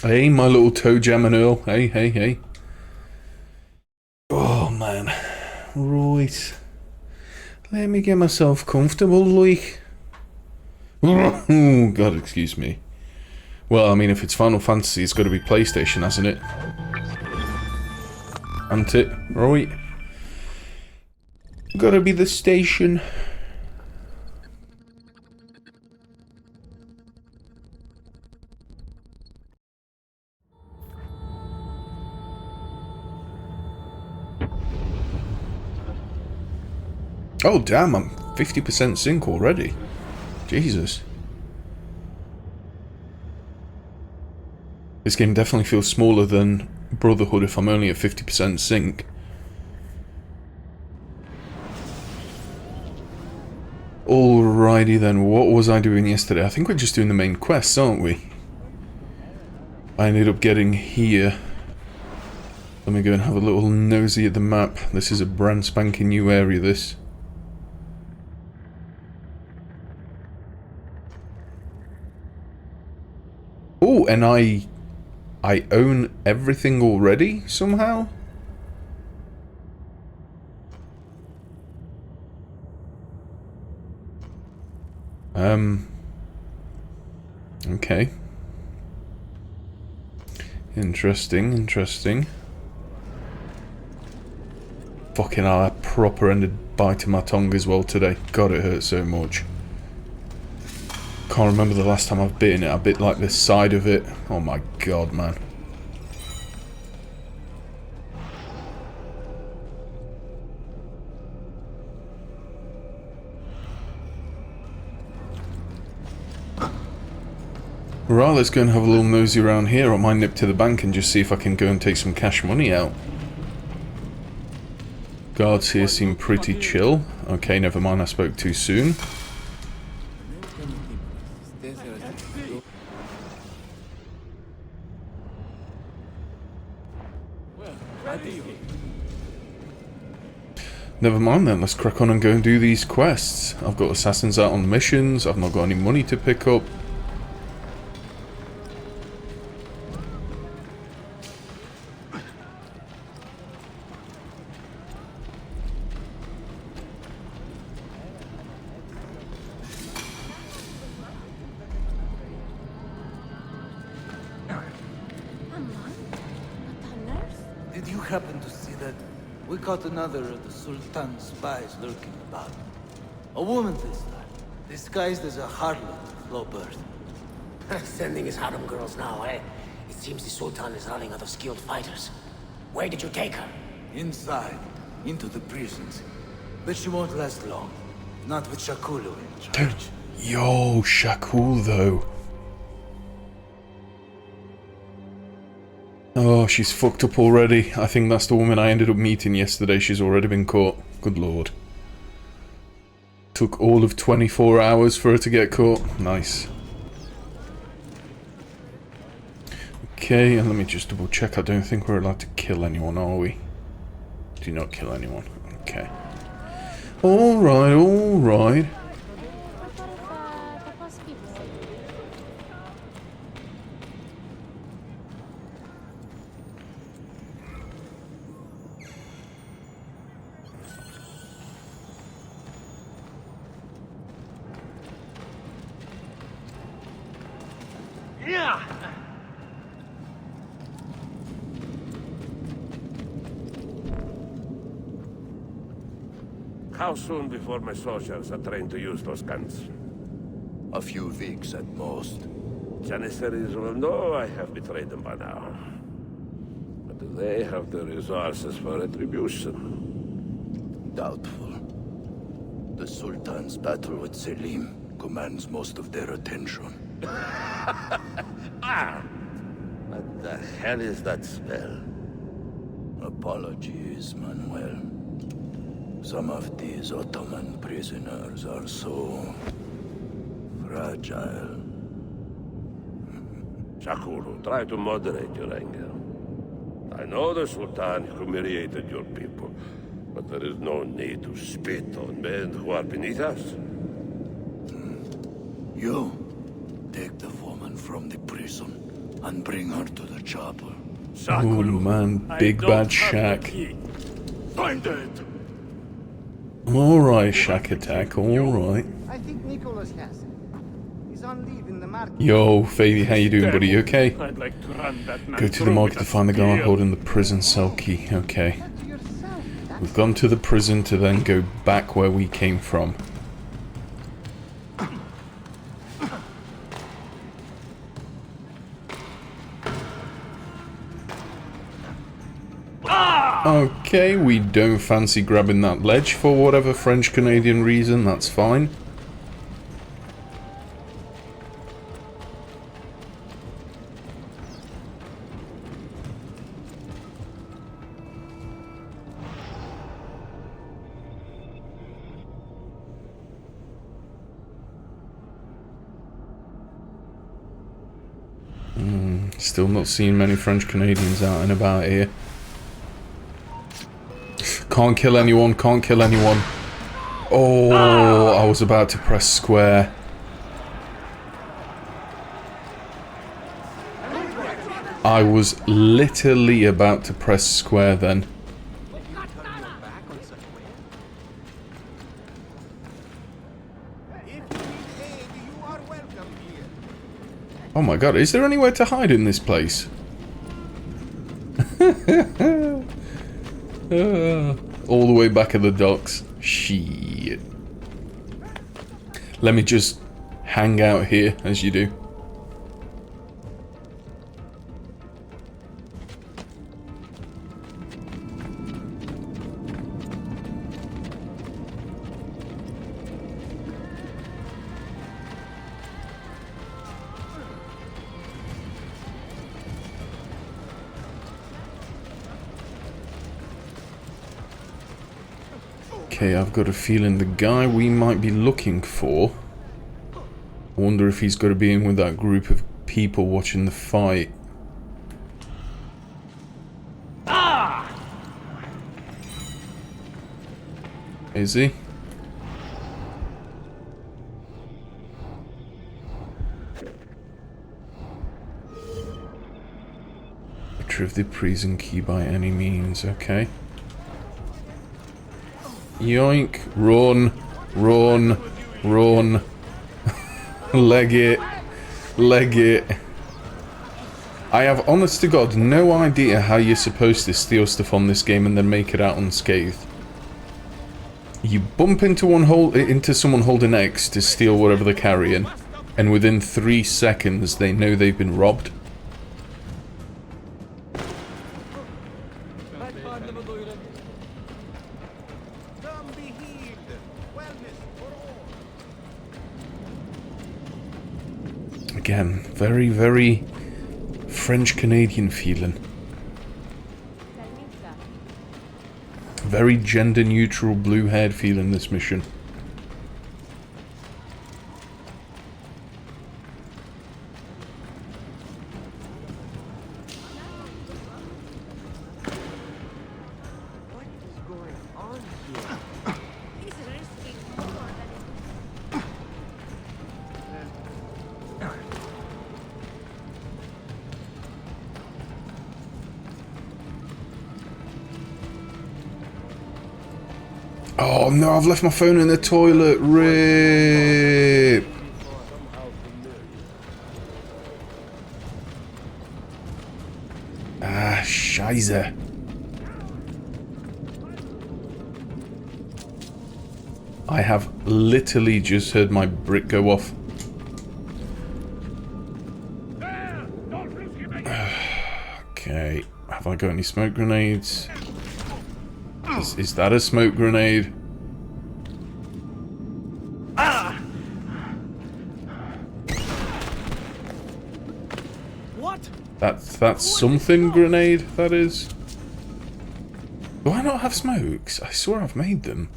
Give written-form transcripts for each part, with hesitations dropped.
Hey, my little toe jam and Earl. Hey, hey, hey. Oh, man. Right. Let me get myself comfortable, like. Oh, God, excuse me. Well, I mean, if it's Final Fantasy, it's got to be PlayStation, hasn't it? Hasn't it? Right. Gotta be the station. Oh, damn, I'm 50% sync already. Jesus. This game definitely feels smaller than Brotherhood if I'm only at 50% sync. Alrighty then, what was I doing yesterday? I think we're just doing the main quests, aren't we? I ended up getting here. Let me go and have a little nosy at the map. This is a brand spanking new area, this. Oh, and I own everything already, somehow? Okay. Interesting, interesting. Fucking hell, I proper ended biting my tongue as well today. God, it hurt so much. Can't remember the last time I've bitten it. I bit like the side of it. Oh my god, man. Right, let's go and have a little nosy around here. I might nip to the bank and just see if I can go and take some cash money out. Guards here seem pretty chill. Okay, never mind, I spoke too soon. Never mind then, let's crack on and go and do these quests. I've got assassins out on missions, I've not got any money to pick up. Did you happen to see that? We caught another of the Sultan's spies lurking about. A woman this time, disguised as a harlot of birth. Sending his harem girls now, eh? It seems the Sultan is running out of skilled fighters. Where did you take her? Inside, into the prisons. But she won't last long. Not with Shakulu in charge. Yo, Shakul though. Oh, she's fucked up already. I think that's the woman I ended up meeting yesterday. She's already been caught. Good lord. Took all of 24 hours for her to get caught. Nice. Okay, and let me just double check. I don't think we're allowed to kill anyone, are we? Do not kill anyone. Okay. Alright, alright. How soon before my soldiers are trained to use those guns? A few weeks at most. Janissaries will know I have betrayed them by now. But do they have the resources for retribution? Doubtful. The Sultan's battle with Selim commands most of their attention. What the hell is that spell? Apologies, Manuel. Some of these Ottoman prisoners are so fragile. Shakuru, try to moderate your anger. I know the Sultan humiliated your people, but there is no need to spit on men who are beneath us. You take the woman from the prison. and bring her to the chopper. Oh man, big bad Shack. Find it! Alright, Shack Attack, alright. I think Nicholas has it. He's on leave in the market. Yo, Fady, how you doing, buddy? You okay? I'd like to run that man Go to the through market with to a find the guard spear. holding the prison cell key. Okay. To yourself. That's We've gone to the prison to then go back where we came from. Okay, we don't fancy grabbing that ledge for whatever French-Canadian reason, that's fine. Still not seeing many French-Canadians out and about here. Can't kill anyone, can't kill anyone. Oh, I was about to press square. I was literally about to press square then. Oh my god, is there anywhere to hide in this place? All the way back at the docks. Shit. Let me just hang out here as you do. Okay, I've got a feeling the guy we might be looking for... I wonder if he's got to be in with that group of people watching the fight. Is he? Retrieve the prison key by any means, okay. Yoink, run, run, run. Leg it, leg it. I have, honest to God, no idea how you're supposed to steal stuff on this game and then make it out unscathed. You bump into someone holding X to steal whatever they're carrying, and within 3 seconds they know they've been robbed. Again, very, very French-Canadian feeling. Very gender-neutral, blue-haired feeling, this mission. Oh no, I've left my phone in the toilet. RIP. Ah, Scheiße. I have literally just heard my brick go off. Okay, have I got any smoke grenades? Is that a smoke grenade? What? That's something grenade, that is. Do I not have smokes? I swear I've made them.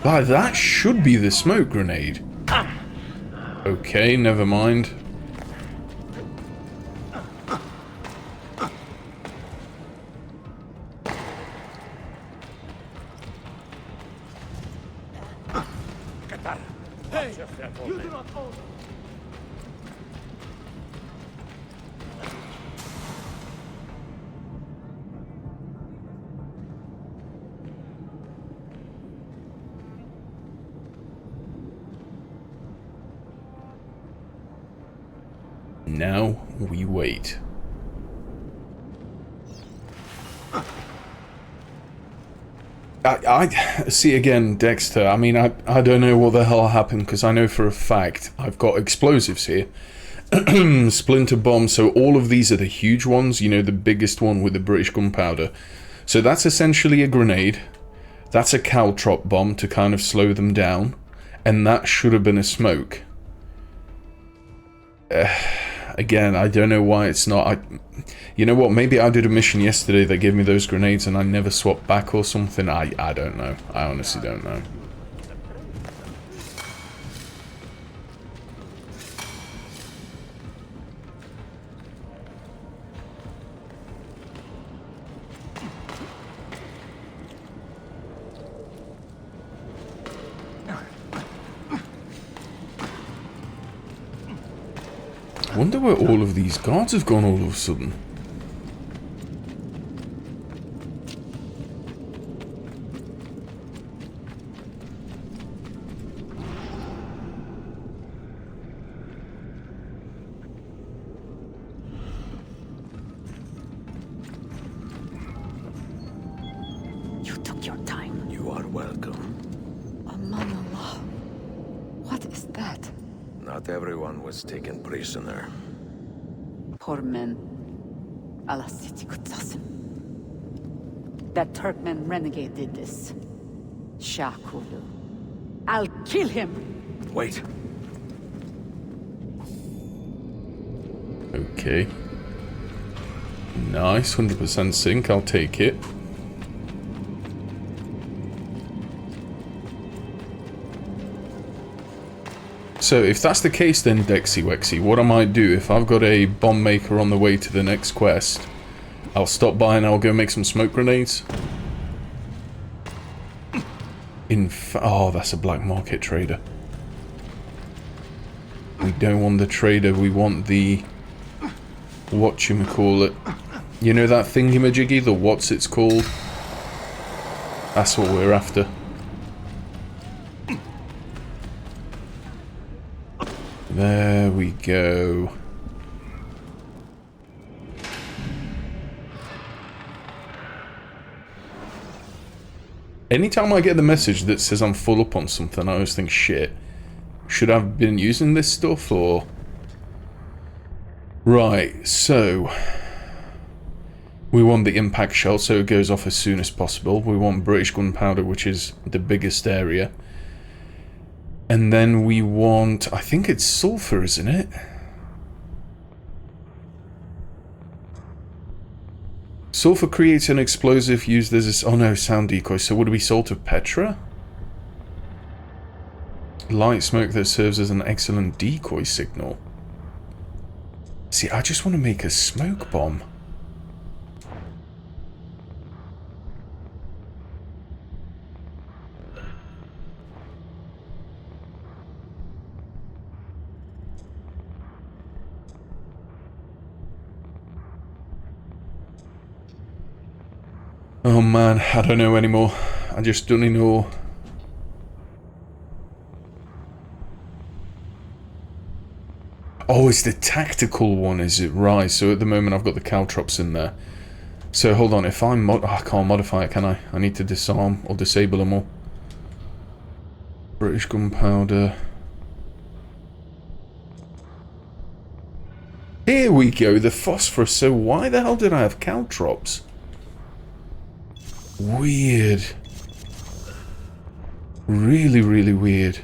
Ah, that should be the smoke grenade. Okay, never mind. Hey, you do not own. Now we wait. I see again, Dexter. I mean, I don't know what the hell happened because I know for a fact I've got explosives here. Splinter bomb. So all of these are the huge ones. You know, the biggest one with the British gunpowder. So that's essentially a grenade. That's a caltrop bomb to kind of slow them down, and that should have been a smoke. Again, I don't know why it's not. You know what? Maybe I did a mission yesterday that gave me those grenades and I never swapped back or something. I don't know. I honestly don't know. I wonder where all of these guards have gone all of a sudden. You took your time. You are welcome. Amanullah. What is that? Not everyone was taken prisoner. Poor men. Allah City Kutsasım. That Turkmen renegade did this. Shah Kulu. I'll kill him! Wait. Okay. Nice, 100% sync, I'll take it. So if that's the case then, Dexy Wexy, what I might do, if I've got a bomb maker on the way to the next quest, I'll stop by and I'll go make some smoke grenades. Oh, that's a black market trader. We don't want the trader, we want the... whatchamacallit. You know that thingamajiggy, the what's it's called? That's what we're after. There we go. Anytime I get the message that says I'm full up on something, I always think, shit, should I have been using this stuff, or... Right, so... We want the impact shell, so it goes off as soon as possible. We want British gunpowder, which is the biggest area. And then we want... I think it's sulfur, isn't it? Sulfur creates an explosive used as a... Oh no, sound decoy. So would it be salt of Petra? Light smoke that serves as an excellent decoy signal. See, I just want to make a smoke bomb. Oh man, I don't know anymore. I just don't know. Oh, it's the tactical one, is it? Right, so at the moment I've got the caltrops in there. So hold on, if I can't modify it, can I? I need to disarm or disable them all. British gunpowder. Here we go, the phosphorus. So why the hell did I have caltrops? Weird. Really, really weird.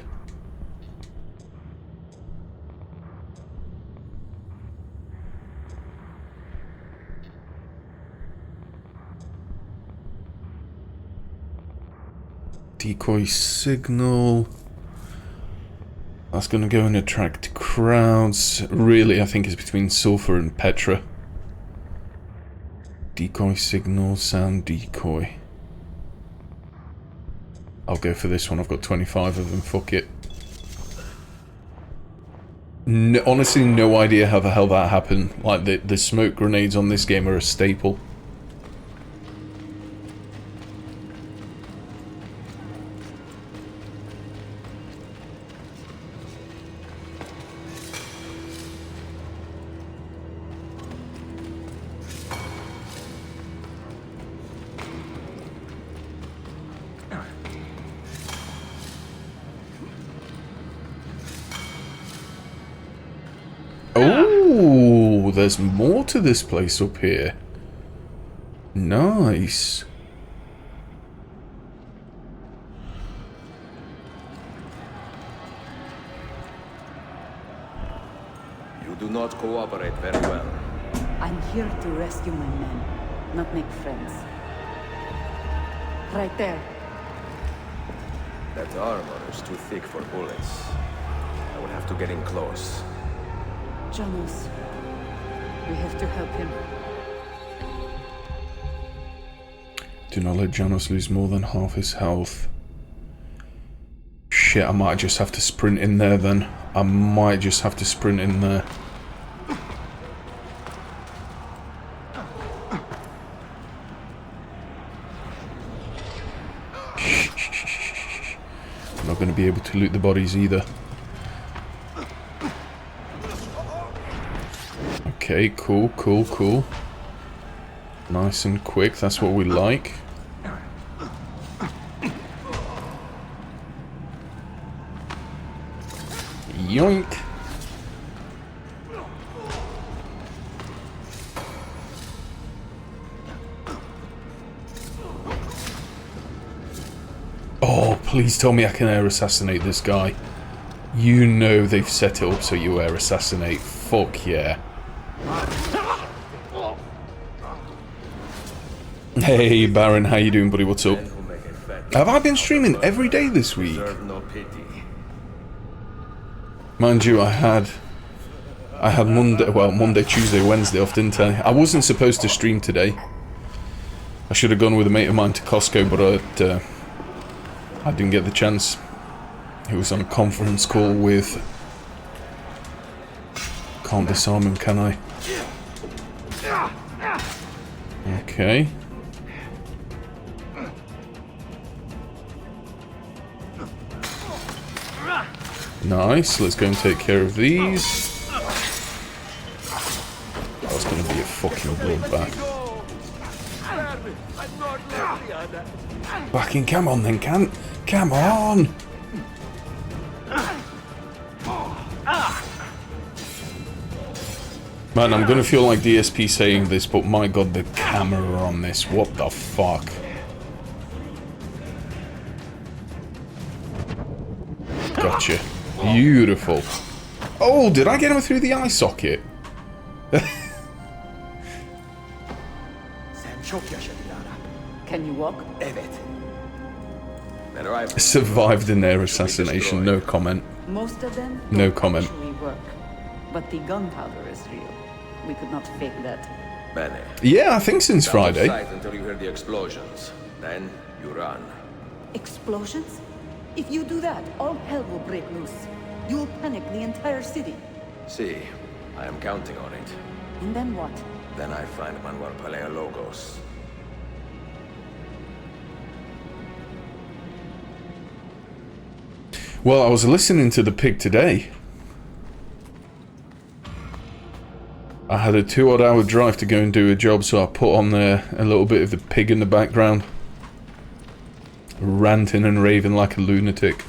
Decoy signal. That's going to go and attract crowds. Really, I think it's between sulfur and Petra. Decoy signal, sound decoy. I'll go for this one. I've got 25 of them. Fuck it. No, honestly, no idea how the hell that happened. Like, the smoke grenades on this game are a staple. Oh, there's more to this place up here. Nice. You do not cooperate very well. I'm here to rescue my men, not make friends. Right there. That armor is too thick for bullets. I will have to get in close. Janos, we have to help him. Do not let Janos lose more than half his health. Shit, I might just have to sprint in there then. I might just have to sprint in there. I'm not going to be able to loot the bodies either. Okay, cool, cool, cool. Nice and quick, that's what we like. Yoink! Oh, please tell me I can air assassinate this guy. You know they've set it up so you air assassinate. Fuck yeah. Hey Baron, how you doing, buddy? What's up? Have I been streaming every day this week? No pity. Mind you, I had Monday, Tuesday, Wednesday off, didn't I? I wasn't supposed to stream today. I should have gone with a mate of mine to Costco, but I didn't get the chance. He was on a conference call with... Can't disarm him, can I? Okay. Nice, let's go and take care of these. That's gonna be a fucking bloodbath. Back in, come on then, come on! Man, I'm gonna feel like DSP saying this, but my god, the camera on this, what the fuck? Gotcha. Beautiful. Oh, did I get him through the eye socket? Can you walk? Survived an air assassination, no comment. Most of them No don't comment. actually work. But the gunpowder is real. We could not fake that. Many. Yeah, I think since Friday. Stand aside until you hear the explosions. Then you run. Explosions? If you do that, all hell will break loose. You will panic the entire city. See, I am counting on it. And then what? Then I find Manuel Paleologos. Well, I was listening to the pig today. I had a 2-odd-hour drive to go and do a job, so I put on there a little bit of the pig in the background. Ranting and raving like a lunatic.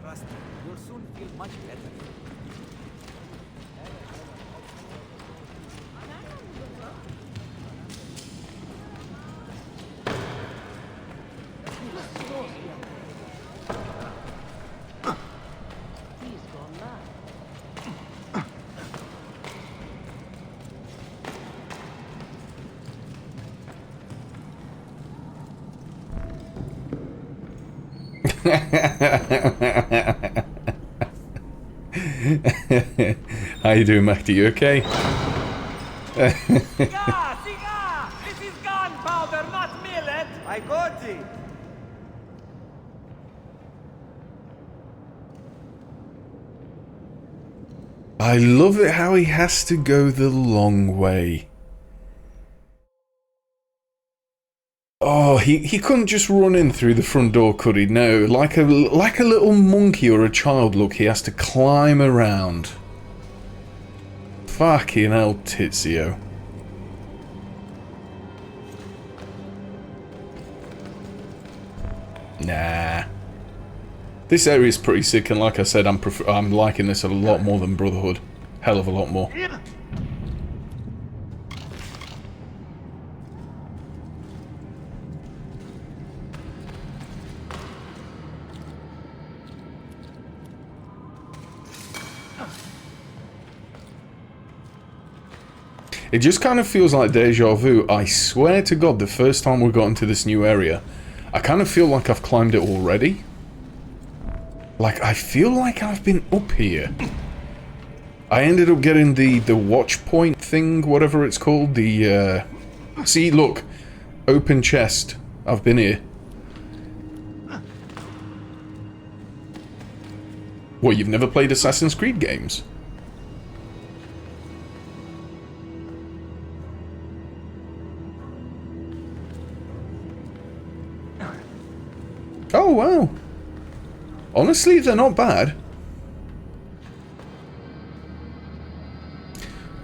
Trust me, you'll soon feel much better. How you doing, Mahdi? You okay? Cigar! Cigar! This is gunpowder, not millet! I got it! I love it how he has to go the long way. Oh, he couldn't just run in through the front door, could he? No, like a little monkey or a child, look, he has to climb around. Fucking hell, Tizio. Nah. This area is pretty sick, and like I said, I'm liking this a lot more than Brotherhood. Hell of a lot more. It just kind of feels like deja vu. I swear to God, the first time we got into this new area, I kind of feel like I've climbed it already. Like, I feel like I've been up here. I ended up getting the watch point thing, whatever it's called. The, see, look. Open chest. I've been here. What, you've never played Assassin's Creed games? Oh, wow. Honestly, they're not bad.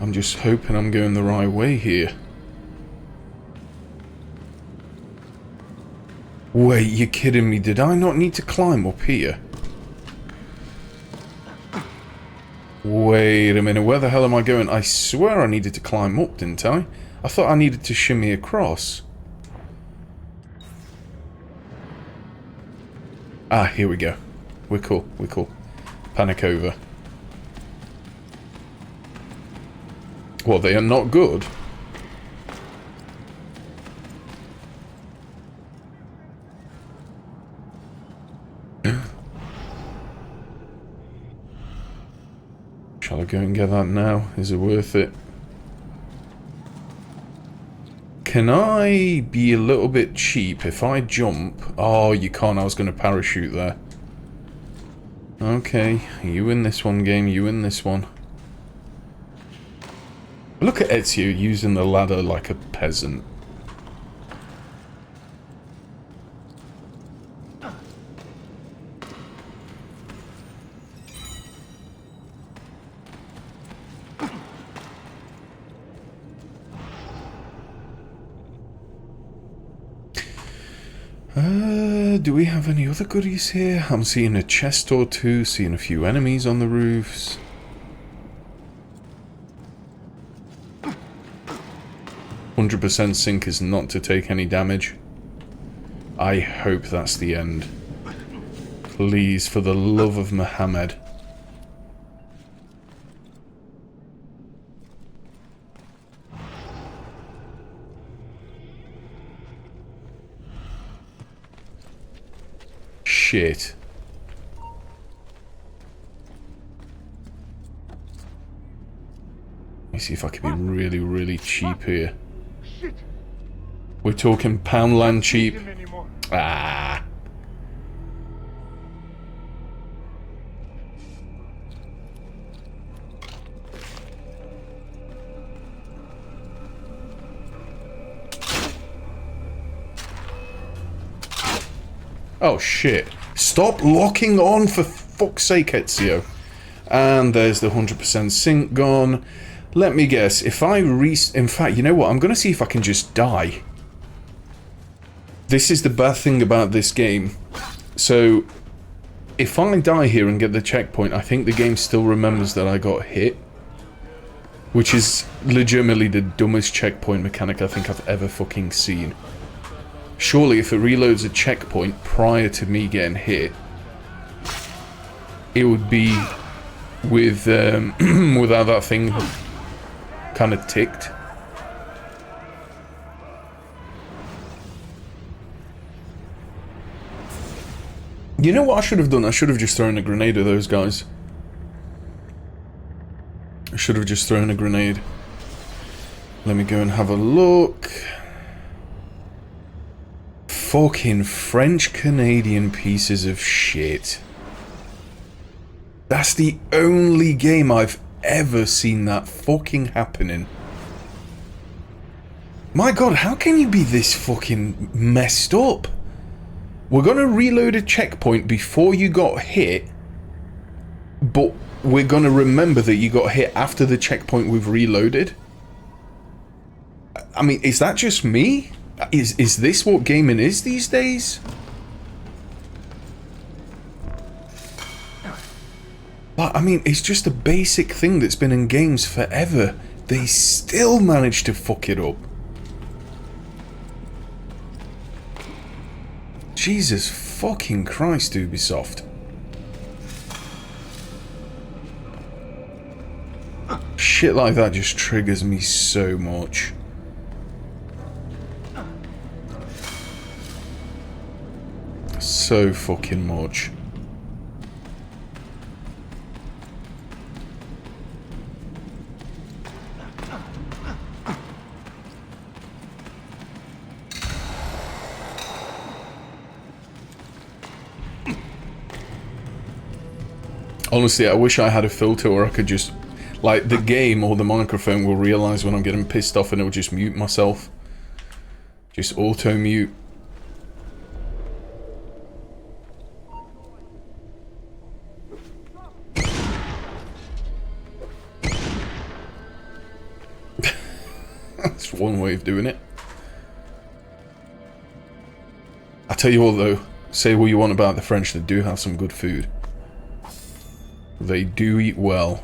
I'm just hoping I'm going the right way here. Wait, you're kidding me. Did I not need to climb up here? Wait a minute. Where the hell am I going? I swear I needed to climb up, didn't I? I thought I needed to shimmy across. Ah, here we go. We're cool, we're cool. Panic over. Well, they are not good. Shall I go and get that now? Is it worth it? Can I be a little bit cheap if I jump? Oh, you can't. I was going to parachute there. Okay, you win this one, game. You win this one. Look at Ezio using the ladder like a peasant. Do we have any other goodies here? I'm seeing a chest or two, seeing a few enemies on the roofs. %% sync is not to take any damage. I hope that's the end. Please, for the love of Muhammad. Shit. Let me see if I can be really, really cheap here. We're talking Poundland cheap. Ah. Oh shit. Stop locking on, for fuck's sake, Ezio. And there's the 100% sync gone. Let me guess, if I in fact, you know what, I'm gonna see if I can just die. This is the bad thing about this game. So, if I die here and get the checkpoint, I think the game still remembers that I got hit. Which is legitimately the dumbest checkpoint mechanic I think I've ever fucking seen. Surely if it reloads a checkpoint prior to me getting hit, it would be with without that thing kind of ticked. You know what I should have done? I should have just thrown a grenade at those guys. I should have just thrown a grenade. Let me go and have a look. Fucking French-Canadian pieces of shit. That's the only game I've ever seen that fucking happening. My god, how can you be this fucking messed up? We're gonna reload a checkpoint before you got hit, but we're gonna remember that you got hit after the checkpoint we've reloaded? I mean, is that just me? Is this what gaming is these days? But, I mean, it's just a basic thing that's been in games forever. They still manage to fuck it up. Jesus fucking Christ, Ubisoft. Shit like that just triggers me so much. So fucking much. Honestly, I wish I had a filter where I could just, like, the game or the microphone will realise when I'm getting pissed off and it'll just mute myself. Just auto-mute. That's one way of doing it. I tell you what though, say what you want about the French, they do have some good food. They do eat well.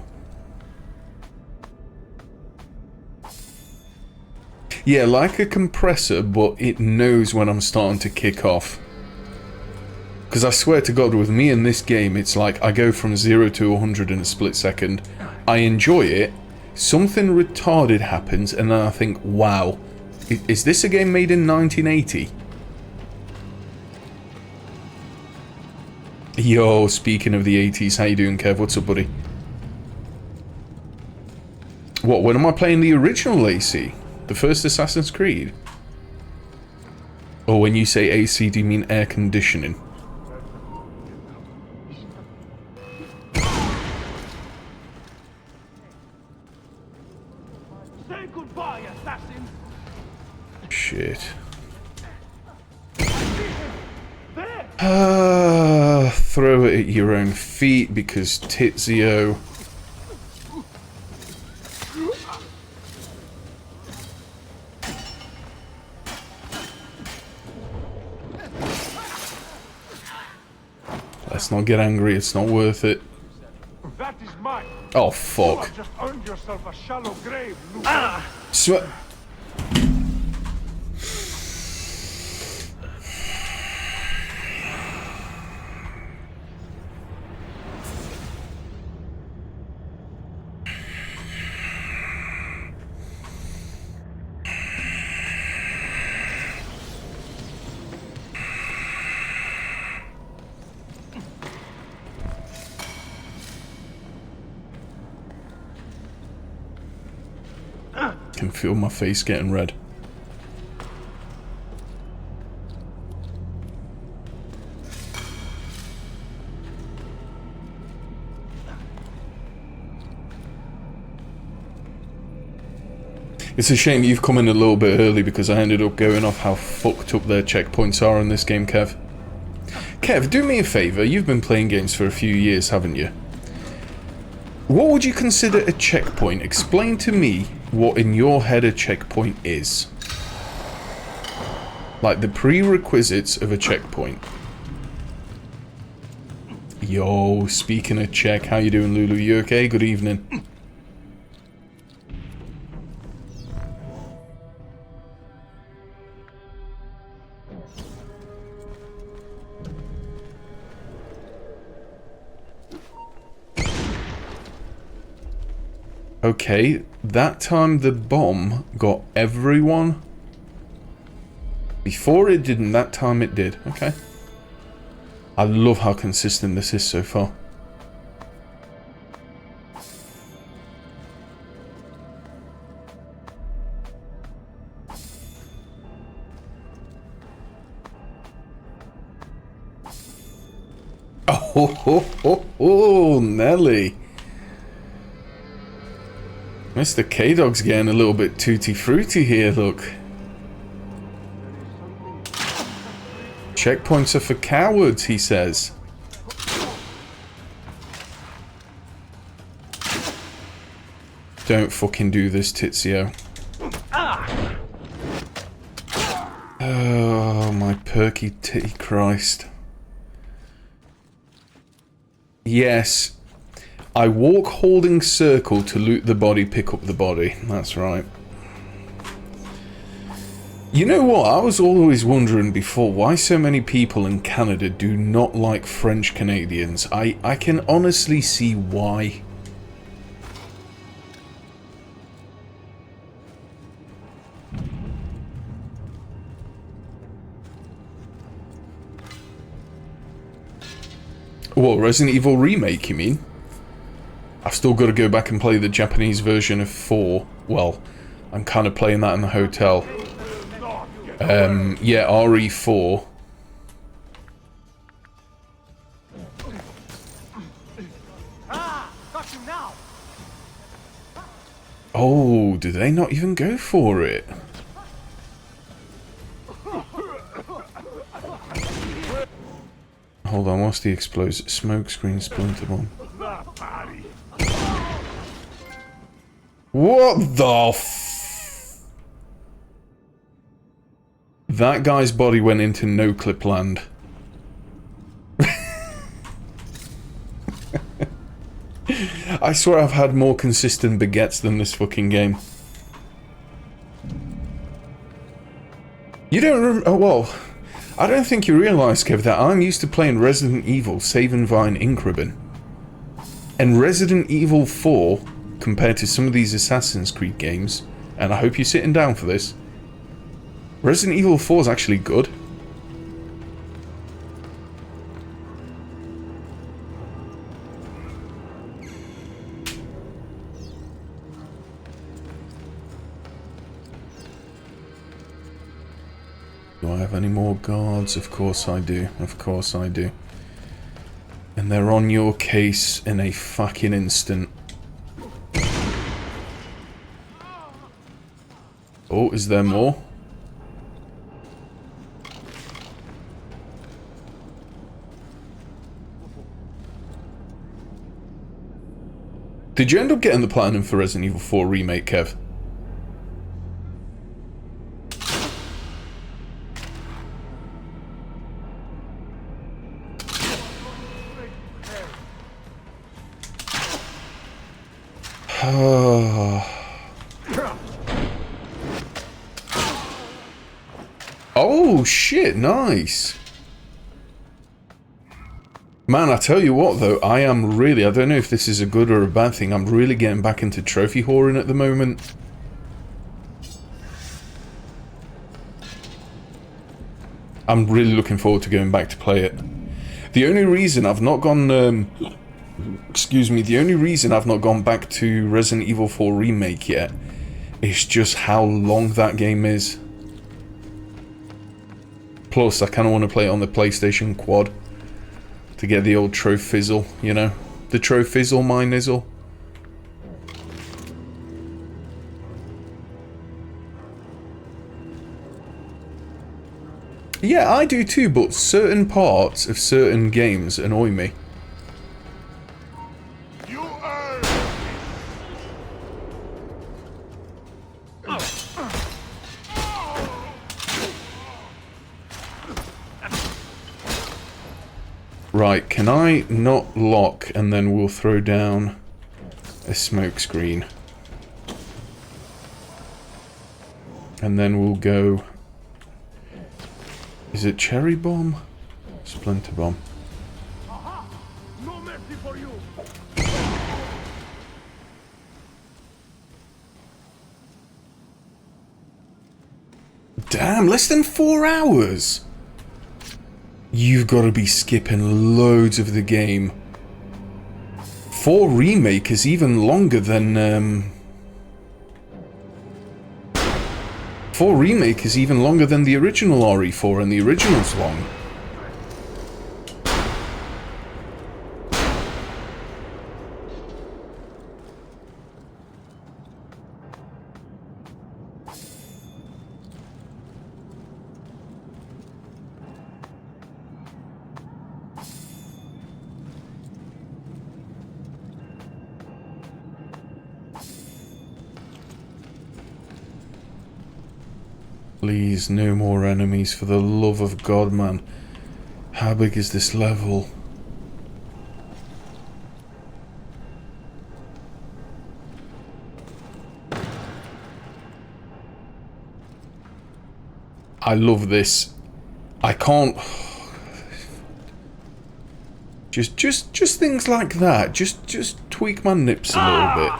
Yeah, like a compressor, but it knows when I'm starting to kick off. Because I swear to God, with me in this game, it's like I go from 0 to 100 in a split second. I enjoy it. Something retarded happens, and then I think, wow, is this a game made in 1980? Yo, speaking of the 80s, how you doing, Kev? What's up, buddy? What, when am I playing the original AC? The first Assassin's Creed? Or when you say AC, do you mean air conditioning? Say goodbye, assassin. Shit. There. Throw it at your own feet because Tizio. Let's not get angry, it's not worth it. That is mine. Oh You fuck. have just earned yourself a shallow grave, Luke. Can feel my face getting red. It's a shame you've come in a little bit early because I ended up going off how fucked up their checkpoints are in this game, Kev. Kev, do me a favour, you've been playing games for a few years, haven't you? What would you consider a checkpoint? Explain to me what in your head a checkpoint is. Like the prerequisites of a checkpoint. Yo, speaking of check, how you doing, Lulu? You okay? Good evening. Okay, that time the bomb got everyone. Before it didn't, that time it did. Okay. I love how consistent this is so far. Oh, Nelly. Mr. K-Dog's getting a little bit tutti-frutti here, look. Checkpoints are for cowards, he says. Don't fucking do this, Tizio. Oh, my perky titty Christ. Yes. I walk holding circle to loot the body, pick up the body. That's right. You know what? I was always wondering before why so many people in Canada do not like French Canadians. I can honestly see why. What, Resident Evil Remake, you mean? I've still got to go back and play the Japanese version of 4. Well, I'm kind of playing that in the hotel. Yeah, RE4. Oh, do they not even go for it? Hold on, what's the explosive? Smoke screen, splinter bomb. What the f... That guy's body went into no-clip land. I swear I've had more consistent baguettes than this fucking game. You don't oh, well, I don't think you realise, Kev, that I'm used to playing Resident Evil Save and Vine Increben. And Resident Evil 4, compared to some of these Assassin's Creed games, and I hope you're sitting down for this, Resident Evil 4 is actually good. Do I have any more guards? Of course I do. Of course I do. And they're on your case in a fucking instant. Oh, is there more? Did you end up getting the platinum for Resident Evil 4 Remake, Kev? Oh shit, nice. Man, I tell you what though, I am really, I don't know if this is a good or a bad thing, I'm really getting back into trophy whoring at the moment. I'm really looking forward to going back to play it. The only reason I've not gone, excuse me, the only reason I've not gone back to Resident Evil 4 Remake yet is just how long that game is. Plus, I kind of want to play it on the PlayStation Quad to get the old Trofizzle, you know? The Trofizzle, my nizzle. Yeah, I do too, but certain parts of certain games annoy me. Right, can I not lock and then we'll throw down a smoke screen? And then we'll go... Is it cherry bomb? Splinter bomb. No mercy for you. Damn, less than 4 hours! You've got to be skipping loads of the game. 4 Remake is even longer than, 4 Remake is even longer than the original RE4, and the original's long. Please, no more enemies, for the love of God, man. How big is this level? I love this. I can't... Just things like that. Just tweak my nips a little bit.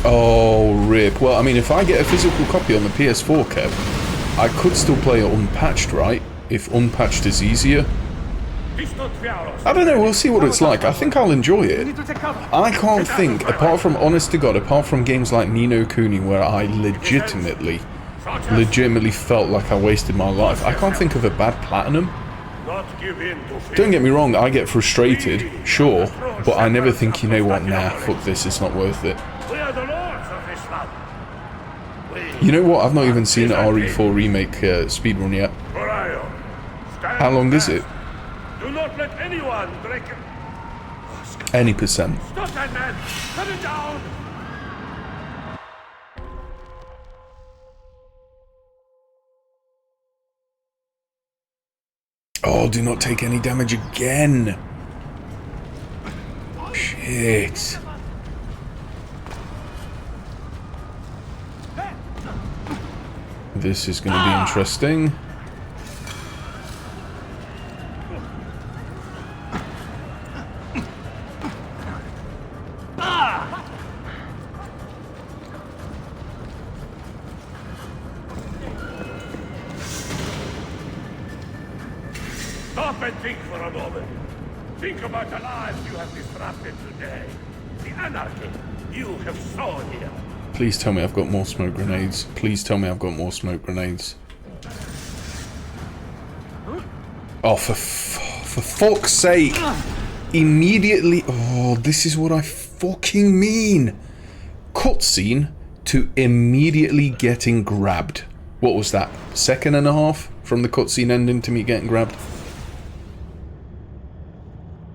Oh, rip. Well, I mean, if I get a physical copy on the PS4, Kev, I could still play it unpatched, right? If unpatched is easier. I don't know, we'll see what it's like. I think I'll enjoy it. I can't think, apart from, honest to God, apart from games like Ni no Kuni, where I legitimately felt like I wasted my life, I can't think of a bad platinum. Don't get me wrong, I get frustrated, sure, but I never think, you know what, nah, fuck this, it's not worth it. You know what, I've not even seen an RE4 remake speedrun yet. How long is it? Do not let anyone break it. Any percent. Stop that man! Cut it down! Oh, do not take any damage again. Shit. This is going to be interesting. Stop and think for a moment. Think about the lives you have disrupted today. The anarchy you have sown here. Please tell me I've got more smoke grenades. Please tell me I've got more smoke grenades. Oh, for fuck's sake. Immediately... Oh, this is what I fucking mean. Cutscene to immediately getting grabbed. What was that? Second and a half from the cutscene ending to me getting grabbed?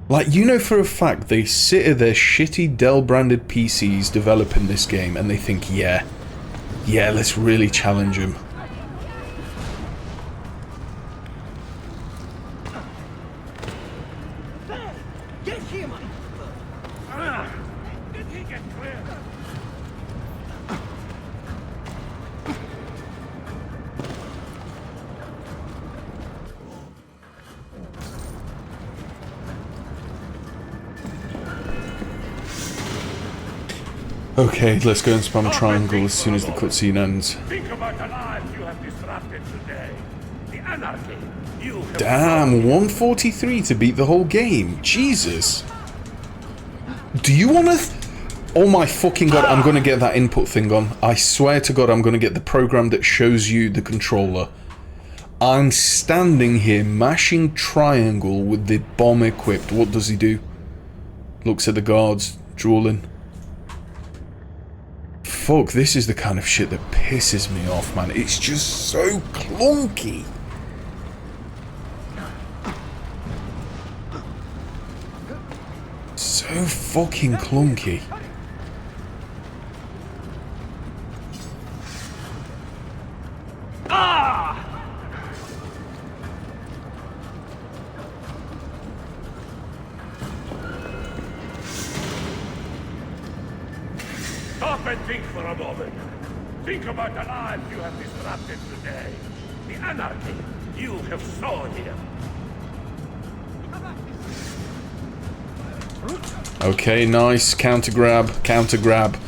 Like, you know for a fact they sit at their shitty Dell-branded PCs developing this game and they think, yeah, let's really challenge them. Get him! Did he get clear? Okay, let's go and spam triangle as soon as the cutscene ends. Think about the lives you have disrupted today. The anarchy you have Damn, 143 to beat the whole game. Jesus. Do you want to... Oh my fucking god, I'm going to get that input thing on. I swear to god I'm going to get the program that shows you the controller. I'm standing here mashing triangle with the bomb equipped. What does he do? Looks at the guards, drooling. Fuck, this is the kind of shit that pisses me off, man. It's just so clunky. So fucking clunky. Stop and think for a moment. Think about the lives you have disrupted today. The anarchy you have sown here. Okay, nice. Counter grab, counter grab.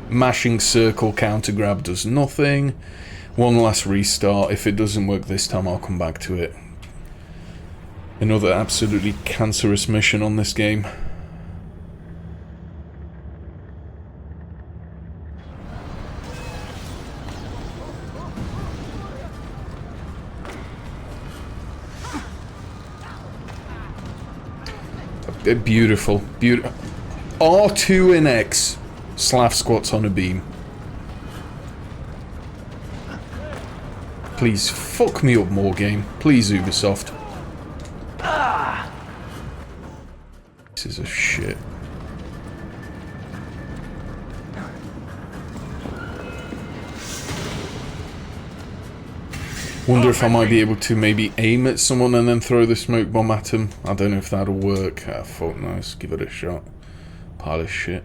Mashing circle, counter grab does nothing. One last restart. If it doesn't work this time, I'll come back to it. Another absolutely cancerous mission on this game. Beautiful, beautiful. R2 and X slav squats on a beam. Please fuck me up more, game. Please, Ubisoft. This is a shit. Wonder if I might be able to maybe aim at someone and then throw the smoke bomb at them. I don't know if that'll work. Ah, fuck no, let's give it a shot. Pile of shit.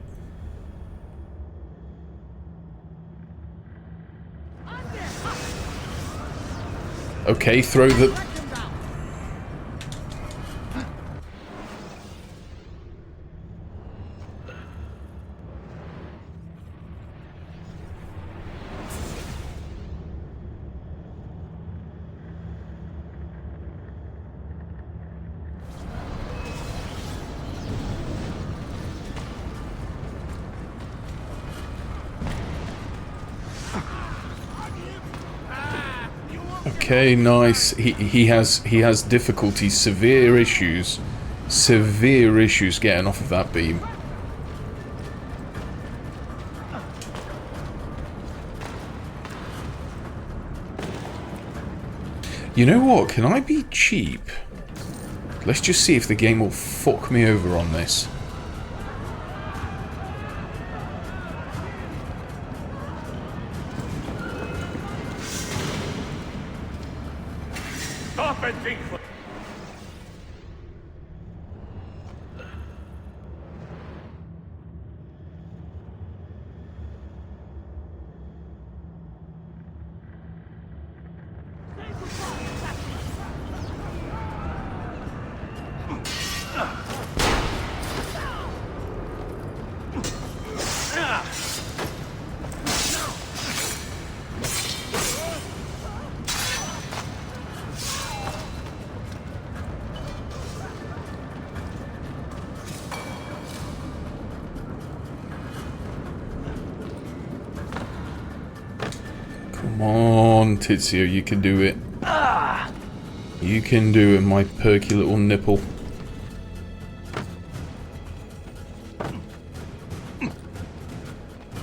Okay, throw the... Okay, nice. He has difficulties, severe issues getting off of that beam. You know what? Can I be cheap? Let's just see if the game will fuck me over on this. Stop and think for... Come on, Tizio, you can do it. You can do it, my perky little nipple.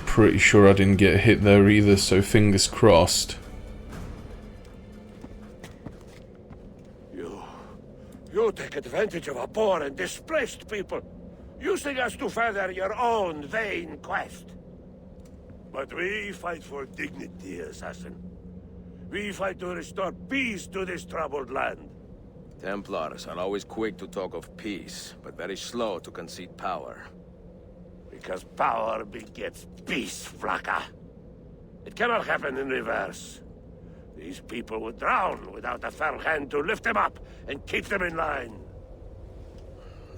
Pretty sure I didn't get hit there either, so fingers crossed. You take advantage of our poor and displaced people, using us to further your own vain quest. But we fight for dignity, assassin. We fight to restore peace to this troubled land. Templars are always quick to talk of peace, but very slow to concede power. Because power begets peace, Flaka. It cannot happen in reverse. These people would drown without a firm hand to lift them up and keep them in line.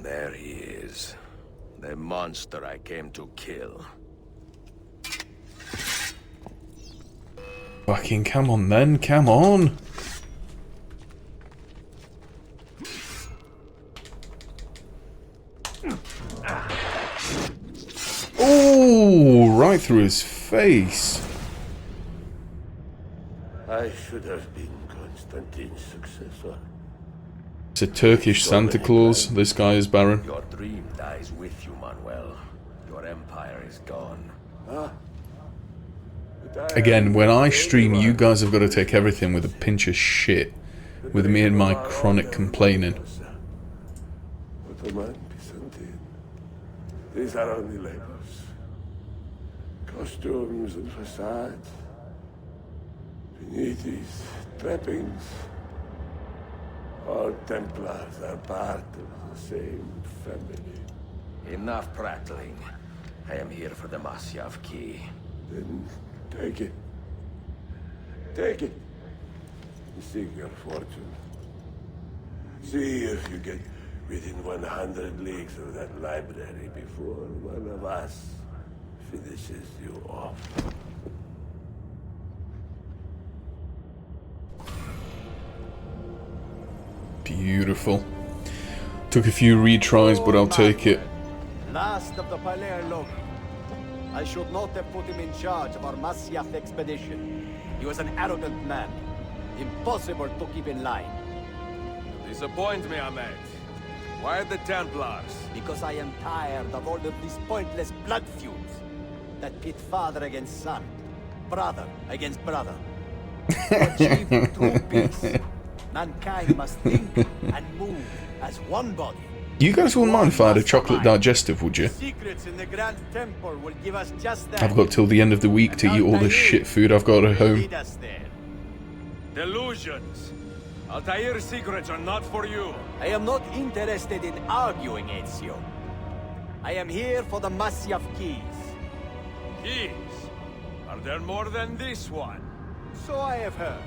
There he is. The monster I came to kill. Fucking come on then, come on! Oh, right through his face. I should have been Constantine's successor. It's a Turkish Santa Claus, this guy is Baron. Your dream dies with you, Manuel. Your empire is gone. Again, when I stream, you guys have got to take everything with a pinch of shit. With me and my chronic complaining. Ottoman, Byzantine. These are only labels. Costumes and facades. Beneath these trappings, all Templars are part of the same family. Enough prattling. I am here for the Masyav key. Then take it. Take it. Seek your fortune. See if you get within 100 leagues of that library before one of us finishes you off. Beautiful. Took a few retries, but I'll take it. Last of the Palermo. I should not have put him in charge of our Masyaf expedition. He was an arrogant man. Impossible to keep in line. You disappoint me, Ahmed. Why the Templars? Because I am tired of all of these pointless blood feuds that pit father against son, brother against brother. To achieve true peace, mankind must think and move as one body. You guys wouldn't mind if I had a chocolate digestive, would you? Secrets in the Grand Temple will give us just that. I've got till the end of the week to eat all this shit food I've got at home. Lead us there. Delusions. Altair's secrets are not for you. I am not interested in arguing, Ezio. I am here for the Masyaf keys. Keys? Are there more than this one? So I have heard.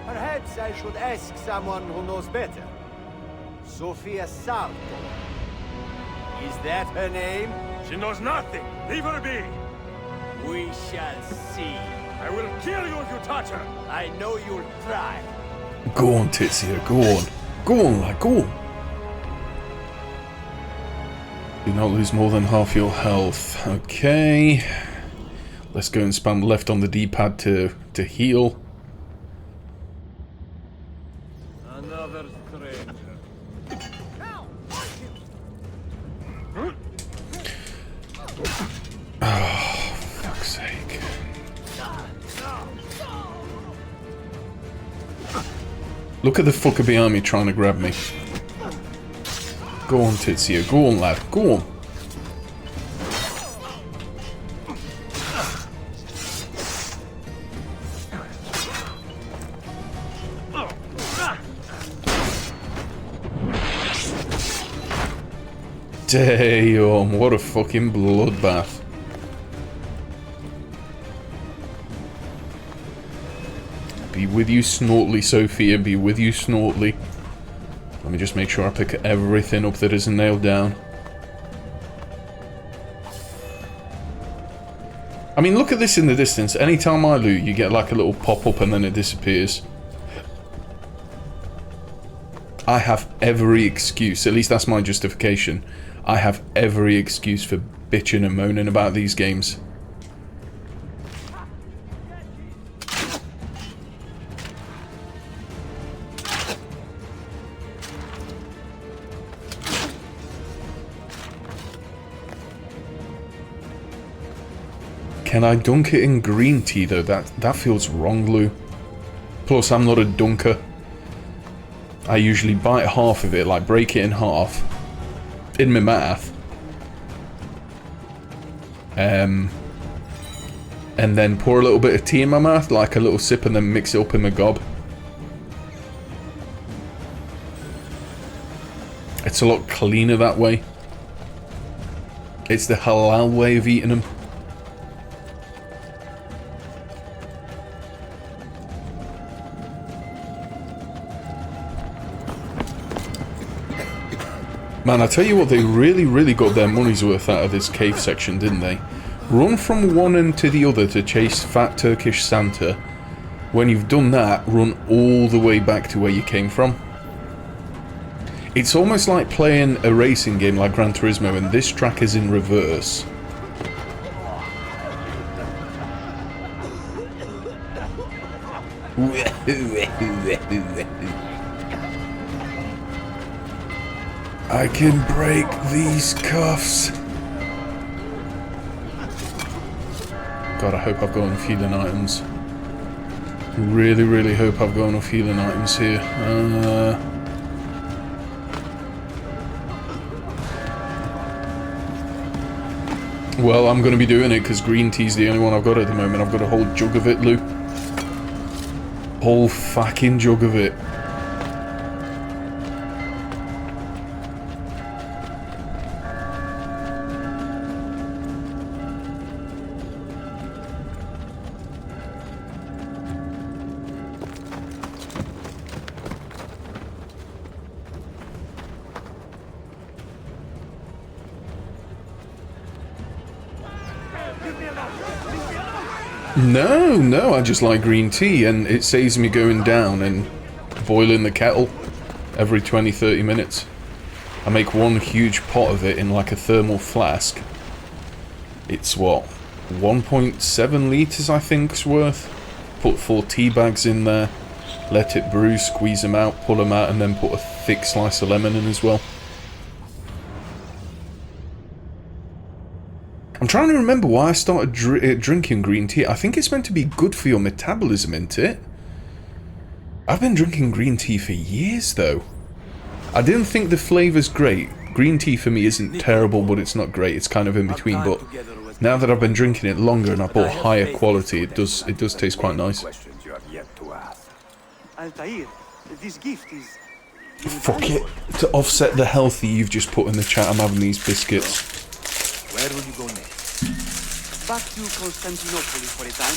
Perhaps I should ask someone who knows better. Sofia Sarto. Is that her name? She knows nothing. Leave her be. We shall see. I will kill you if you touch her. I know you'll try. Go on, Tizio, go on. Go on, lad, go on. Do not lose more than half your health. Okay. Let's go and spam left on the D-pad to heal. Another stranger. Oh, fuck's sake. Look at the fucker behind me trying to grab me. Go on, Tizio. Go on, lad. Go on. Damn, what a fucking bloodbath. Be with you, Snortly, Sophia. Be with you, Snortly. Let me just make sure I pick everything up that isn't nailed down. I mean, look at this in the distance. Anytime I loot, you get like a little pop-up and then it disappears. I have every excuse, at least that's my justification. I have every excuse for bitching and moaning about these games. Can I dunk it in green tea though? That feels wrong, Lou. Plus, I'm not a dunker. I usually bite half of it, like break it in half. In my mouth. And then pour a little bit of tea in my mouth, like a little sip, and then mix it up in my gob. It's a lot cleaner that way. It's the halal way of eating them. Man, I tell you what, they really got their money's worth out of this cave section, didn't they? Run from one end to the other to chase Fat Turkish Santa. When you've done that, run all the way back to where you came from. It's almost like playing a racing game like Gran Turismo, and this track is in reverse. I can break these cuffs. God, I hope I've got enough healing items. Really hope I've got enough healing items here. Well, I'm going to be doing it because green tea's the only one I've got at the moment. I've got a whole jug of it, Lou. Whole fucking jug of it. No, I just like green tea, and it saves me going down and boiling the kettle every 20-30 minutes. I make one huge pot of it in like a thermal flask. It's what, 1.7 litres I think's worth. Put 4 tea bags in there, let it brew, squeeze them out, pull them out, and then put a thick slice of lemon in as well. I'm trying to remember why I started drinking green tea. I think it's meant to be good for your metabolism, isn't it? I've been drinking green tea for years, though. I didn't think the flavour's great. Green tea for me isn't terrible, but it's not great. It's kind of in between. But now that I've been drinking it longer and I bought higher quality, it does taste quite nice. Altair, this gift is... Fuck it. To offset the healthy you've just put in the chat, I'm having these biscuits. Where will you go next? Back to Constantinople for a time.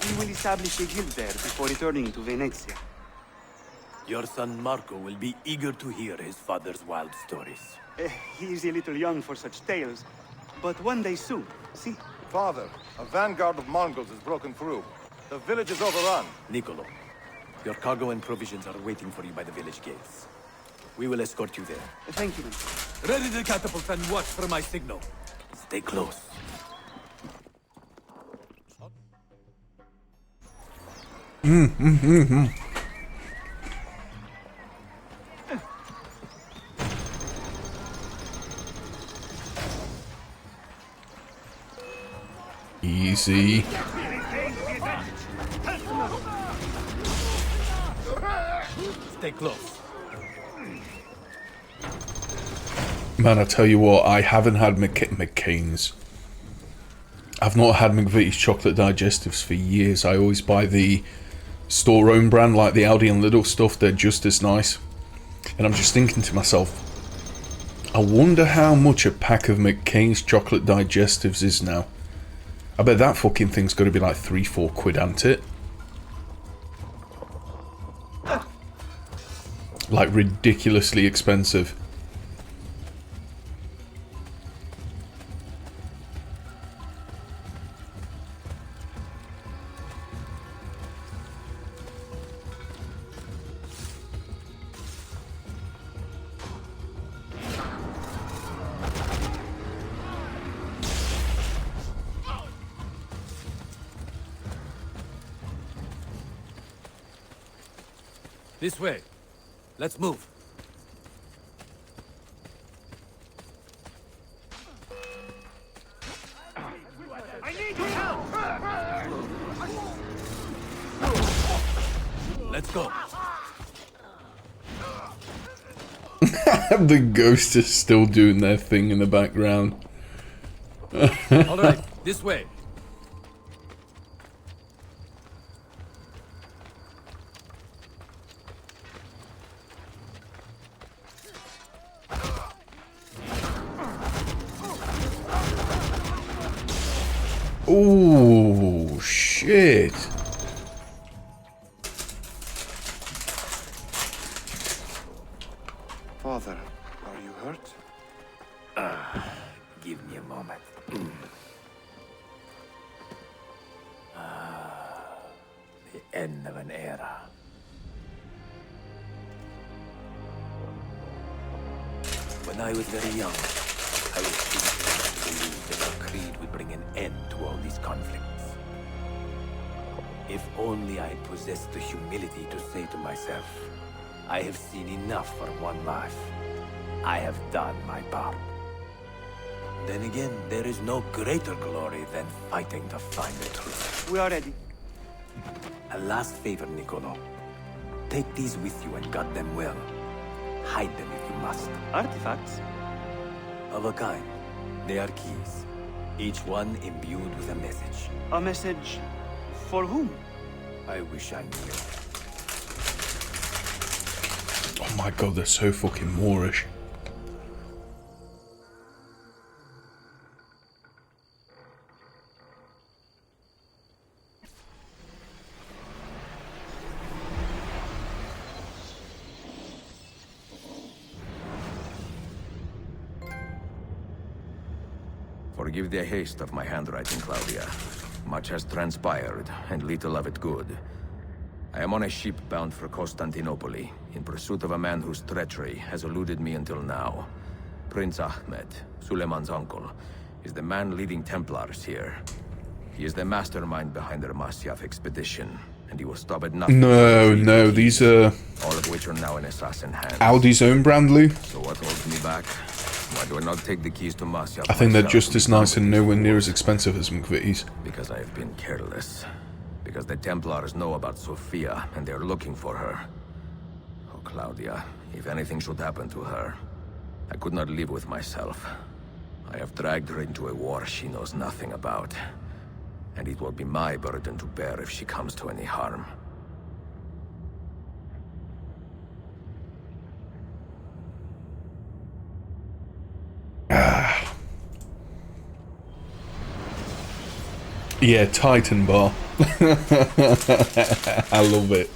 We will establish a guild there before returning to Venezia. Your son Marco will be eager to hear his father's wild stories. He is a little young for such tales, but one day soon, see? Father, a vanguard of Mongols has broken through. The village is overrun. Niccolo, your cargo and provisions are waiting for you by the village gates. We will escort you there. Thank you, man. Ready the catapult and watch for my signal. Stay close. Easy. Stay close. Man, I tell you what, I haven't had McCain's. I've not had McVitie's chocolate digestives for years. I always buy the store-owned brand, like the Aldi and Lidl stuff. They're just as nice. And I'm just thinking to myself, I wonder how much a pack of McCain's chocolate digestives is now. I bet that fucking thing's got to be like 3-4 quid, ain't it? Like ridiculously expensive. This way. Let's move. I need your help! Let's go. The ghosts are still doing their thing in the background. All right, this way. Oh shit. Father, are you hurt? Give me a moment. The end of an era. When I was very young, I was foolish to believe that our creed would bring an end to all these conflicts. If only I possessed the humility to say to myself, I have seen enough for one life. I have done my part. Then again, there is no greater glory than fighting to find the truth. We are ready. A last favor, Niccolo. Take these with you and guard them well. Hide them if you must. Artifacts? Of a kind. They are keys. Each one imbued with a message. A message for whom? I wish I knew. Oh my god, they're so fucking Moorish. Forgive the haste of my handwriting, Claudia. Much has transpired, and little of it good. I am on a ship bound for Constantinople, in pursuit of a man whose treachery has eluded me until now. Prince Ahmed, Suleiman's uncle, is the man leading Templars here. He is the mastermind behind the Masyaf expedition, and he will stop at nothing. No, these are... all of which are now in assassin hands. Aldi's own brand, Lou. So what holds me back? Why do I not take the keys to Masyaf? I think they're myself just as nice and nowhere near as expensive as McVitie's. Because I have been careless. Because the Templars know about Sophia, and they're looking for her. Oh, Claudia, if anything should happen to her, I could not live with myself. I have dragged her into a war she knows nothing about. And it will be my burden to bear if she comes to any harm. Yeah, Titan bar. I love it.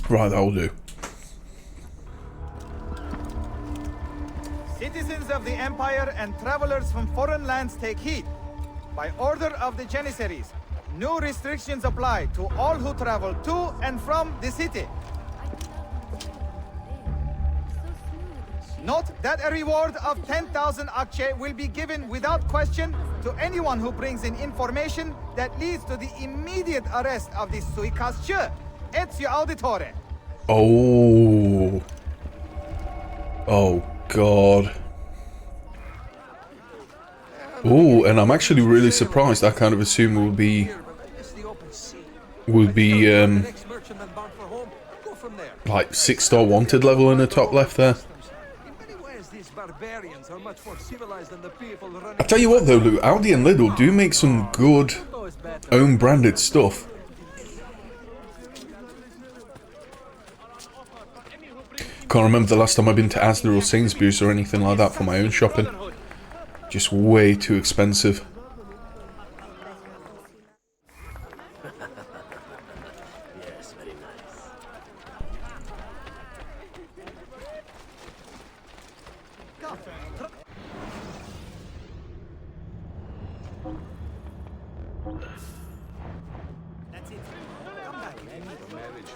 Right, that'll do. Citizens of the Empire and travelers from foreign lands take heed. By order of the Janissaries, new restrictions apply to all who travel to and from the city. Note that a reward of 10,000 akçe will be given without question to anyone who brings in information that leads to the immediate arrest of the suikastçı, Ezio Auditore. Oh. Oh, God. Oh, and I'm actually really surprised. I kind of assume would be like 6-star wanted level in the top left there. I tell you what though, Luke, Aldi and Lidl do make some good own branded stuff. Can't remember the last time I've been to Asda or Sainsbury's or anything like that for my own shopping. Just way too expensive. Yes, very nice. That's it. Come back if you need a marriage.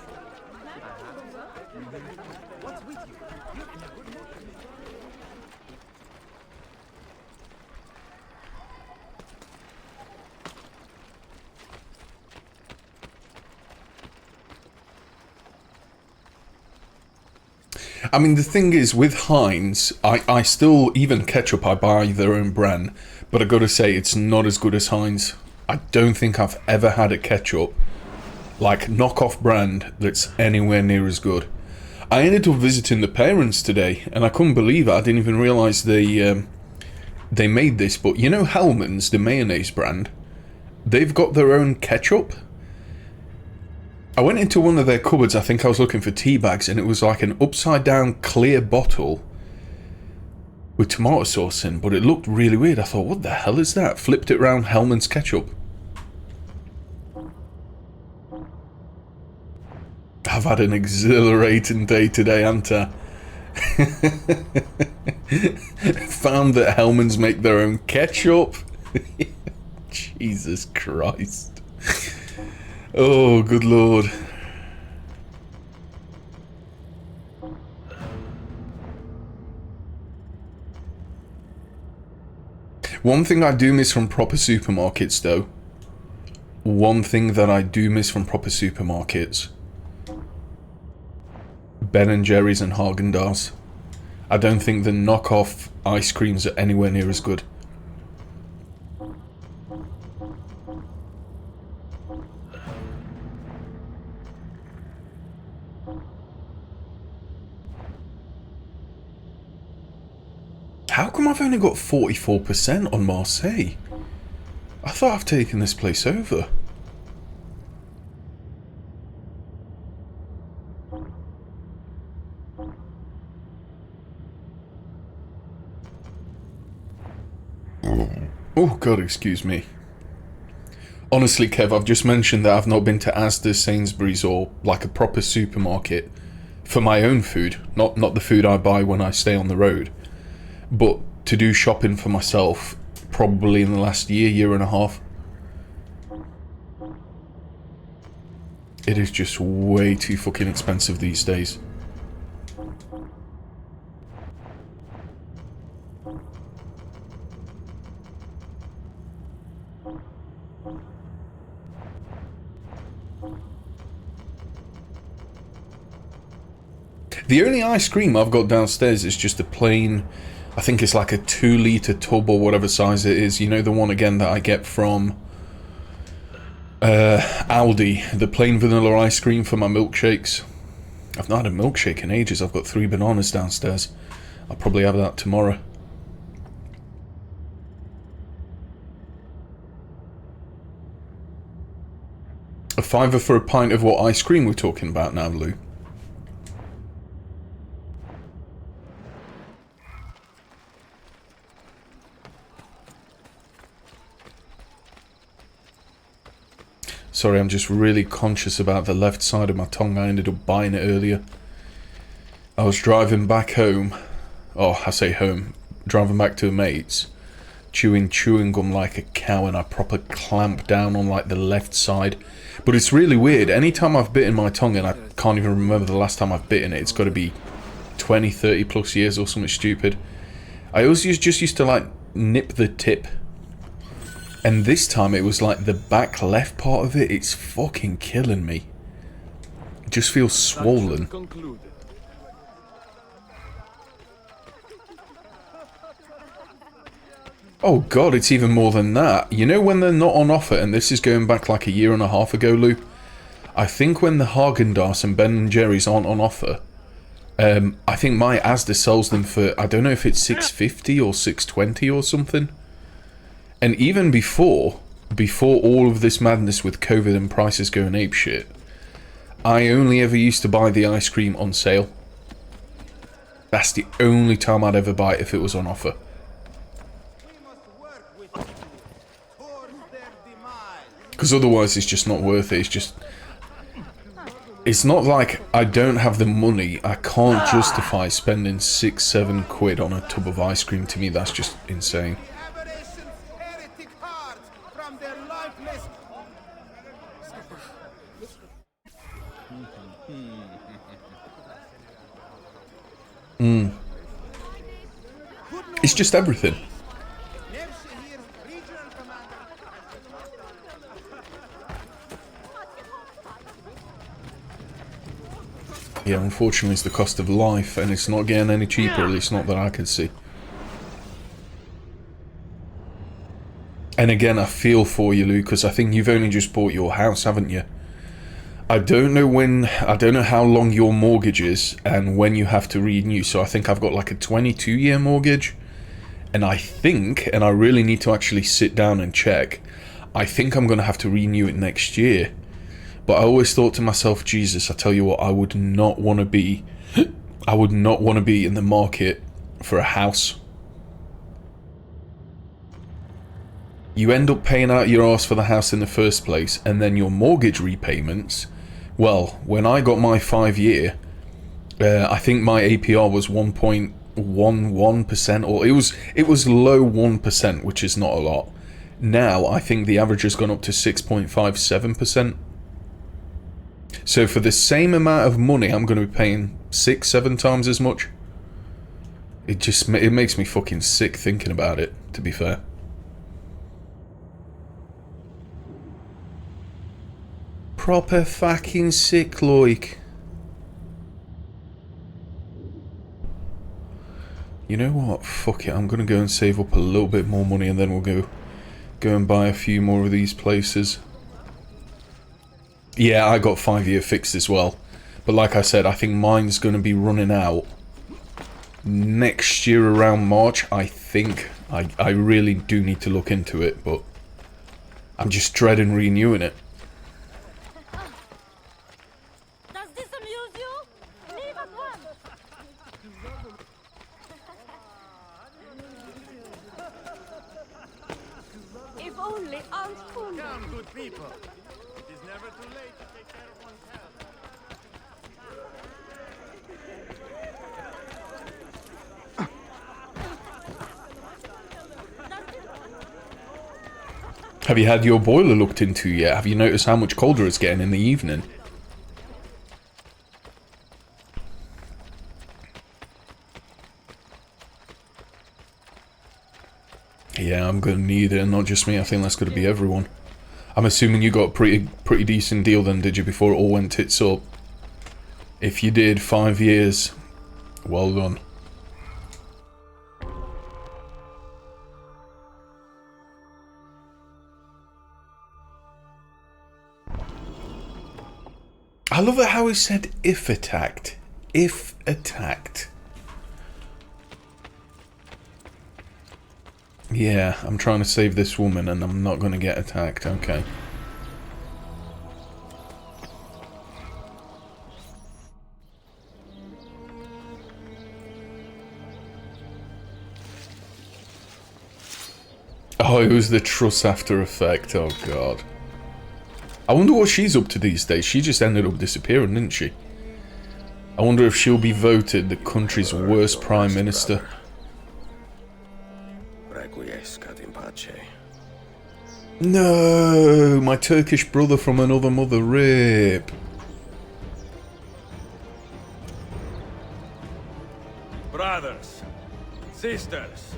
What's with you? You're in a good mood. I mean, the thing is, with Heinz, I still, even ketchup, I buy their own brand, but I gotta say, it's not as good as Heinz. I don't think I've ever had a ketchup, like, knockoff brand, that's anywhere near as good. I ended up visiting the parents today, and I couldn't believe it. I didn't even realise they made this, but you know Hellmann's, the mayonnaise brand? They've got their own ketchup. I went into one of their cupboards, I think I was looking for tea bags, and it was like an upside down clear bottle with tomato sauce in, but it looked really weird. I thought, what the hell is that? Flipped it around, Hellmann's ketchup. I've had an exhilarating day today, haven't I? Found that Hellmann's make their own ketchup. Jesus Christ. Oh, good lord. One thing I do miss from proper supermarkets, though. One thing that I do miss from proper supermarkets. Ben & Jerry's and Haagen-Dazs. I don't think the knockoff ice creams are anywhere near as good. How come I've only got 44% on Marseille? I thought I've taken this place over. Oh god, excuse me. Honestly, Kev, I've just mentioned that I've not been to Asda, Sainsbury's or like a proper supermarket for my own food, not the food I buy when I stay on the road. But to do shopping for myself, probably in the last year and a half. It is just way too fucking expensive these days. The only ice cream I've got downstairs is just a plain, I think it's like a 2-litre tub or whatever size it is. You know, the one again that I get from Aldi, the plain vanilla ice cream for my milkshakes. I've not had a milkshake in ages. I've got 3 bananas downstairs. I'll probably have that tomorrow. $5 for a pint of what ice cream we're talking about now, Lou? Sorry, I'm just really conscious about the left side of my tongue. I ended up buying it earlier. I was driving back home. Oh, I say home. Driving back to a mate's. Chewing gum like a cow, and I proper clamped down on like the left side. But it's really weird. Anytime I've bitten my tongue, and I can't even remember the last time I've bitten it, it's got to be 20, 30 plus years or something stupid. I always just used to like nip the tip. And this time it was like the back left part of it. It's fucking killing me. It just feels swollen. Oh god, it's even more than that. You know when they're not on offer, and this is going back like a year and a half ago, Lou? I think when the Haagen-Dazs and Ben & Jerry's aren't on offer, I think my Asda sells them for, I don't know if it's $6.50 or $6.20 or something. And even before all of this madness with COVID and prices going apeshit, I only ever used to buy the ice cream on sale. That's the only time I'd ever buy it if it was on offer. Because otherwise it's just not worth it. It's not like I don't have the money. I can't justify spending 6-7 quid on a tub of ice cream. To me, that's just insane. It's just everything. Yeah, unfortunately it's the cost of life, and it's not getting any cheaper, at least not that I can see. And again, I feel for you, Lou, because I think you've only just bought your house, haven't you? I don't know how long your mortgage is and when you have to renew, so I think I've got like a 22-year mortgage. And I think, and I really need to actually sit down and check, I think I'm going to have to renew it next year. But I always thought to myself, Jesus, I tell you what, I would not want to be in the market for a house. You end up paying out your arse for the house in the first place, and then your mortgage repayments. Well, when I got my 5-year, I think my APR was 1.11%, or it was low 1%, which is not a lot. Now I think the average has gone up to 6.57%. So for the same amount of money, I'm going to be paying 6-7 times as much. It makes me fucking sick thinking about it, to be fair. Proper fucking sick, like. You know what? Fuck it. I'm gonna go and save up a little bit more money, and then we'll go and buy a few more of these places. Yeah, I got 5-year fixed as well. But like I said, I think mine's gonna be running out next year around March. I think I really do need to look into it, but I'm just dreading renewing it. Have you had your boiler looked into yet? Have you noticed how much colder it's getting in the evening? Yeah, I'm gonna need it, and not just me. I think that's gonna be everyone. I'm assuming you got a pretty decent deal then, did you, before it all went tits up? If you did, 5 years, well done. I love it how he said if attacked. If attacked. Yeah, I'm trying to save this woman and I'm not going to get attacked. Okay. Oh, it was the truss after effect. Oh, God. I wonder what she's up to these days. She just ended up disappearing, didn't she? I wonder if she'll be voted the country's worst prime minister. No, my Turkish brother from another mother, rip. Brothers, sisters,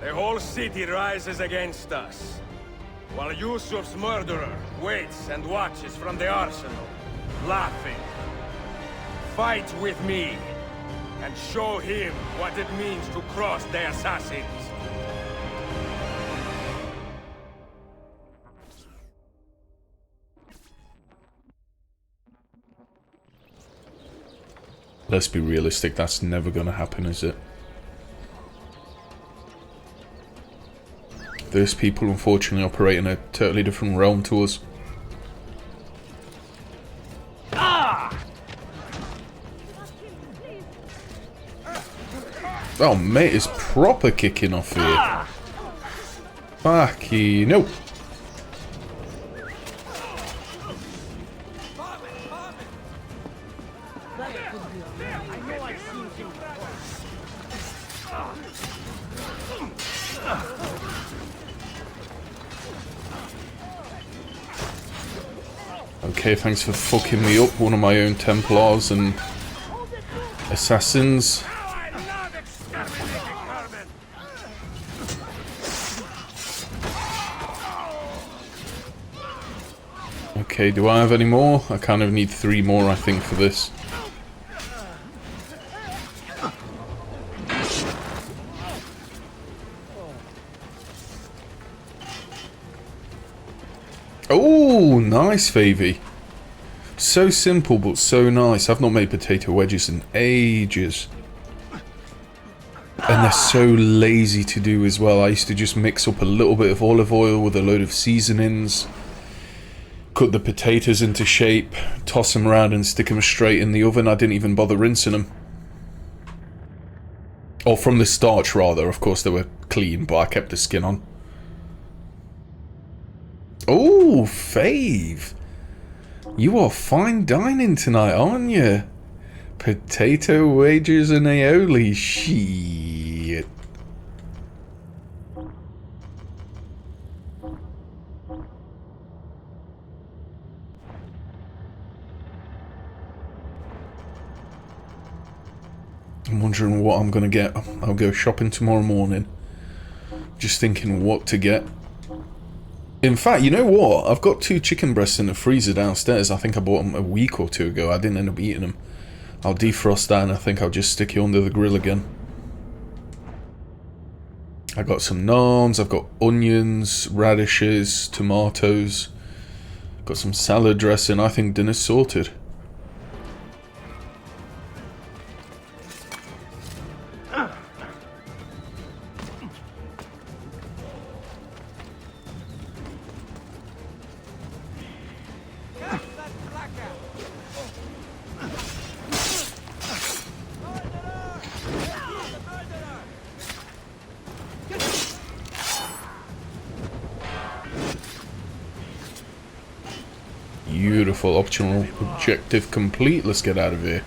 the whole city rises against us, while Yusuf's murderer waits and watches from the arsenal, laughing. Fight with me, and show him what it means to cross the assassins. Let's be realistic, that's never going to happen, is it? Those people unfortunately operate in a totally different realm to us. Oh, mate is proper kicking off here. Fucking no. Okay, thanks for fucking me up, one of my own Templars and assassins. Okay, do I have any more? I kind of need 3 more, I think, for this. Oh, nice, Favy. So simple, but so nice. I've not made potato wedges in ages. And they're so lazy to do as well. I used to just mix up a little bit of olive oil with a load of seasonings, cut the potatoes into shape, toss them around and stick them straight in the oven. I didn't even bother rinsing them. Or from the starch, rather. Of course, they were clean, but I kept the skin on. Oh, Fave. You are fine dining tonight, aren't you? Potato wedges and aioli. Shit. I'm wondering what I'm gonna get. I'll go shopping tomorrow morning. Just thinking what to get. In fact, you know what? I've got 2 chicken breasts in the freezer downstairs. I think I bought them a week or 2 ago. I didn't end up eating them. I'll defrost that and I think I'll just stick it under the grill again. I got some naans, I've got onions, radishes, tomatoes. Got some salad dressing. I think dinner's sorted. Beautiful. Optional objective complete. Let's get out of here.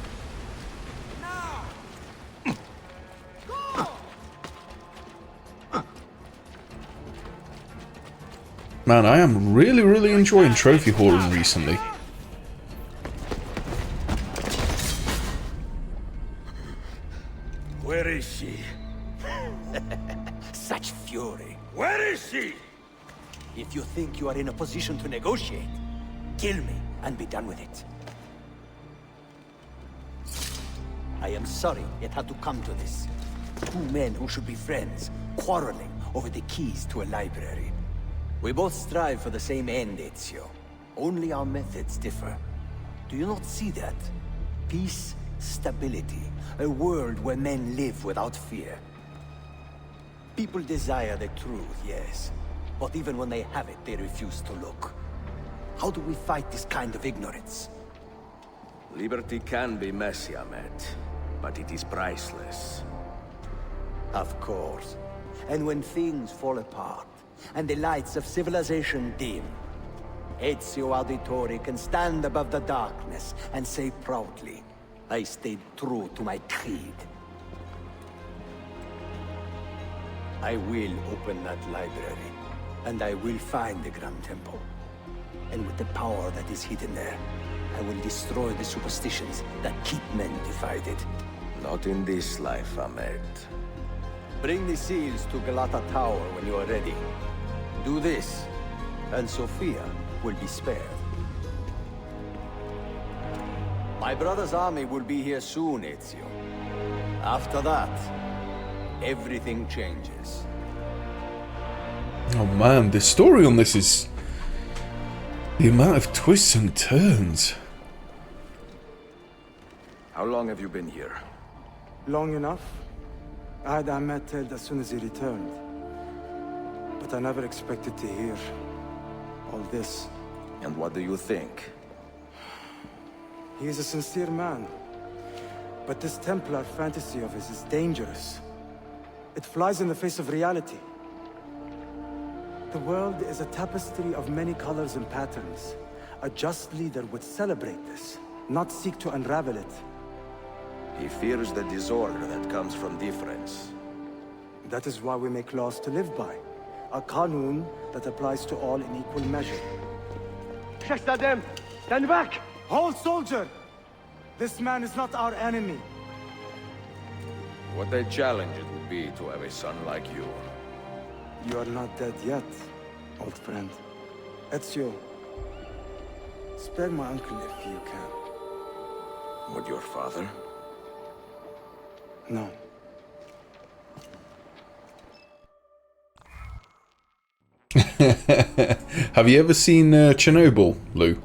Man, I am really enjoying trophy hauling recently. Where is she? Such fury. Where is she? If you think you are in a position to negotiate, kill me and be done with it. I am sorry it had to come to this. 2 men who should be friends, quarreling over the keys to a library. We both strive for the same end, Ezio. Only our methods differ. Do you not see that? Peace, stability, a world where men live without fear. People desire the truth, yes. But even when they have it, they refuse to look. How do we fight this kind of ignorance? Liberty can be messy, Ahmed, but it is priceless. Of course. And when things fall apart, and the lights of civilization dim, Ezio Auditore can stand above the darkness and say proudly, I stayed true to my creed. I will open that library, and I will find the Grand Temple. And with the power that is hidden there, I will destroy the superstitions that keep men divided. Not in this life, Ahmed. Bring the seals to Galata Tower when you are ready. Do this, and Sophia will be spared. My brother's army will be here soon, Ezio. After that, everything changes. Oh man, the story on this is... the amount of twists and turns. How long have you been here? Long enough. I had Ahmed killed as soon as he returned. But I never expected to hear all this. And what do you think? He is a sincere man. But this Templar fantasy of his is dangerous. It flies in the face of reality. The world is a tapestry of many colors and patterns. A just leader would celebrate this, not seek to unravel it. He fears the disorder that comes from difference. That is why we make laws to live by. A Qanun that applies to all in equal measure. Shahzadem, stand back! Hold, soldier! This man is not our enemy. What a challenge it would be to have a son like you. You are not dead yet, old friend. Ezio, spare my uncle if you can. Would your father? No. Have you ever seen Chernobyl, Lou?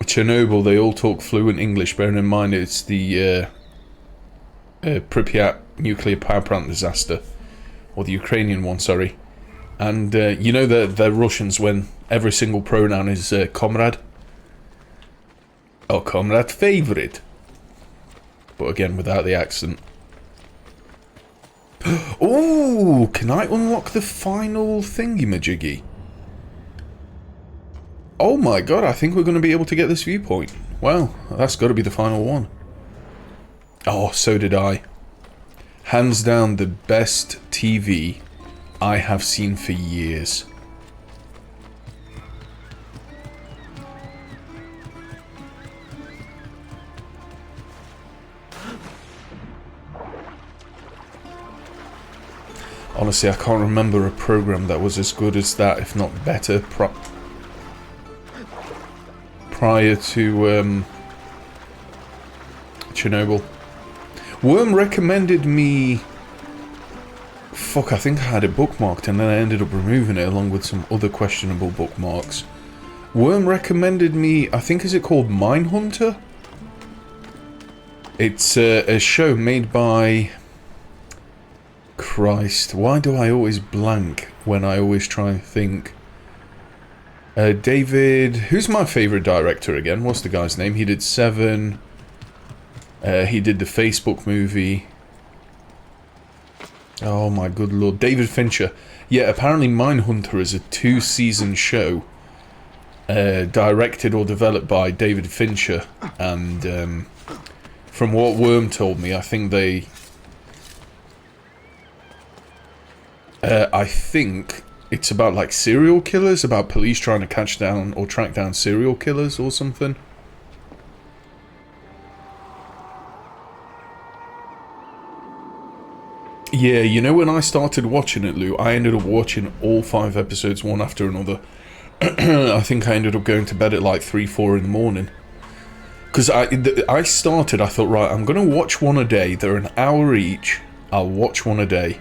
Chernobyl, they all talk fluent English, bearing in mind it's the Pripyat nuclear power plant disaster. Or the Ukrainian one, sorry. And you know the Russians, when every single pronoun is comrade? Oh, comrade favorite. But again, without the accent. Oh, can I unlock the final thingy-majiggy? Oh my god, I think we're going to be able to get this viewpoint. Well, that's got to be the final one. Oh, so did I. Hands down the best TV I have seen for years. Honestly, I can't remember a program that was as good as that, if not better, prior to Chernobyl. Worm recommended me... Fuck, I think I had it bookmarked and then I ended up removing it along with some other questionable bookmarks. Worm recommended me, I think, is it called Mindhunter? It's a show made by... Christ, why do I always blank when I always try and think? David... Who's my favourite director again? What's the guy's name? He did Seven. He did the Facebook movie. Oh my good lord. David Fincher. Yeah, apparently Mindhunter is a 2-season show. Directed or developed by David Fincher. And from what Worm told me, I think they... I think it's about like serial killers, about police trying to catch down or track down serial killers or something. Yeah, you know, when I started watching it, Lou, I ended up watching all 5 episodes one after another. I think I ended up going to bed at like 3, 4 in the morning. Because I started, I thought, right, I'm going to watch one a day. They're an hour each. I'll watch one a day.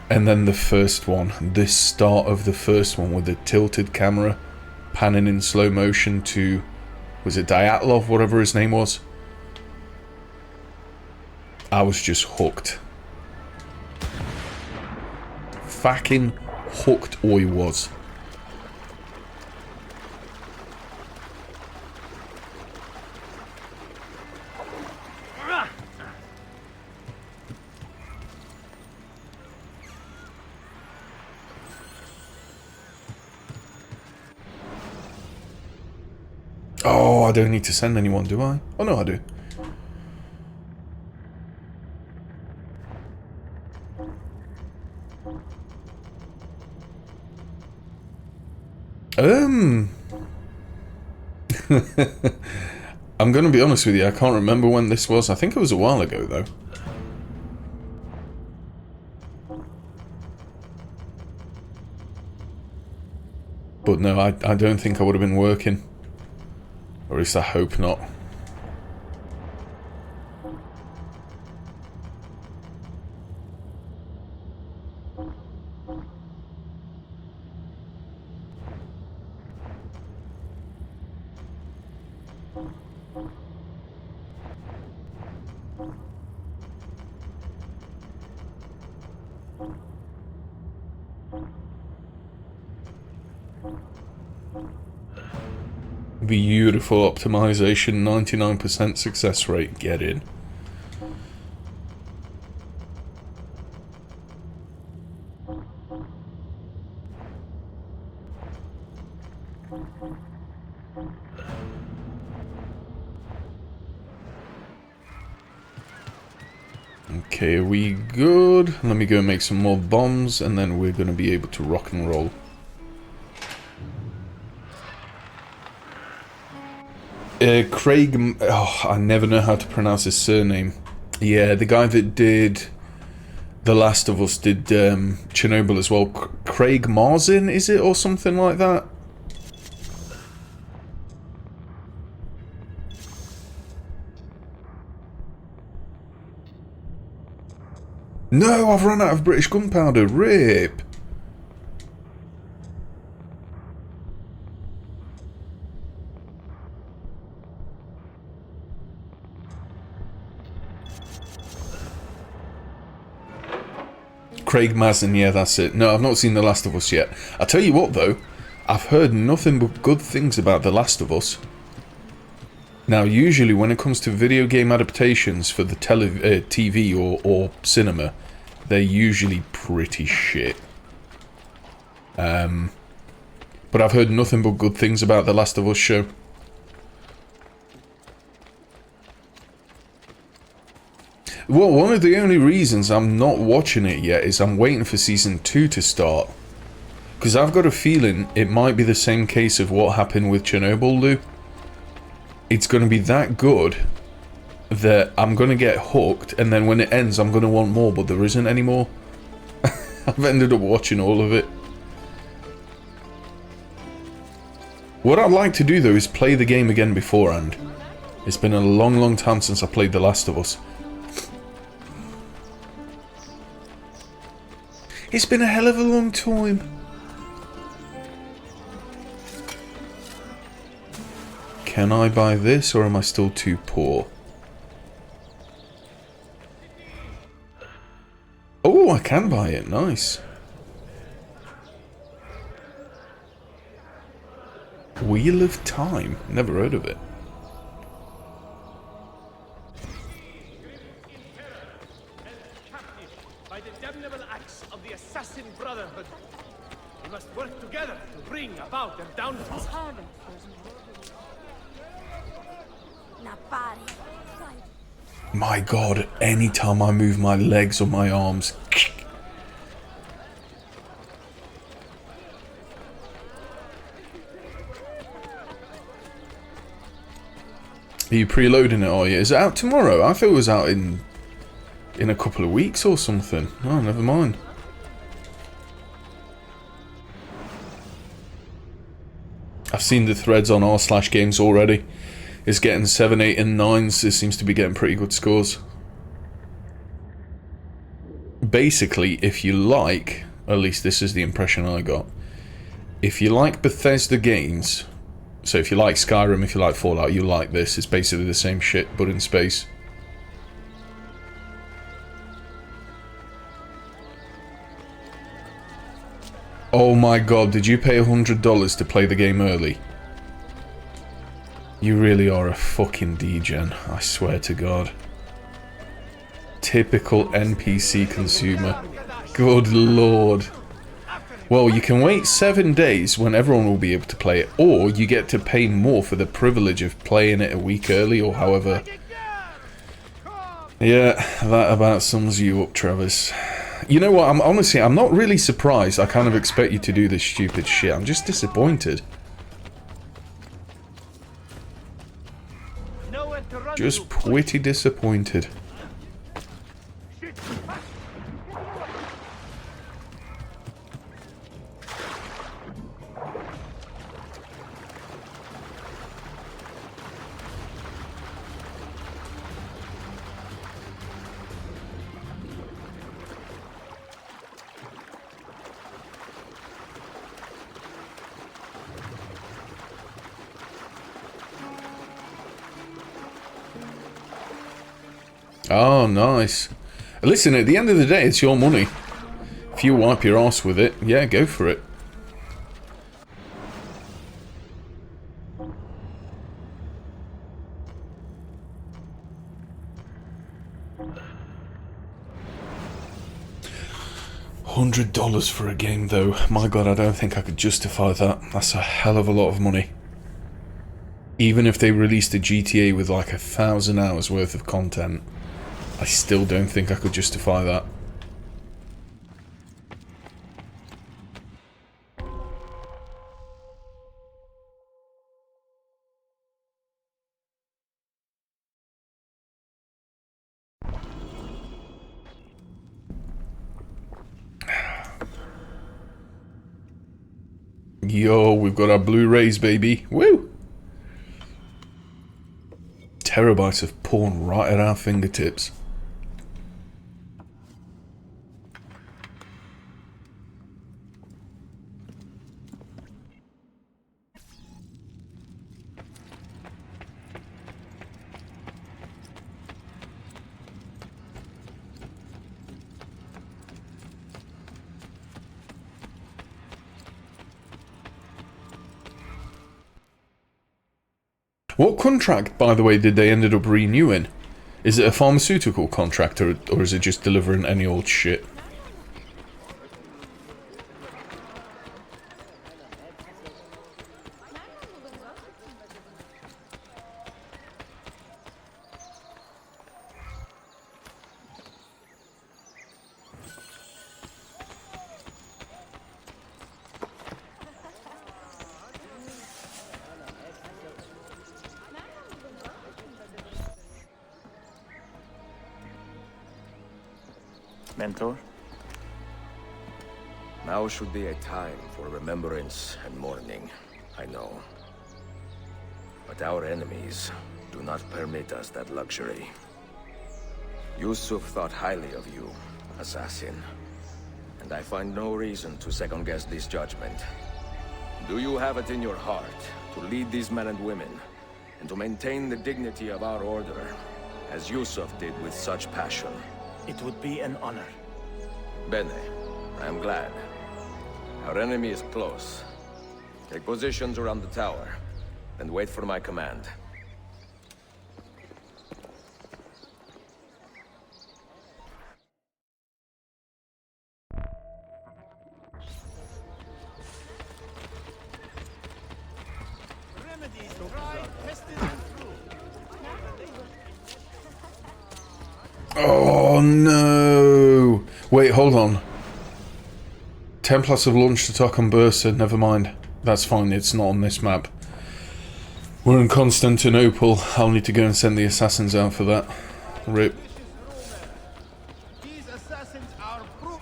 And then the first one, this start of the first one with the tilted camera panning in slow motion to, was it Dyatlov, whatever his name was? I was just hooked. Fucking hooked I was. I don't need to send anyone, do I? Oh no, I do. I'm gonna be honest with you, I can't remember when this was. I think it was a while ago though. But no, I don't think I would have been working. Or at least I hope not. Beautiful optimization, 99% success rate, get in. Okay, are we good? Let me go make some more bombs and then we're going to be able to rock and roll. Craig, oh, I never know how to pronounce his surname. Yeah, the guy that did The Last of Us did Chernobyl as well. Craig Mazin, is it, or something like that? No, I've run out of British gunpowder. RIP. Craig Mazin, yeah, that's it. No, I've not seen The Last of Us yet. I tell you what, though, I've heard nothing but good things about The Last of Us. Now, usually when it comes to video game adaptations for the TV or cinema, they're usually pretty shit. But I've heard nothing but good things about The Last of Us show. Well, one of the only reasons I'm not watching it yet is I'm waiting for Season 2 to start. Because I've got a feeling it might be the same case of what happened with Chernobyl, Lou. It's going to be that good that I'm going to get hooked, and then when it ends I'm going to want more, but there isn't any more. I've ended up watching all of it. What I'd like to do, though, is play the game again beforehand. It's been a long, long time since I played The Last of Us. It's been a hell of a long time. Can I buy this, or am I still too poor? Oh, I can buy it. Nice. Wheel of Time. Never heard of it. By the damnable acts of the Assassin Brotherhood, we must work together to bring about their downfall. My god, anytime I move my legs or my arms. Are you preloading it, are you? Is it out tomorrow? I thought it was out in a couple of weeks or something. Oh, never mind. I've seen the threads on r/games already. It's getting 7, 8 and 9s. It seems to be getting pretty good scores. Basically, if you like, at least this is the impression I got, if you like Bethesda games, so if you like Skyrim, if you like Fallout, you like this. It's basically the same shit, but in space. Oh my god, did you pay $100 to play the game early? You really are a fucking degen, I swear to god. Typical NPC consumer. Good lord. Well, you can wait 7 days when everyone will be able to play it, or you get to pay more for the privilege of playing it a week early, or however. Yeah, that about sums you up, Travis. You know what, I'm not really surprised. I kind of expect you to do this stupid shit. I'm just disappointed. Just pretty disappointed. Oh, nice. Listen, at the end of the day, it's your money. If you wipe your ass with it, yeah, go for it. $100 for a game, though. My god, I don't think I could justify that. That's a hell of a lot of money. Even if they released a GTA with like 1,000 hours worth of content, I still don't think I could justify that. Yo, we've got our Blu-rays, baby. Woo! Terabytes of porn right at our fingertips. What contract, by the way, did they ended up renewing? Is it a pharmaceutical contract, or is it just delivering any old shit? Mentor? Now should be a time for remembrance and mourning, I know. But our enemies do not permit us that luxury. Yusuf thought highly of you, assassin. And I find no reason to second-guess this judgment. Do you have it in your heart to lead these men and women, and to maintain the dignity of our order, as Yusuf did with such passion? It would be an honor. Bene, I am glad. Our enemy is close. Take positions around the tower, and wait for my command. Oh no! Wait, hold on. Templars have launched attack on Bursa. Never mind. That's fine, it's not on this map. We're in Constantinople. I'll need to go and send the assassins out for that. RIP. These assassins are brute.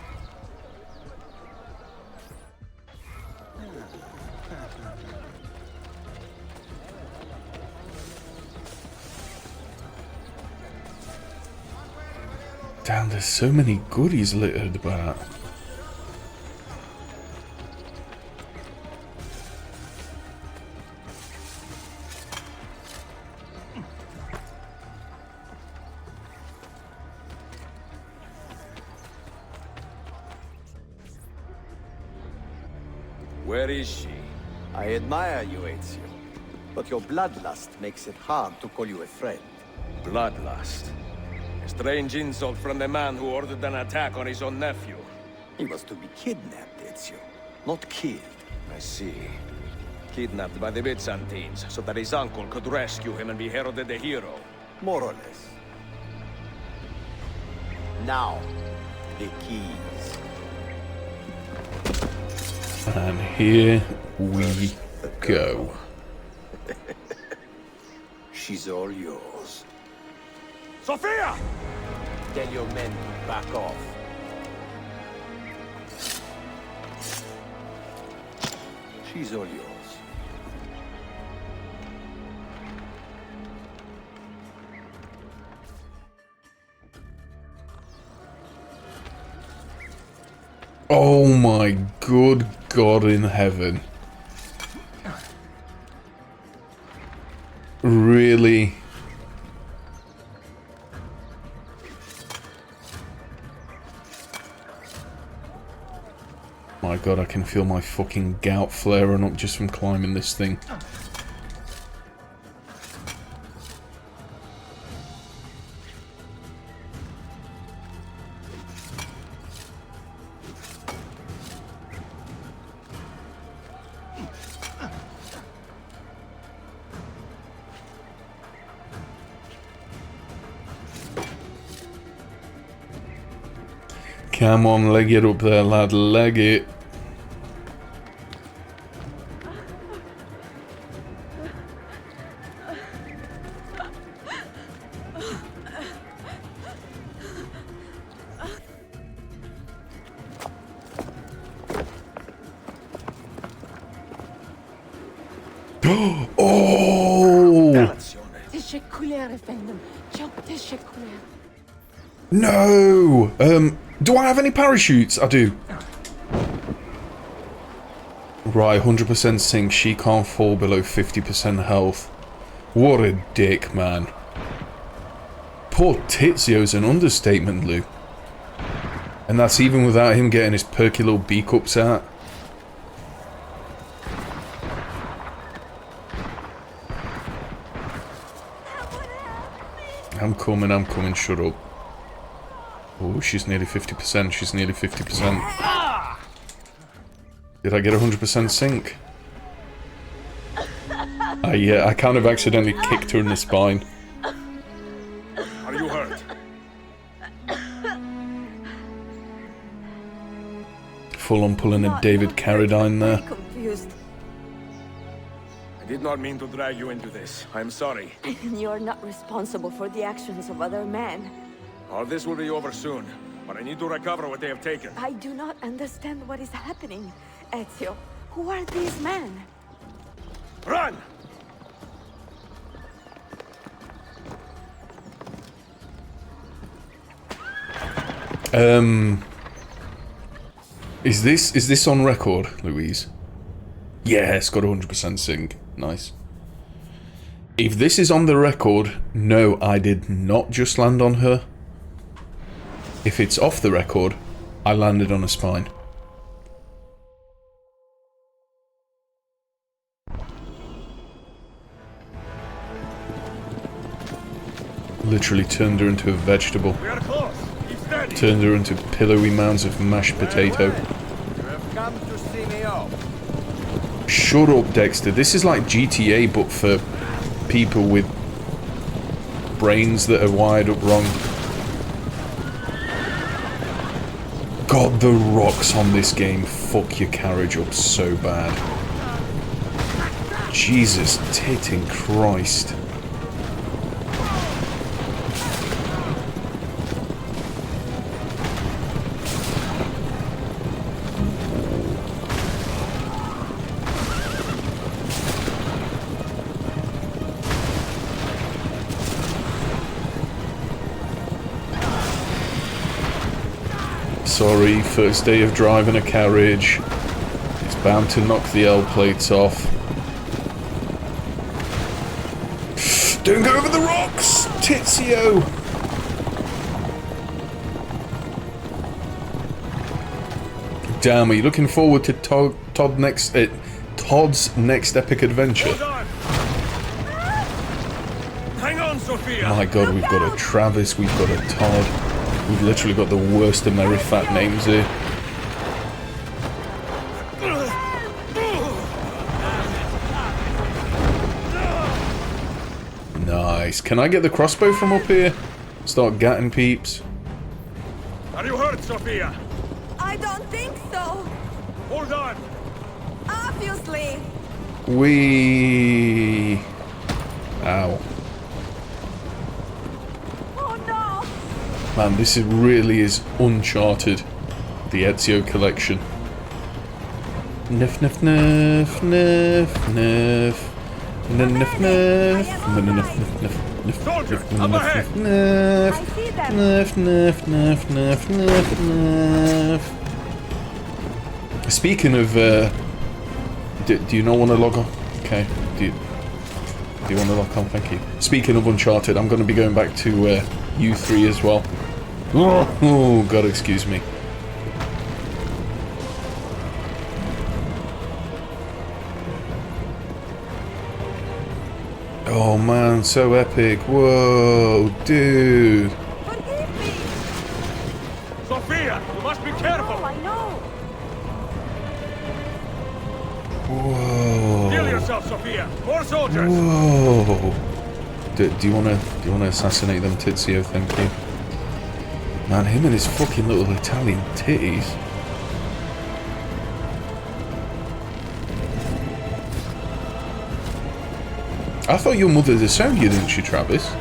Damn, there's so many goodies littered about. Where is she? I admire you, Ezio. But your bloodlust makes it hard to call you a friend. Bloodlust. A strange insult from the man who ordered an attack on his own nephew. He was to be kidnapped, Ezio. not killed. I see. Kidnapped by the Byzantines, so that his uncle could rescue him and be heralded a hero. More or less. Now, the keys. And here we go. She's all yours. Sophia! Tell your men to back off. She's all yours. Oh my good God in heaven. Really? My God, I can feel my fucking gout flaring up just from climbing this thing. Come on, leg it up there, lad, leg it. Oh! Teşekkürler efendim. Çok teşekkürler. No! Do I have any parachutes? I do. Right, 100% sink. She can't fall below 50% health. What a dick, man. Poor Tizio's an understatement, Lou. And that's even without him getting his perky little B-cups out. I'm coming, shut up. Oh, she's nearly 50%, she's nearly 50%. Did I get 100% sync? Yeah, I kind of accidentally kicked her in the spine. Are you hurt? Full on pulling a David Carradine there. Confused. I did not mean to drag you into this. I'm sorry. You're not responsible for the actions of other men. All this will be over soon, but I need to recover what they have taken. I do not understand what is happening. Ezio, who are these men? Run! Is this on record, Louise? Yeah, it's got 100% sync. Nice. If this is on the record, no, I did not just land on her. If it's off the record, I landed on a spine. Literally turned her into a vegetable. We are close. Keep steady. Turned her into pillowy mounds of mashed potato. You have come to see me off. Shut up, Dexter. This is like GTA, but for people with brains that are wired up wrong. God, the rocks on this game fuck your carriage up so bad. Jesus titting Christ. Sorry, first day of driving a carriage. It's bound to knock the L plates off. Don't go over the rocks, Tizio! Damn, are you looking forward to Todd's next epic adventure? Hang on, Sophia! My God, we've got a Travis, we've got a Todd. We've literally got the worst of Merry Fat names here. Nice. Can I get the crossbow from up here? Start gatting peeps. Are you hurt, Sophia? I don't think so. Hold on. Obviously. Wee. Ow. Oh no. Man, this really is Uncharted. The Ezio collection. Nuff, nuff, nuff, nuff, nuff. Nuff, nuff, nuff. Soldier, up ahead. Nuff, nuff, nuff, nuff, nuff, nuff, nuff. Speaking of, do you not want to log on? Okay. Do you want to log on? Thank you. Speaking of Uncharted, I'm going to be going back to U3 as well. Oh, God, excuse me. Oh man, so epic. Whoa, dude. Sophia, you must be careful. I know. Whoa. Heal yourself, Sophia. More soldiers. Whoa. Do you wanna assassinate them, Tizio? Thank you. Man, him and his fucking little Italian titties. I thought your mother disowned you, didn't she, Travis?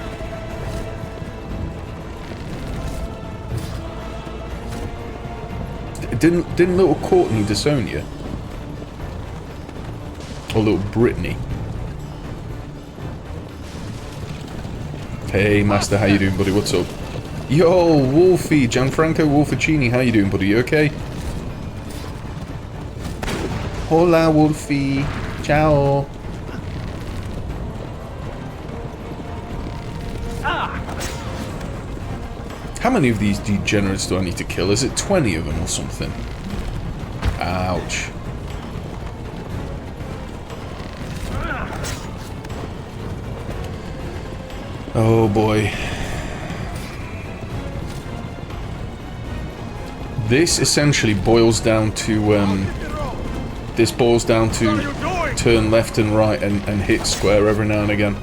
Didn't little Courtney disown you? Or little Brittany? Hey, Master, how you doing, buddy? What's up? Yo, Wolfie, Gianfranco Wolficini, how you doing, buddy? You okay? Hola, Wolfie. Ciao. How many of these degenerates do I need to kill? Is it 20 of them or something? Ouch. Oh boy. This essentially boils down to turn left and right and hit square every now and again.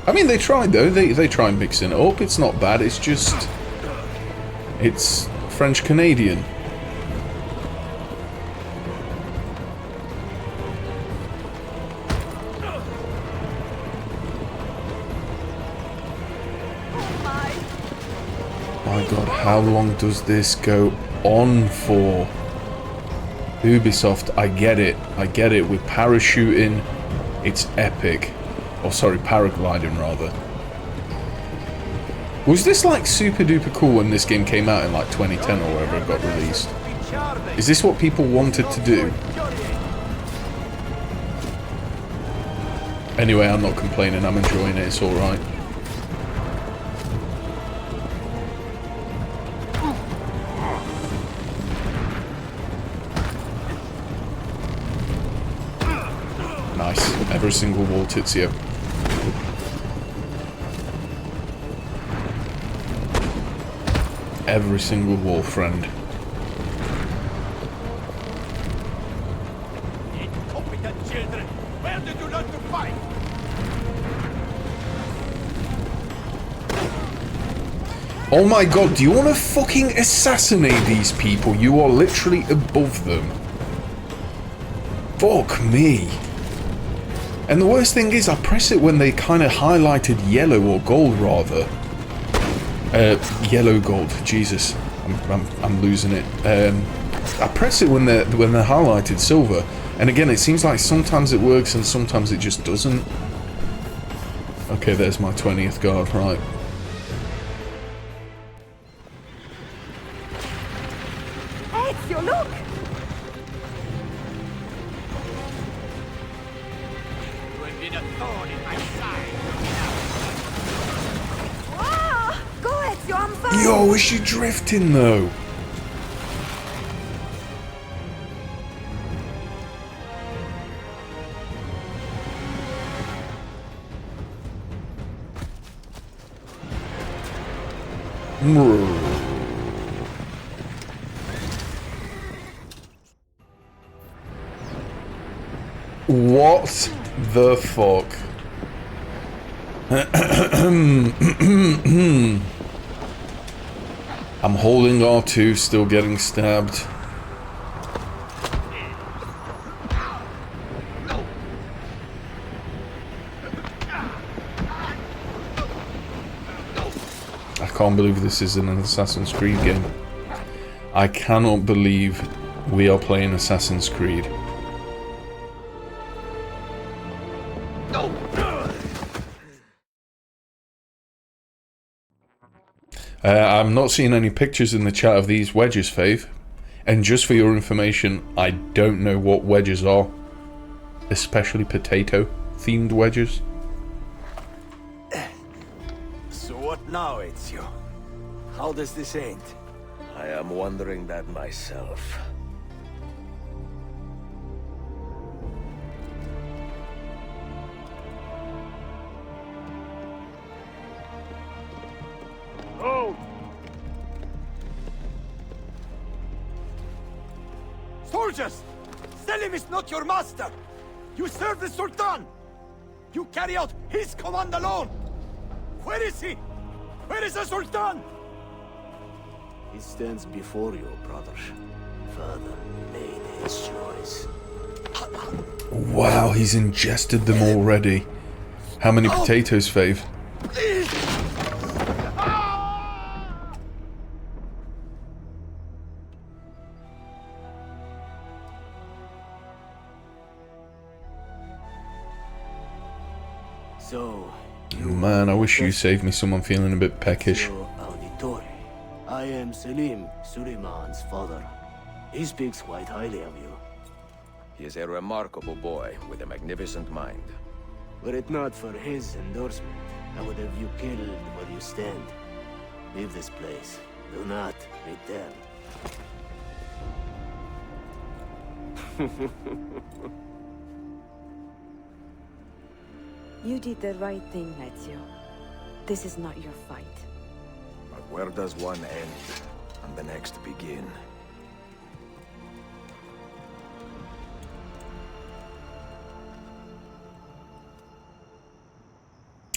I mean, they tried though. They try mixing it up. It's not bad. It's just it's French Canadian. My God, how long does this go on for? Ubisoft, I get it. I get it. With parachuting, it's epic. Oh, sorry, paragliding, rather. Was this, like, super duper cool when this game came out in, like, 2010 or wherever it got released? Is this what people wanted to do? Anyway, I'm not complaining. I'm enjoying it. It's alright. Nice. Every single wall, Tizio. Every single wall, friend. Incompetent children! Where did you learn to fight? Oh my God, do you want to fucking assassinate these people? You are literally above them. Fuck me. And the worst thing is, I press it when they kind of highlighted yellow or gold, rather. Yellow gold. Jesus, I'm losing it. I press it when they're highlighted silver, and again, it seems like sometimes it works and sometimes it just doesn't. Okay, there's my 20th guard, right? Ezio, look! You have been a thorn in my side. Ah! Go, Ezio, I'm fine! Yo, is she drifting though? What the fuck? I'm holding R2, still getting stabbed. I can't believe this is an Assassin's Creed game. I cannot believe we are playing Assassin's Creed. I'm not seeing any pictures in the chat of these wedges, Fave. And just for your information, I don't know what wedges are. Especially potato-themed wedges. So what now, Ezio? How does this end? I am wondering that myself. Oh! Soldiers! Selim is not your master! You serve the Sultan! You carry out his command alone! Where is he? Where is the Sultan? He stands before you, brother. Father made his choice. Wow, he's ingested them already. How many potatoes, Fave? So, Man, I wish you saved me some. I'm feeling a bit peckish. Auditore. I am Selim, Suleiman's father. He speaks quite highly of you. He is a remarkable boy with a magnificent mind. Were it not for his endorsement, I would have you killed where you stand. Leave this place. Do not return. You did the right thing, Ezio. This is not your fight. But where does one end and the next begin?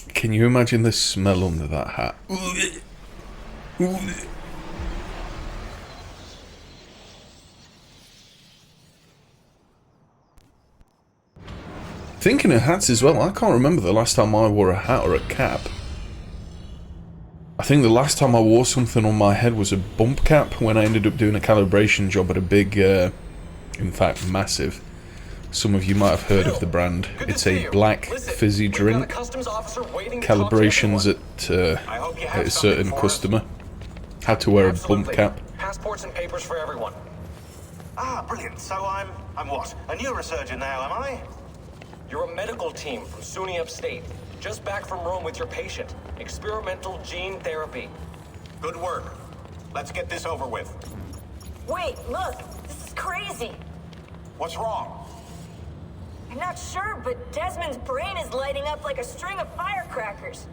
Can you imagine the smell under that hat? Thinking of hats as well, I can't remember the last time I wore a hat or a cap. I think the last time I wore something on my head was a bump cap when I ended up doing a calibration job at a big, in fact massive. Some of you might have heard of the brand. It's a black fizzy drink. Calibrations at a certain customer. Had to wear a bump cap. Passports and papers for everyone. Ah, brilliant. So I'm what? A neurosurgeon now, am I? You're a medical team from SUNY Upstate. Just back from Rome with your patient. Experimental gene therapy. Good work. Let's get this over with. Wait, look! This is crazy! What's wrong? I'm not sure, but Desmond's brain is lighting up like a string of firecrackers.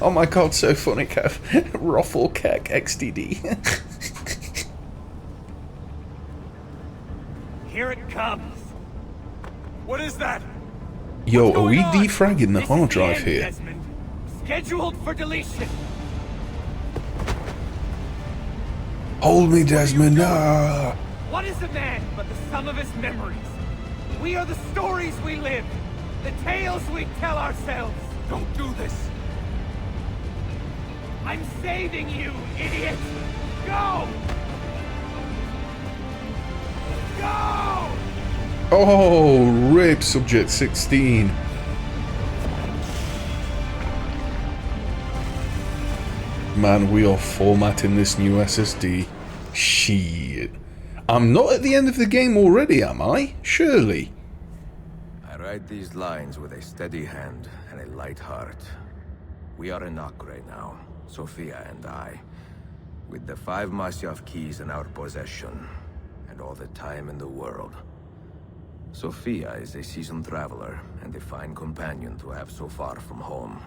Oh my god, so funny, Kev. Ruffle Keck XDD. Here it comes. What is that? Yo, are we defragging the hard drive here? Desmond. Scheduled for deletion. Hold me, Desmond. Ah. What is a man but the sum of his memories? We are the stories we live. The tales we tell ourselves. Don't do this. I'm saving you, idiot! Go! Go! Oh, rip Subject 16. Man, we are formatting this new SSD. Shit. I'm not at the end of the game already, am I? Surely. I write these lines with a steady hand and a light heart. We are in Acre now, Sofia and I, with the 5 Masyaf keys in our possession, and all the time in the world. Sofia is a seasoned traveler, and a fine companion to have so far from home.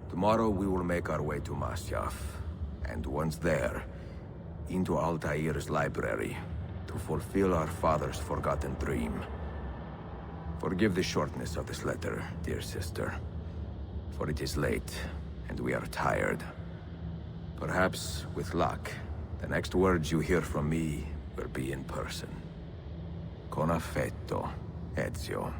Tomorrow we will make our way to Masyaf, And once there, into Altair's library, to fulfill our father's forgotten dream. Forgive the shortness of this letter, dear sister. For it is late, and we are tired. Perhaps, with luck, the next words you hear from me will be in person. Con affetto, Ezio.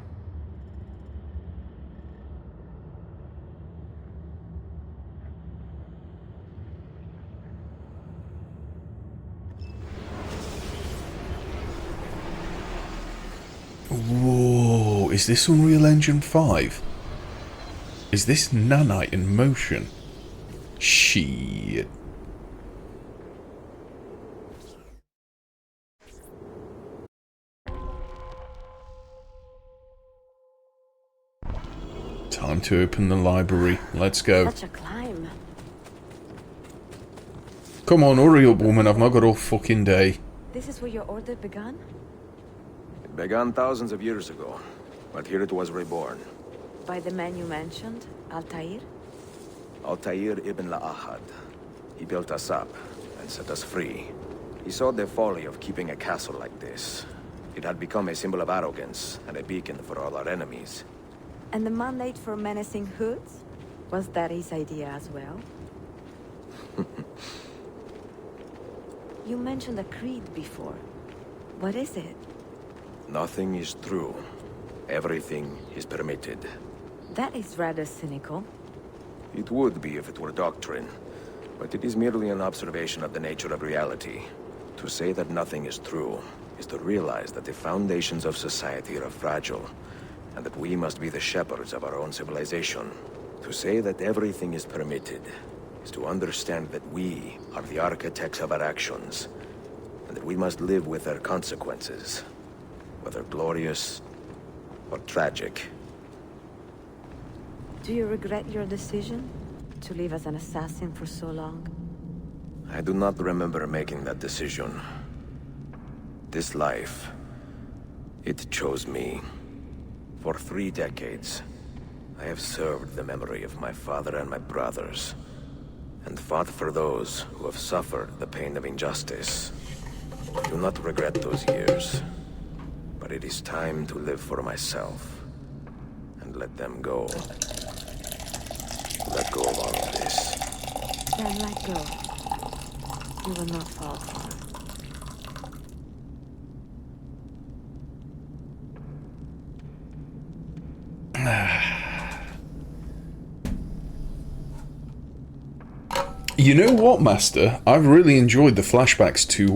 Whoa, is this Unreal Engine 5? Is this Nanite in motion? Shit. Time to open the library. Let's go. Such a climb. Come on, hurry up, woman. I've not got all fucking day. This is where your order began? It began thousands of years ago, but here it was reborn. By the man you mentioned, Altair? Altair ibn La'ahad. He built us up and set us free. He saw the folly of keeping a castle like this. It had become a symbol of arrogance and a beacon for all our enemies. And the mandate for menacing hoods? Was that his idea as well? You mentioned a creed before. What is it? Nothing is true. Everything is permitted. That is rather cynical. It would be if it were doctrine, but it is merely an observation of the nature of reality. To say that nothing is true is to realize that the foundations of society are fragile, and that we must be the shepherds of our own civilization. To say that everything is permitted is to understand that we are the architects of our actions, and that we must live with their consequences, whether glorious or tragic. Do you regret your decision to live as an assassin for so long? I do not remember making that decision. This life, it chose me. For 3 decades, I have served the memory of my father and my brothers, and fought for those who have suffered the pain of injustice. I do not regret those years, but it is time to live for myself, and let them go. Let go of all of this. Then let go. You will not fall far. You know what, Master? I've really enjoyed the flashbacks to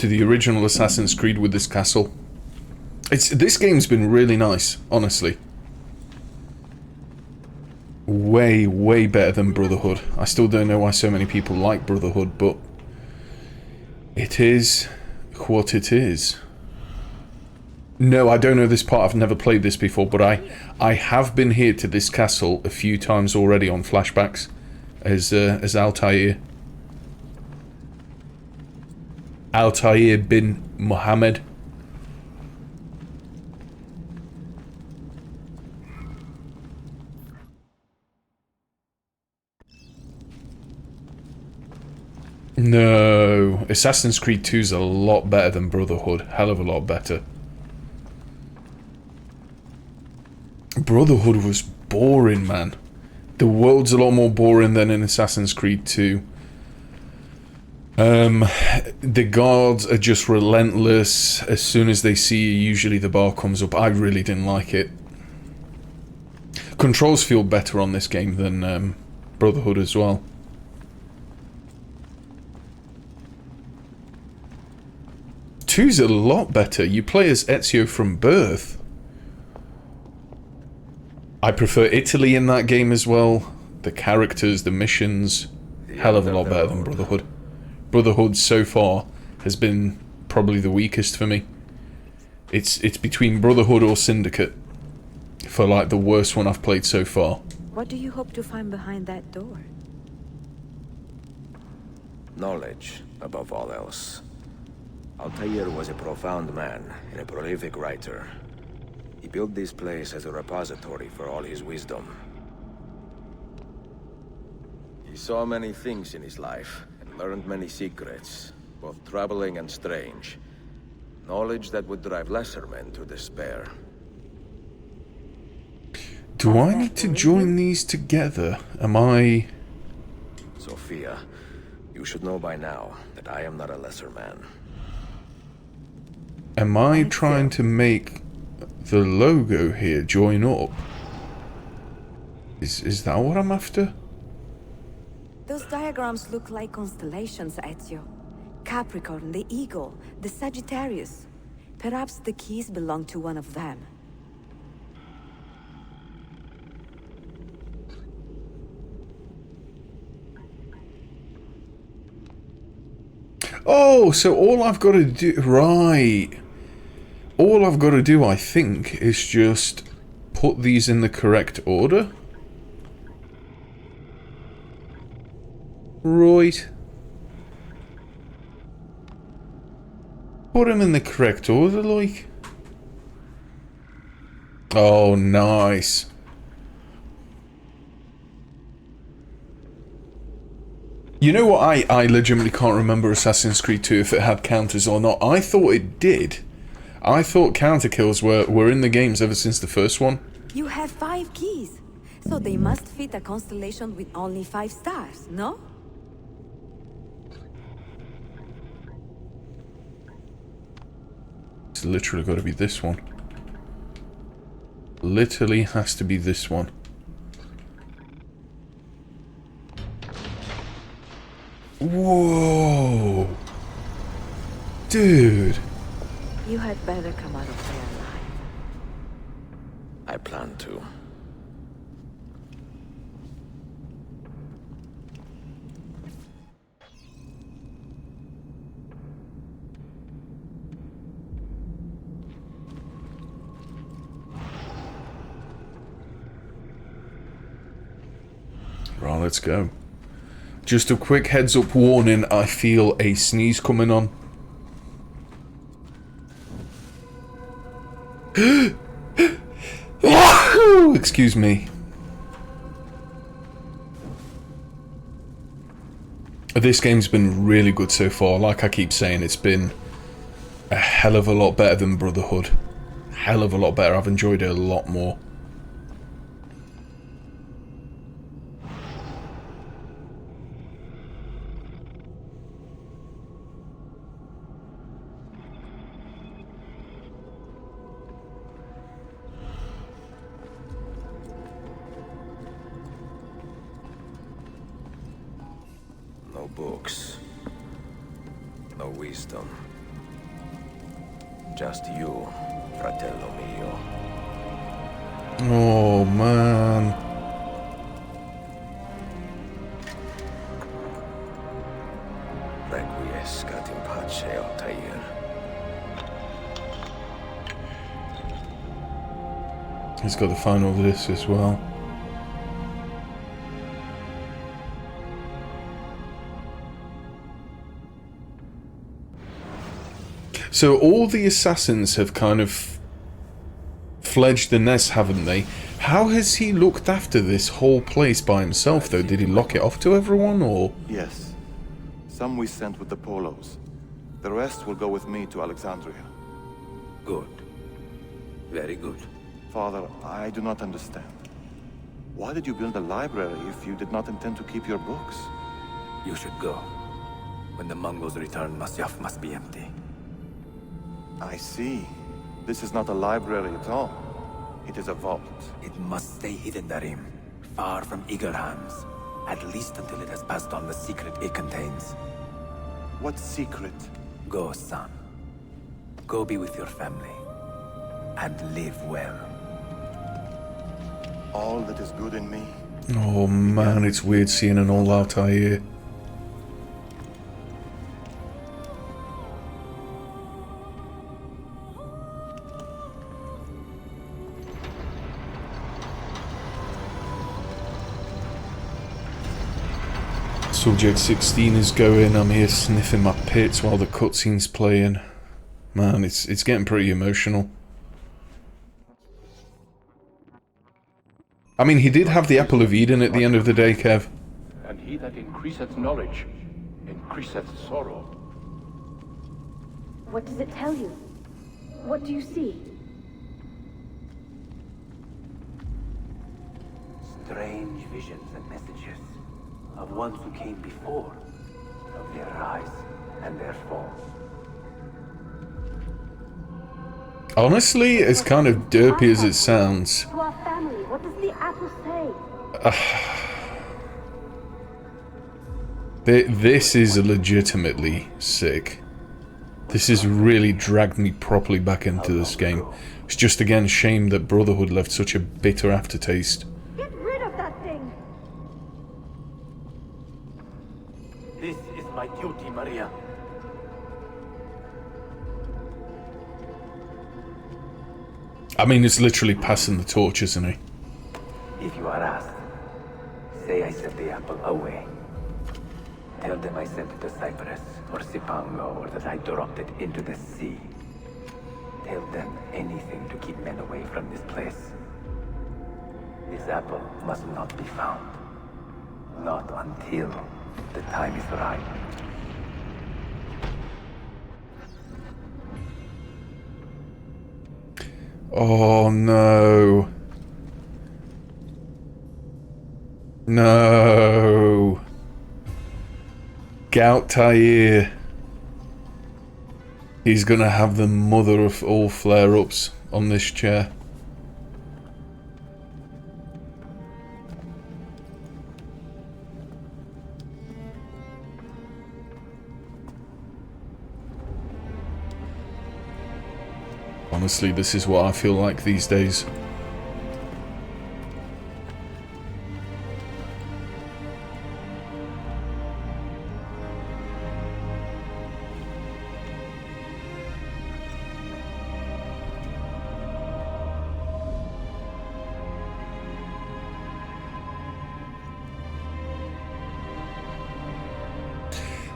the original Assassin's Creed with this castle. This game's been really nice, honestly. Way, way better than Brotherhood. I still don't know why so many people like Brotherhood, but it is what it is. No, I don't know this part. I've never played this before, but I have been here to this castle a few times already on flashbacks as Altair. Altair bin Muhammad. No, Assassin's Creed 2 is a lot better than Brotherhood. Hell of a lot better. Brotherhood was boring, man. The world's a lot more boring than in Assassin's Creed 2. The guards are just relentless. As soon as they see you, usually the bar comes up. I really didn't like it. Controls feel better on this game than Brotherhood as well. Two's a lot better. You play as Ezio from birth. I prefer Italy in that game as well. The characters, the missions, hell of a lot better than Brotherhood. Brotherhood so far has been probably the weakest for me. It's between Brotherhood or Syndicate for like the worst one I've played so far. What do you hope to find behind that door? Knowledge, above all else. Altair was a profound man and a prolific writer. He built this place as a repository for all his wisdom. He saw many things in his life, and learned many secrets, both troubling and strange. Knowledge that would drive lesser men to despair. Do I need to join these together? Am I... Sophia, you should know by now that I am not a lesser man. Am I trying to make the logo here join up? Is that what I'm after? Those diagrams look like constellations, Ezio. Capricorn, the Eagle, the Sagittarius. Perhaps the keys belong to one of them. Oh, so all I've got to do... Right. All I've got to do, I think, is just put these in the correct order. Right. Put them in the correct order, like. Oh, nice. You know what, I legitimately can't remember Assassin's Creed 2 if it had counters or not. I thought it did. I thought counter kills were in the games ever since the first one. You have 5 keys, so they must fit a constellation with only 5 stars, no? It's literally got to be this one. Literally has to be this one. Whoa! Dude! You had better come out of there alive. I plan to. Right, let's go. Just a quick heads up warning, I feel a sneeze coming on. Excuse me. This game's been really good so far. Like I keep saying, it's been a hell of a lot better than Brotherhood. Hell of a lot better. I've enjoyed it a lot more. No books. No wisdom. Just you, fratello mio. Oh, man. Requiescat in pace, Altair. He's got the final of this as well. So all the assassins have kind of fledged the nest, haven't they? How has he looked after this whole place by himself, though? Did he lock it off to everyone, or...? Yes. Some we sent with the Polos. The rest will go with me to Alexandria. Good. Very good. Father, I do not understand. Why did you build a library if you did not intend to keep your books? You should go. When the Mongols return, Masyaf must be empty. I see. This is not a library at all. It is a vault. It must stay hidden, Darim. Far from eager hands. At least until it has passed on the secret it contains. What secret? Go, son. Go be with your family. And live well. All that is good in me. Oh man, it's weird seeing an all-out here. Subject 16 is going, I'm here sniffing my pits while the cutscene's playing. Man, it's getting pretty emotional. I mean, he did have the Apple of Eden at the end of the day, Kev. And he that increaseth knowledge increaseth sorrow. What does it tell you? What do you see? Strange visions and messages of ones who came before, of their rise and their fall. Honestly, as kind of derpy as it sounds, To our family, what does the apple say? this is legitimately sick. This has really dragged me properly back into this game. It's just again a shame that Brotherhood left such a bitter aftertaste. Get rid of that thing! This is my duty, Maria. I mean, it's literally passing the torch, isn't he? If you are asked, say I sent the apple away. Tell them I sent it to Cyprus or Cipango, or that I dropped it into the sea. Tell them anything to keep men away from this place. This apple must not be found. Not until the time is right. Oh no. No. Gautair. He's gonna have the mother of all flare-ups on this chair. Honestly, this is what I feel like these days.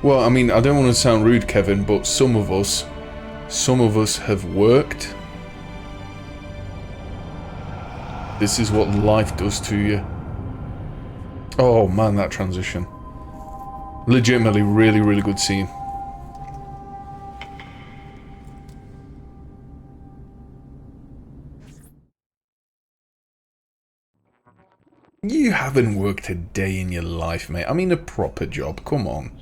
Well, I mean, I don't want to sound rude, Kevin, but some of us have worked. This is what life does to you. Oh man, that transition. Legitimately really, really good scene. You haven't worked a day in your life, mate. I mean a proper job, come on.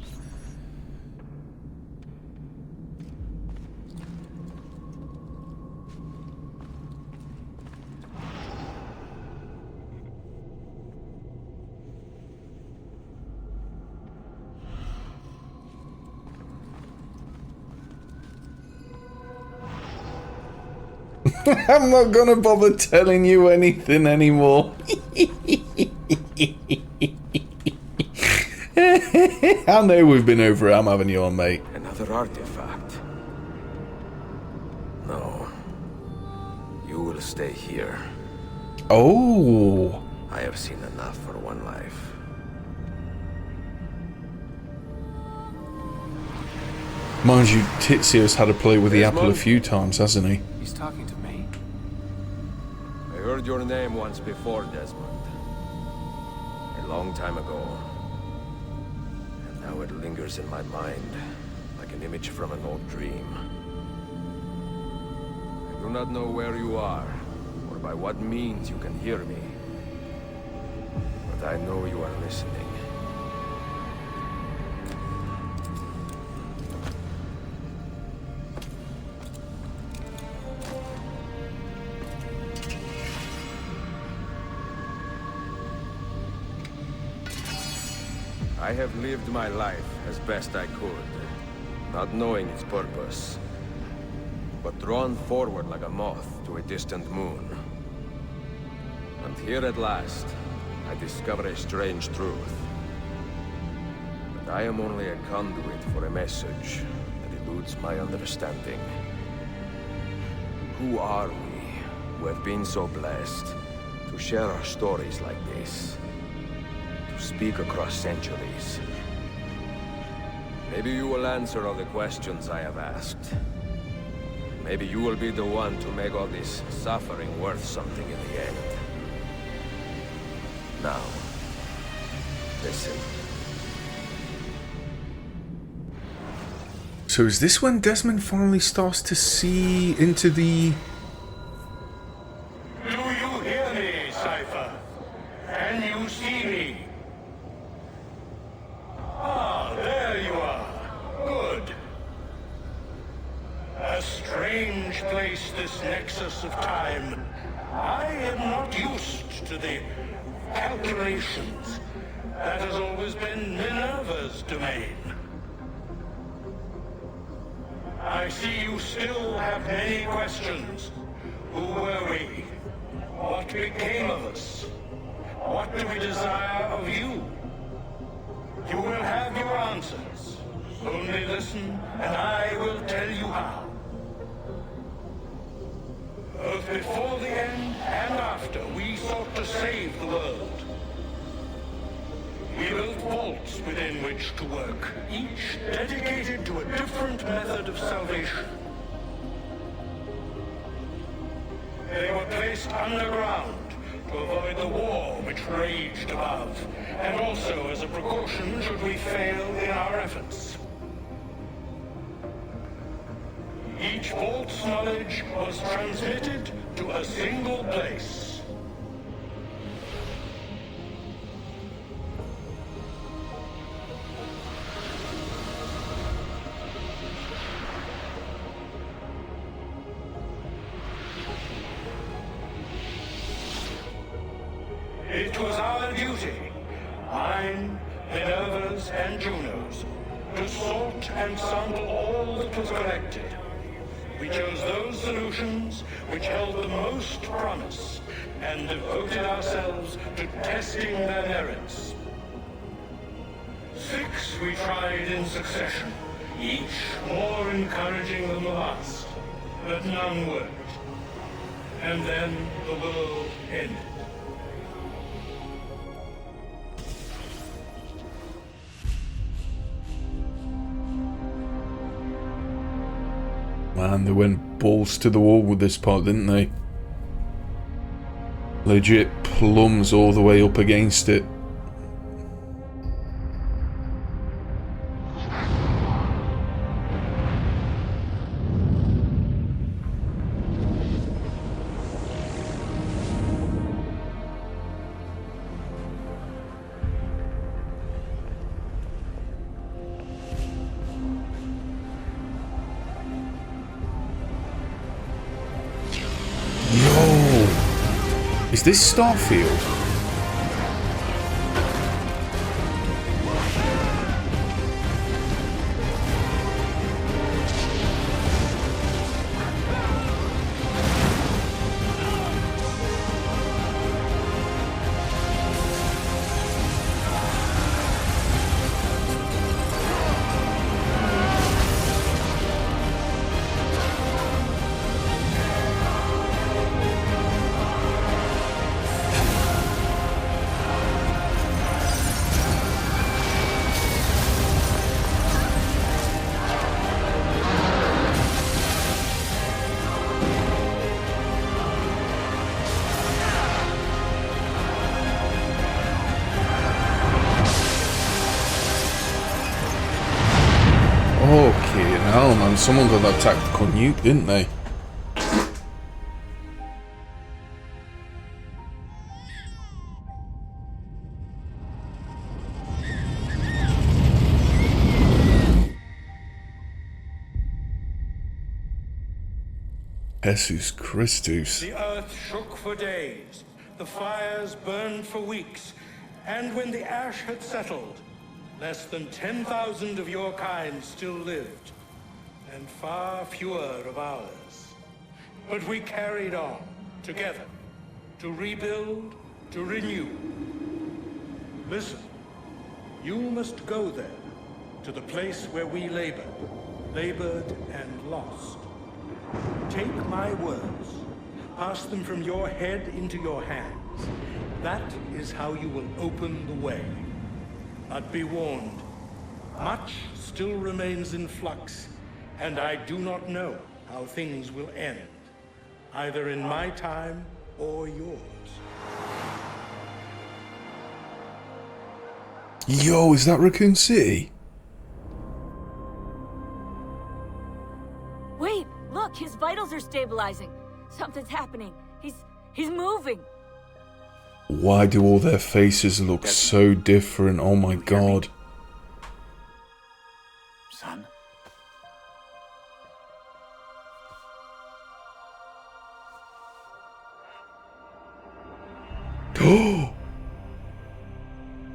I'm not gonna bother telling you anything anymore. I know we've been over it, I'm having you on, mate. Another artifact. No. You will stay here. Oh. I have seen enough for one life. Mind you, Titsio's had to play with the apple a few times, hasn't he? He's talking to me. I heard your name once before, Desmond. A long time ago. And now it lingers in my mind, like an image from an old dream. I do not know where you are, or by what means you can hear me. But I know you are listening. I have lived my life as best I could, not knowing its purpose, but drawn forward like a moth to a distant moon. And here at last, I discover a strange truth. That I am only a conduit for a message that eludes my understanding. Who are we, who have been so blessed to share our stories like this? Speak across centuries. Maybe you will answer all the questions I have asked. Maybe you will be the one to make all this suffering worth something in the end. Now, listen. So is this when Desmond finally starts to see into the... Do you hear me, Cypher? Can you see me? Ah, there you are. Good. A strange place, this nexus of time. I am not used to the calculations. That has always been Minerva's domain. I see you still have many questions. Who were we? What became of us? What do we desire of you? You will have your answers. Only listen, and I will tell you how. Both before the end and after, we sought to save the world. We built vaults within which to work, each dedicated to a different method of salvation. They were placed underground to avoid the war which raged above, and also as a precaution should we fail in our efforts. Each vault's knowledge was transmitted to a single place. It was our duty, mine, Minerva's, and Juno's, to sort and sample all that was collected. We chose those solutions which held the most promise, and devoted ourselves to testing their merits. 6 we tried in succession, each more encouraging than the last, but none worked. And then the world ended. Man, they went balls to the wall with this part, didn't they? Legit plums all the way up against it. Is this Starfield? Okay, now man, someone got that tactical nuke, didn't they? Jesus Christus. The earth shook for days, the fires burned for weeks, and when the ash had settled, less than 10,000 of your kind still lived, and far fewer of ours. But we carried on, together, to rebuild, to renew. Listen, you must go there, to the place where we labored and lost. Take my words, pass them from your head into your hands. That is how you will open the way. But be warned, much still remains in flux, and I do not know how things will end, either in my time or yours. Yo, is that Raccoon City? Wait, look, his vitals are stabilizing. Something's happening. He's moving. Why do all their faces look so different? Oh my god. Son?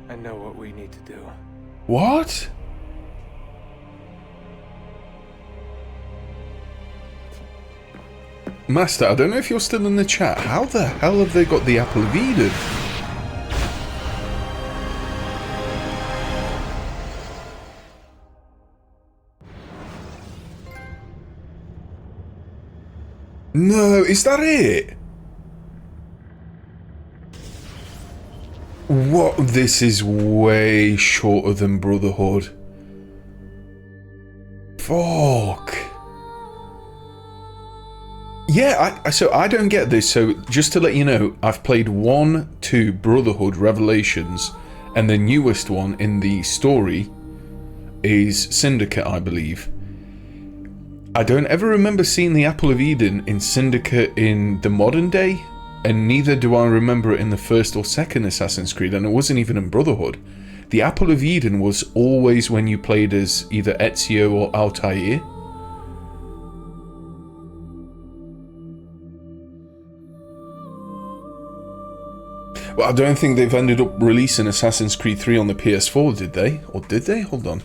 I know what we need to do. What? Master, I don't know if you're still in the chat. How the hell have they got the Apple of Eden? No, is that it? What? This is way shorter than Brotherhood. Fuck. Yeah, so I don't get this. So just to let you know, I've played 1, 2 Brotherhood Revelations, and the newest one in the story is Syndicate, I believe. I don't ever remember seeing the Apple of Eden in Syndicate in the modern day, and neither do I remember it in the first or second Assassin's Creed, and it wasn't even in Brotherhood. The Apple of Eden was always when you played as either Ezio or Altair. Well, I don't think they've ended up releasing Assassin's Creed 3 on the PS4, did they? Or did they? Hold on.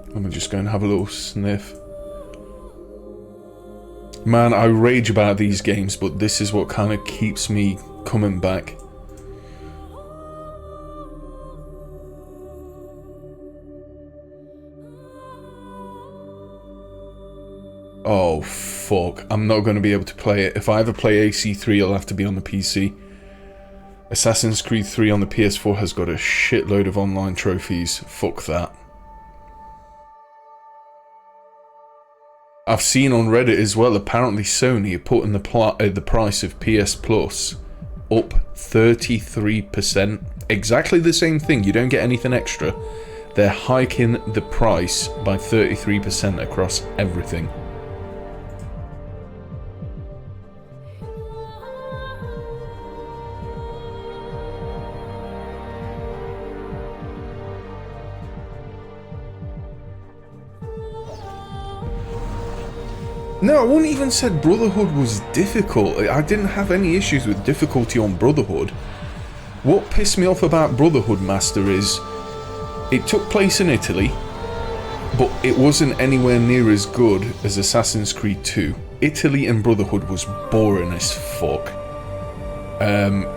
Let me just go and have a little sniff. Man, I rage about these games, but this is what kind of keeps me coming back. Oh, fuck. I'm not going to be able to play it. If I ever play AC3, it'll have to be on the PC. Assassin's Creed 3 on the PS4 has got a shitload of online trophies. Fuck that. I've seen on Reddit as well, apparently Sony are putting the price of PS Plus up 33%. Exactly the same thing, you don't get anything extra. They're hiking the price by 33% across everything. No, I wouldn't even said Brotherhood was difficult. I didn't have any issues with difficulty on Brotherhood. What pissed me off about Brotherhood, Master, is it took place in Italy, but it wasn't anywhere near as good as Assassin's Creed 2. Italy and Brotherhood was boring as fuck.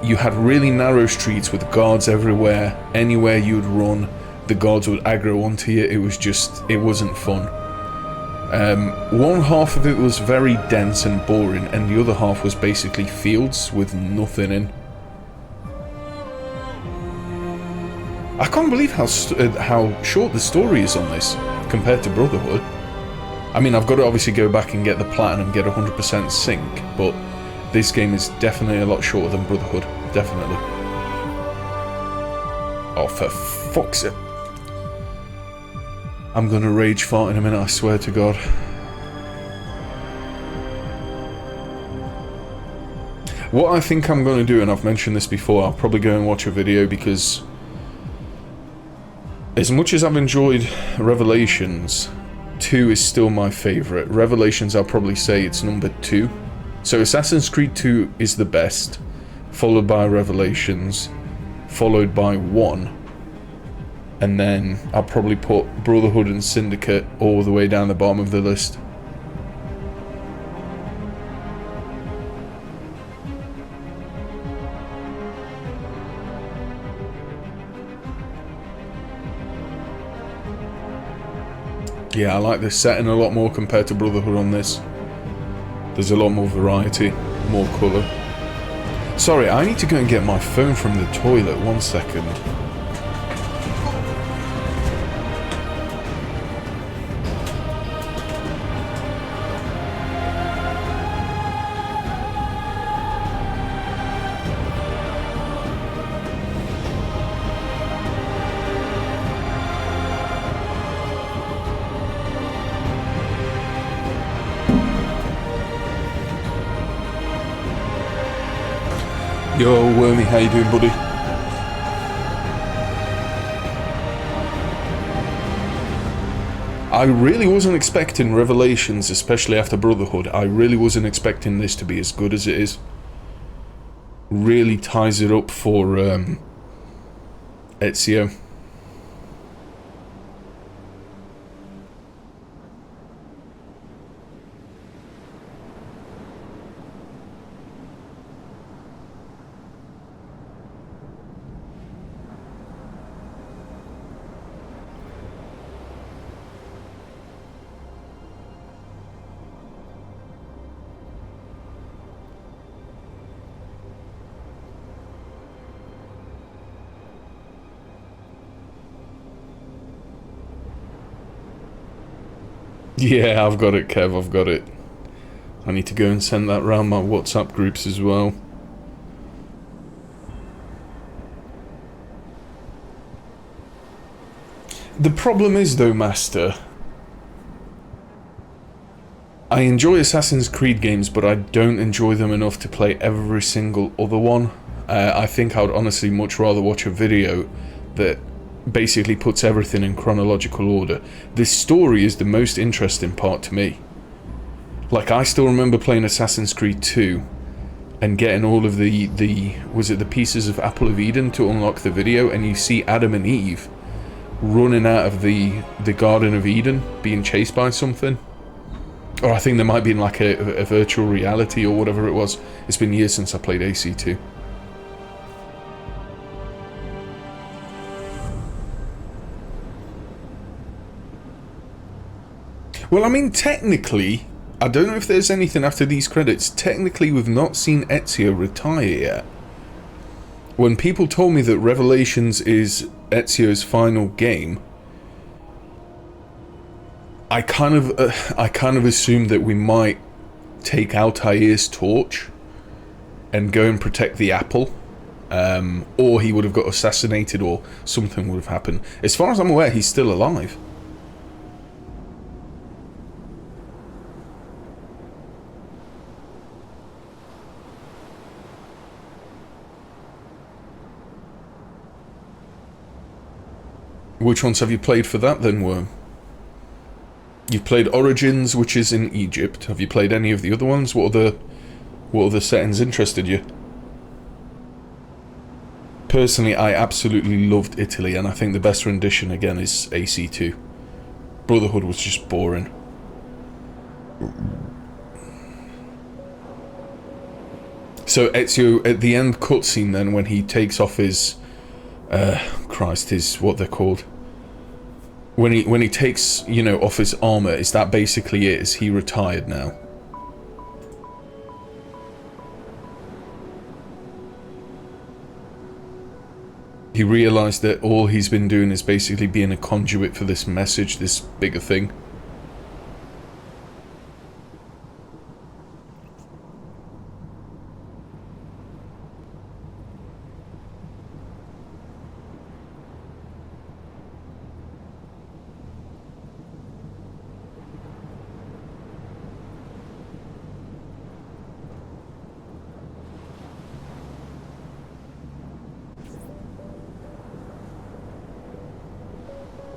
You had really narrow streets with guards everywhere. Anywhere you'd run, the guards would aggro onto you. It wasn't fun. One half of it was very dense and boring, and the other half was basically fields with nothing in. I can't believe how short the story is on this compared to Brotherhood. I mean, I've got to obviously go back and get the platinum, get 100% sync, but this game is definitely a lot shorter than Brotherhood. Definitely. Oh, for fuck's sake. I'm gonna rage fart in a minute, I swear to God. What I think I'm gonna do, and I've mentioned this before, I'll probably go and watch a video, because as much as I've enjoyed Revelations, 2 is still my favourite. Revelations, I'll probably say it's number 2. So Assassin's Creed 2 is the best, followed by Revelations, followed by 1. And then I'll probably put Brotherhood and Syndicate all the way down the bottom of the list. Yeah, I like this setting a lot more compared to Brotherhood on this. There's a lot more variety, more colour. Sorry, I need to go and get my phone from the toilet, 1 second. Yo, Wormy, how you doing, buddy? I really wasn't expecting Revelations, especially after Brotherhood. I really wasn't expecting this to be as good as it is. Really ties it up for Ezio. Yeah, I've got it, Kev, I've got it. I need to go and send that round my WhatsApp groups as well. The problem is, though, Master, I enjoy Assassin's Creed games, but I don't enjoy them enough to play every single other one. I think I would honestly much rather watch a video that basically puts everything in chronological order. This story is the most interesting part to me. Like, I still remember playing Assassin's Creed 2 and getting all of the was it the pieces of Apple of Eden to unlock the video, and you see Adam and Eve running out of the Garden of Eden being chased by something. Or I think there might be in like a virtual reality or whatever it was. It's been years since I played AC2. Well, I mean, technically, I don't know if there's anything after these credits. Technically, we've not seen Ezio retire yet. When people told me that Revelations is Ezio's final game, I kind of assumed that we might take Altair's torch and go and protect the apple, or he would have got assassinated, or something would have happened. As far as I'm aware, he's still alive. Which ones have you played for that then, Worm? You've played Origins, which is in Egypt. Have you played any of the other ones? What other settings interested you? Personally, I absolutely loved Italy, and I think the best rendition again is AC2. Brotherhood was just boring. So Ezio, at the end cutscene then, when he takes off his his what they're called. When he takes, you know, off his armor, is that basically it? Is he retired now? He realized that all he's been doing is basically being a conduit for this message, this bigger thing.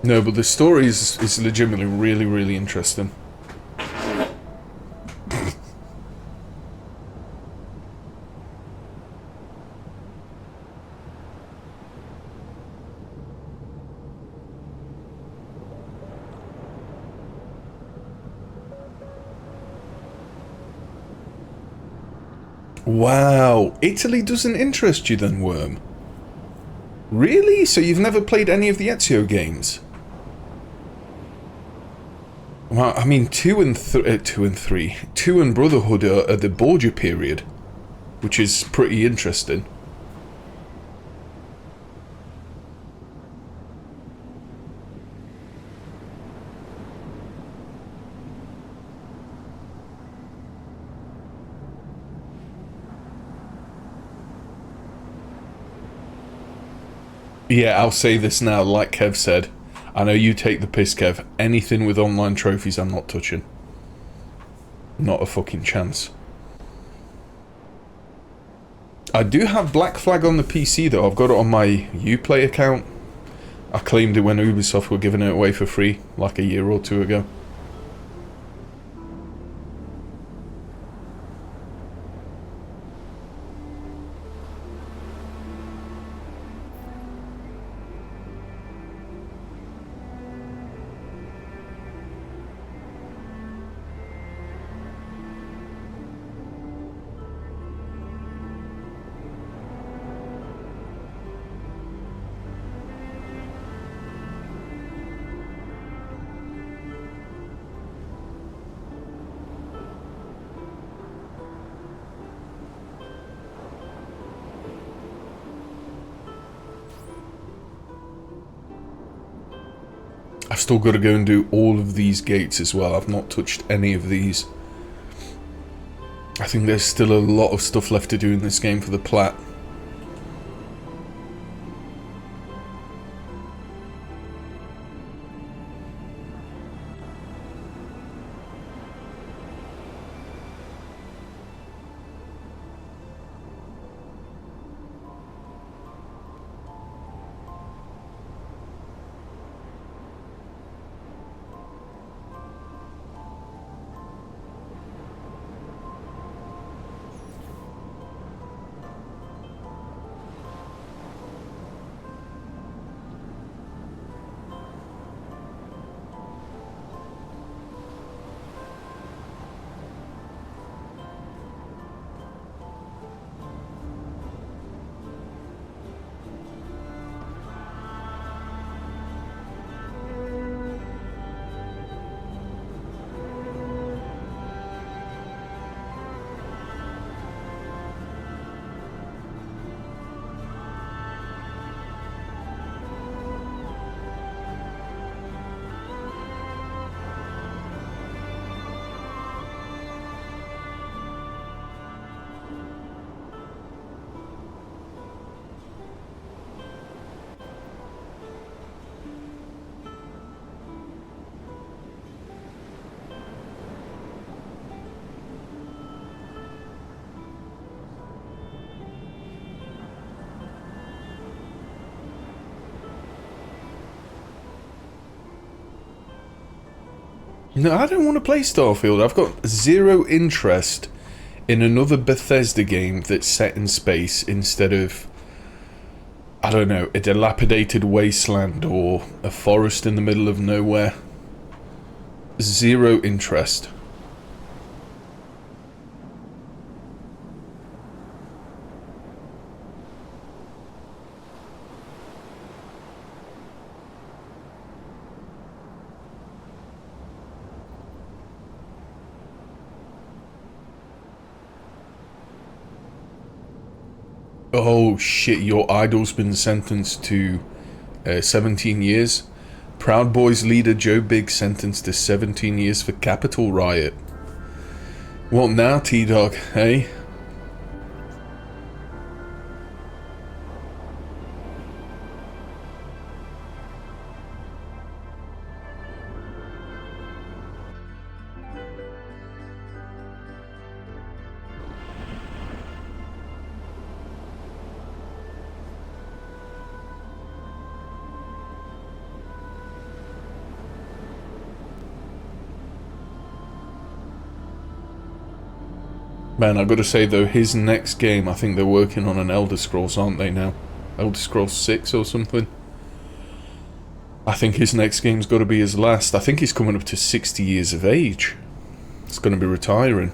No, but the story is legitimately really, really interesting. Wow, Italy doesn't interest you then, Worm? Really? So you've never played any of the Ezio games? Well, I mean, 2 and 3. 2 and Brotherhood are at the Borgia period, which is pretty interesting. Yeah, I'll say this now, like Kev said. I know you take the piss, Kev. Anything with online trophies I'm not touching. Not a fucking chance. I do have Black Flag on the PC though. I've got it on my Uplay account. I claimed it when Ubisoft were giving it away for free like a year or two ago. I've still got to go and do all of these gates as well. I've not touched any of these. I think there's still a lot of stuff left to do in this game for the plat. No, I don't want to play Starfield. I've got zero interest in another Bethesda game that's set in space instead of, I don't know, a dilapidated wasteland or a forest in the middle of nowhere. Zero interest. Oh shit, your idol's been sentenced to 17 years. Proud Boys leader Joe Biggs sentenced to 17 years for Capitol riot. What now, T-Dog, eh? Man, I've got to say though, his next game, I think they're working on an Elder Scrolls, aren't they now? Elder Scrolls 6 or something? I think his next game's got to be his last. I think he's coming up to 60 years of age. He's going to be retiring.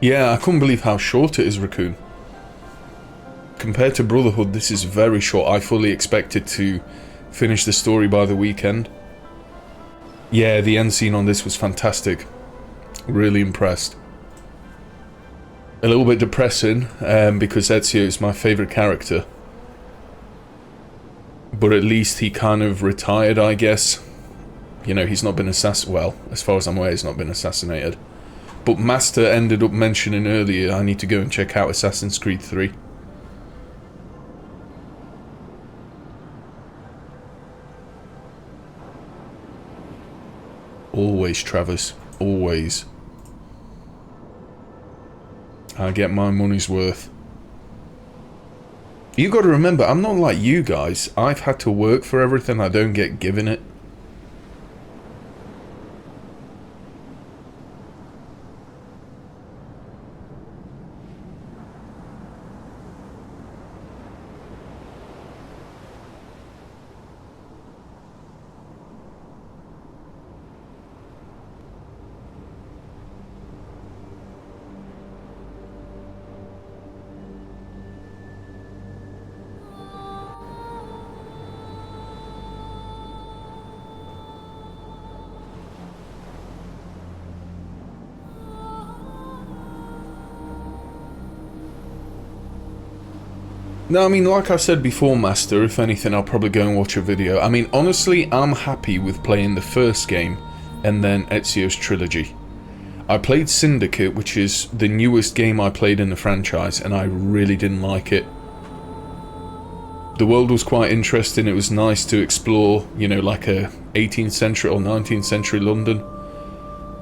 Yeah, I couldn't believe how short it is, Raccoon. Compared to Brotherhood, this is very short. I fully expected to finish the story by the weekend. Yeah, the end scene on this was fantastic. Really impressed. A little bit depressing, because Ezio is my favourite character. But at least he kind of retired, I guess. You know, he's not been assassinated. Well, as far as I'm aware, he's not been assassinated. But Master ended up mentioning earlier, I need to go and check out Assassin's Creed 3. Always, Travis. Always. I get my money's worth. You got to remember, I'm not like you guys. I've had to work for everything. I don't get given it. No, I mean, like I said before, Master, if anything, I'll probably go and watch a video. I mean, honestly, I'm happy with playing the first game and then Ezio's trilogy. I played Syndicate, which is the newest game I played in the franchise, and I really didn't like it. The world was quite interesting. It was nice to explore, you know, like a 18th century or 19th century London.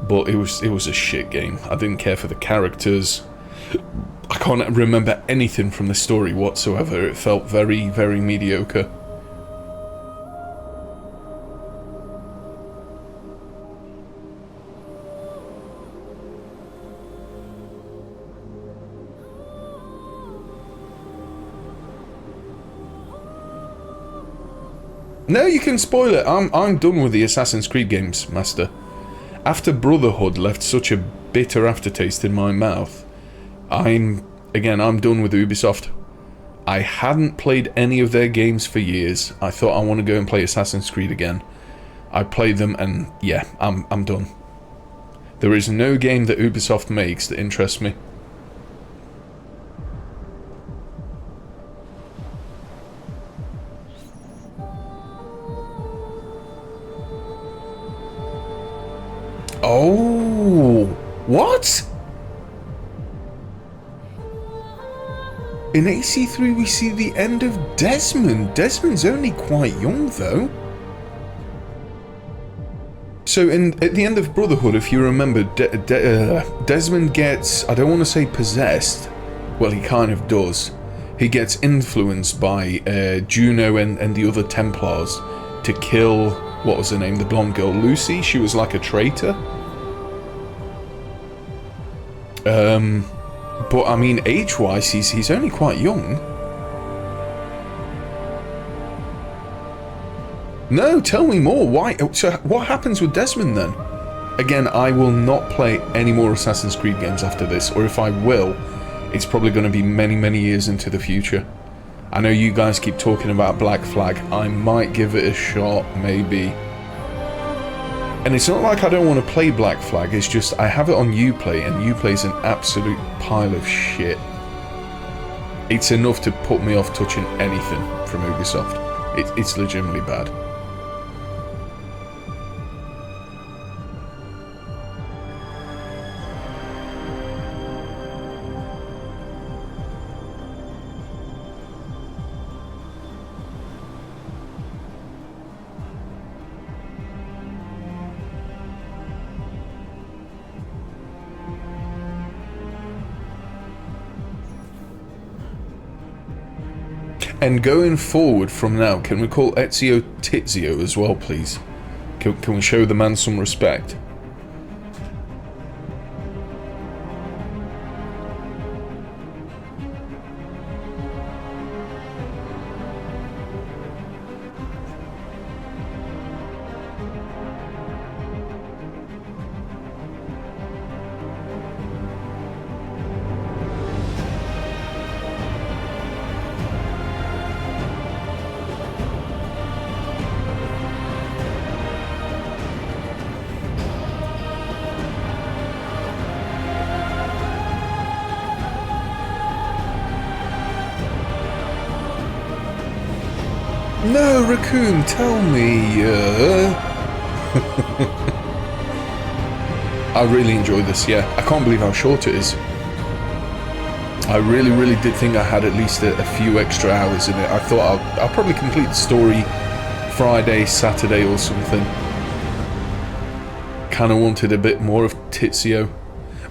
But it was a shit game. I didn't care for the characters. I can't remember anything from the story whatsoever. It felt very, very mediocre. No, you can spoil it. I'm done with the Assassin's Creed games, Master. After Brotherhood left such a bitter aftertaste in my mouth, I'm done with Ubisoft. I hadn't played any of their games for years. I thought I want to go and play Assassin's Creed again. I played them and yeah, I'm done. There is no game that Ubisoft makes that interests me. Oh, what? In AC3 we see the end of Desmond. Desmond's only quite young though. So at the end of Brotherhood, if you remember, Desmond gets, I don't want to say possessed, well he kind of does. He gets influenced by Juno and the other Templars to kill, what was her name, the blonde girl, Lucy? She was like a traitor. But I mean, age-wise, he's only quite young. No, tell me more. Why? So what happens with Desmond then? Again, I will not play any more Assassin's Creed games after this, or if I will, it's probably going to be many, many years into the future. I know you guys keep talking about Black Flag. I might give it a shot, maybe. And it's not like I don't want to play Black Flag, it's just I have it on Uplay, and Uplay's an absolute pile of shit. It's enough to put me off touching anything from Ubisoft. It's legitimately bad. And going forward from now, can we call Ezio Tizio as well, please? Can we show the man some respect? No, Raccoon, tell me. I really enjoyed this, yeah. I can't believe how short it is. I really, really did think I had at least a few extra hours in it. I thought I'll probably complete the story Friday, Saturday or something. Kind of wanted a bit more of Tizio.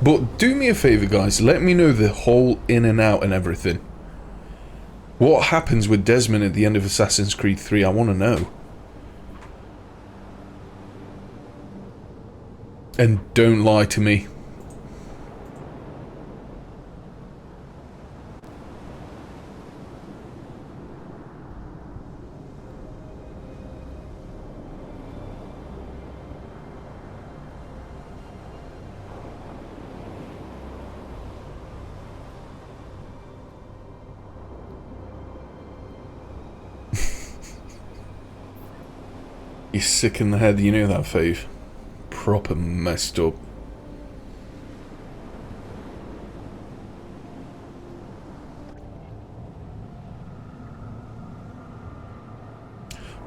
But do me a favour, guys. Let me know the whole in and out and everything. What happens with Desmond at the end of Assassin's Creed 3? I want to know. And don't lie to me. You're sick in the head, you know that, Fave. Proper messed up.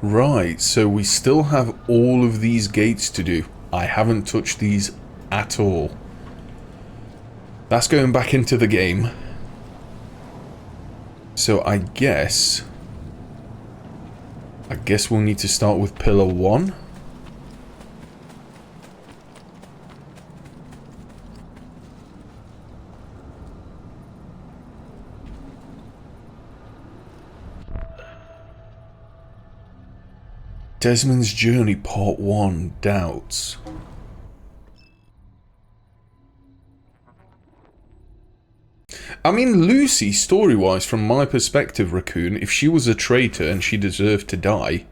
Right, so we still have all of these gates to do. I haven't touched these at all. That's going back into the game. So I guess we'll need to start with Pillar 1. Desmond's Journey Part 1, Doubts. I mean, Lucy, story-wise, from my perspective, Raccoon, if she was a traitor and she deserved to die,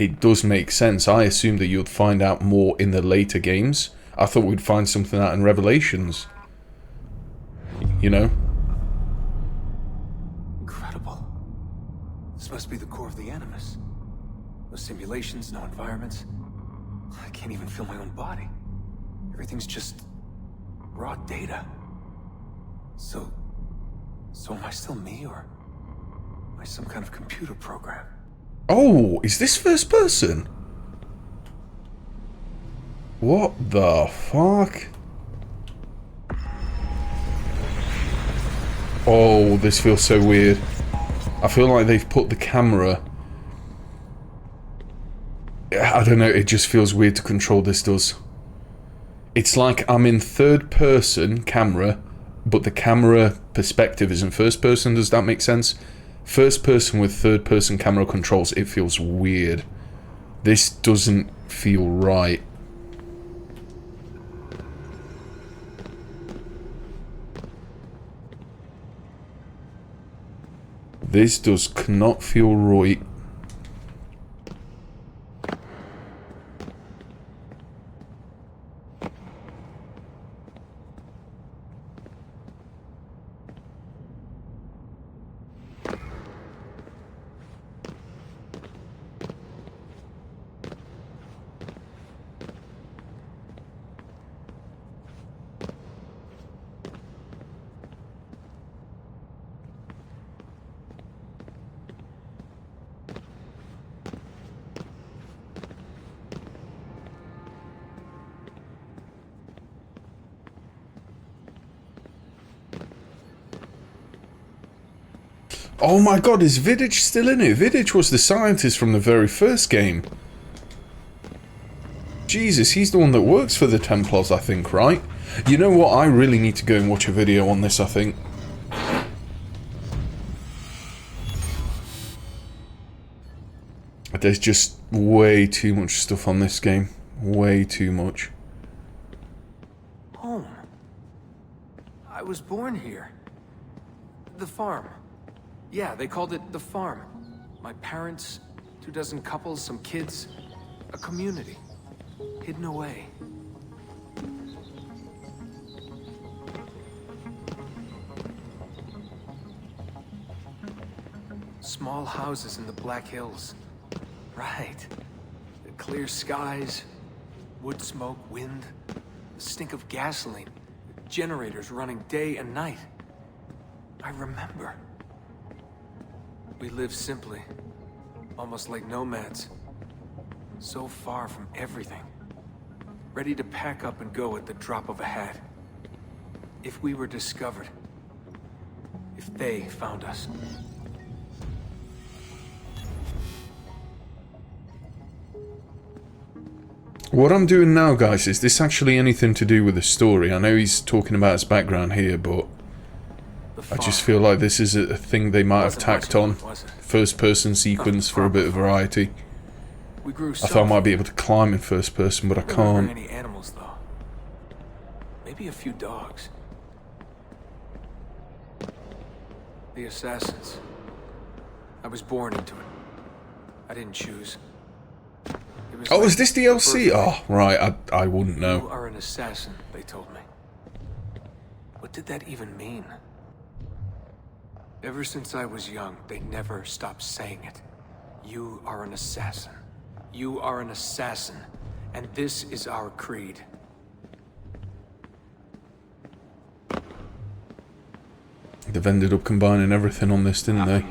it does make sense. I assumed that you'd find out more in the later games. I thought we'd find something out in Revelations. You know? Incredible. This must be the core of the Animus. No simulations, no environments. I can't even feel my own body. Everything's just raw data. So am I still me, or am I some kind of computer program? Oh, is this first person? What the fuck? Oh, this feels so weird. I feel like they've put the camera... I don't know, it just feels weird to control, this does. It's like I'm in third person camera, but the camera perspective is in first person. Does that make sense? First person with third person camera controls, it feels weird. This doesn't feel right. This does not feel right. Oh my god, is Vidic still in it? Vidic was the scientist from the very first game. Jesus, he's the one that works for the Templars, I think, right? You know what? I really need to go and watch a video on this, I think. There's just way too much stuff on this game. Way too much. Home. I was born here. The farm. Yeah, they called it the farm. My parents, 24 couples, some kids, a community. Hidden away. Small houses in the Black Hills. Right. The clear skies, wood smoke, wind, the stink of gasoline, generators running day and night. I remember. We lived simply. Almost like nomads. So far from everything. Ready to pack up and go at the drop of a hat. If we were discovered. If they found us. What I'm doing now, guys, is this actually anything to do with the story? I know he's talking about his background here, but I just feel like this is a thing they might have tacked on. First person sequence for a bit of variety. I thought I might be able to climb in first person, but I can't. Any animals though? Maybe a few dogs. The assassins. I was born into it. I didn't choose. Oh, is this DLC? Oh, right, I wouldn't know. You are an assassin, they told me. What did that even mean? Ever since I was young, they never stopped saying it. You are an assassin. You are an assassin. And this is our creed. They've ended up combining everything on this, didn't they?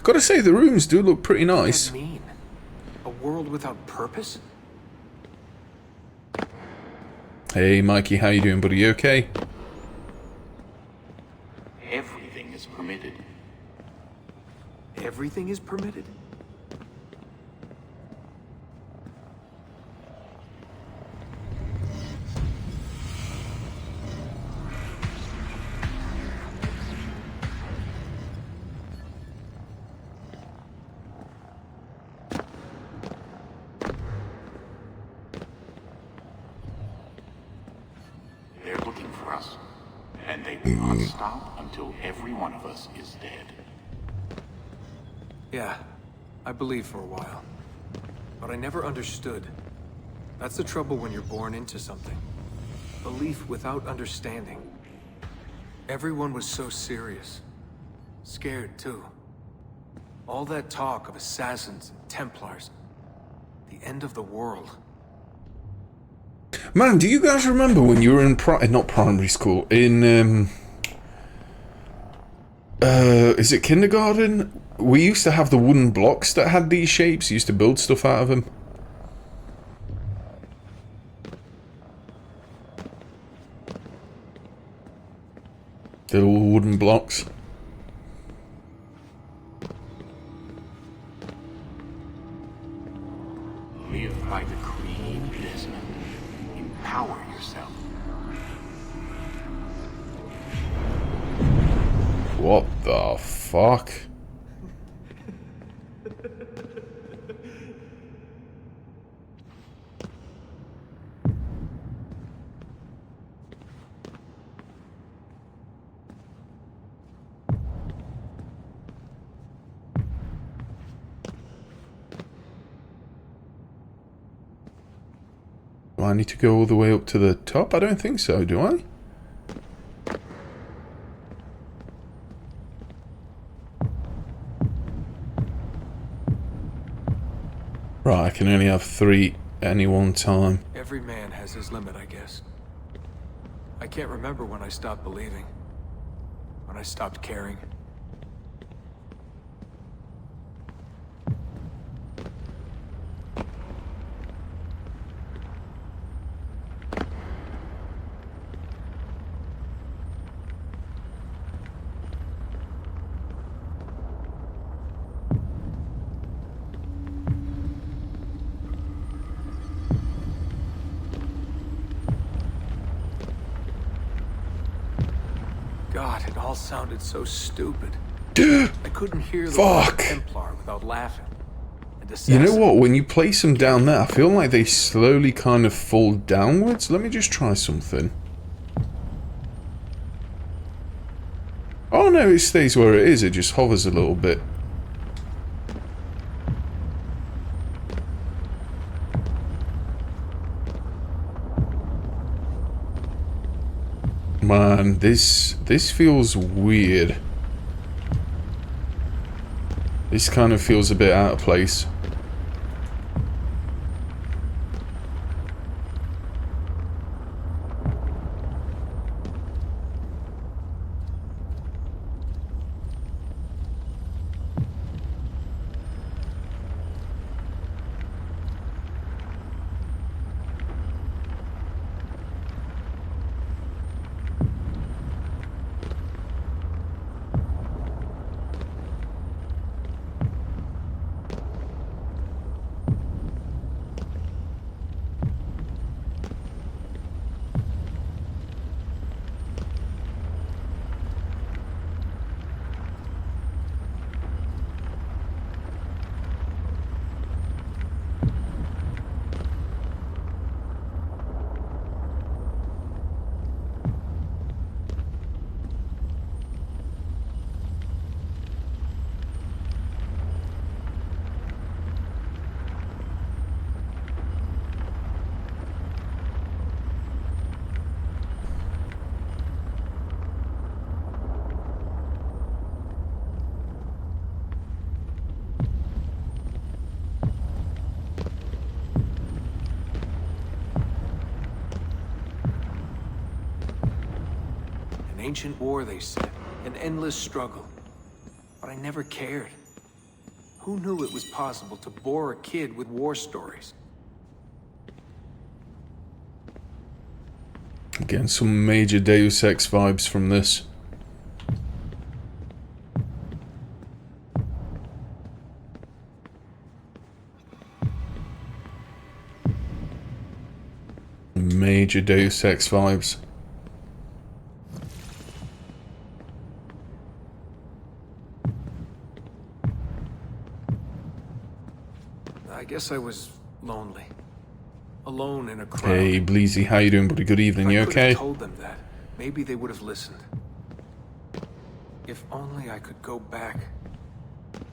Gotta say, the rooms do look pretty nice. What does that mean? A world without purpose? Hey, Mikey, how you doing, buddy? You okay? Everything is permitted. Everything is permitted? They're looking for us, and they will not stop until every one of us is dead. Yeah, I believed for a while. But I never understood. That's the trouble when you're born into something. Belief without understanding. Everyone was so serious. Scared, too. All that talk of assassins and Templars. The end of the world. Man, do you guys remember when you were in not primary school, in is it kindergarten? We used to have the wooden blocks that had these shapes. You used to build stuff out of them. The little wooden blocks. Live by the creed, Desmond. Empower yourself. What the fuck? Do I need to go all the way up to the top? I don't think so, do I? Right, I can only have 3 at any one time. Every man has his limit, I guess. I can't remember when I stopped believing. When I stopped caring. God, it all sounded so stupid. I couldn't hear the word Templar without laughing. You know what? When you place them down there, I feel like they slowly kind of fall downwards. Let me just try something. Oh no, it stays where it is. It just hovers a little bit. Man, this feels weird. This kind of feels a bit out of place. ancient war, they said. An endless struggle. But I never cared. Who knew it was possible to bore a kid with war stories? I'm getting some major Deus Ex vibes from this. Major Deus Ex vibes. I guess I was lonely. Alone in a crowd. Hey, Bleezy, how you doing, buddy? Good evening, you If I could okay? have told them that, maybe they would have listened. If only I could go back.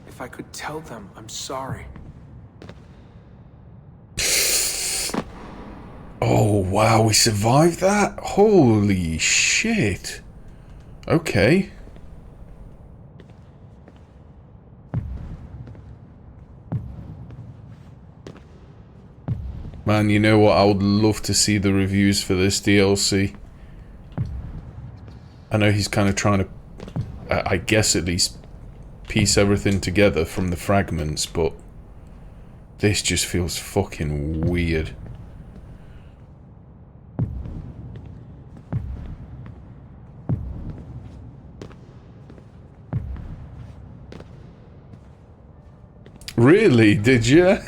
If I could tell them I'm sorry. Oh, wow, we survived that? Holy shit. Okay. Man, you know what? I would love to see the reviews for this DLC. I know he's kind of trying to, I guess at least, piece everything together from the fragments, but this just feels fucking weird. Really? Did you?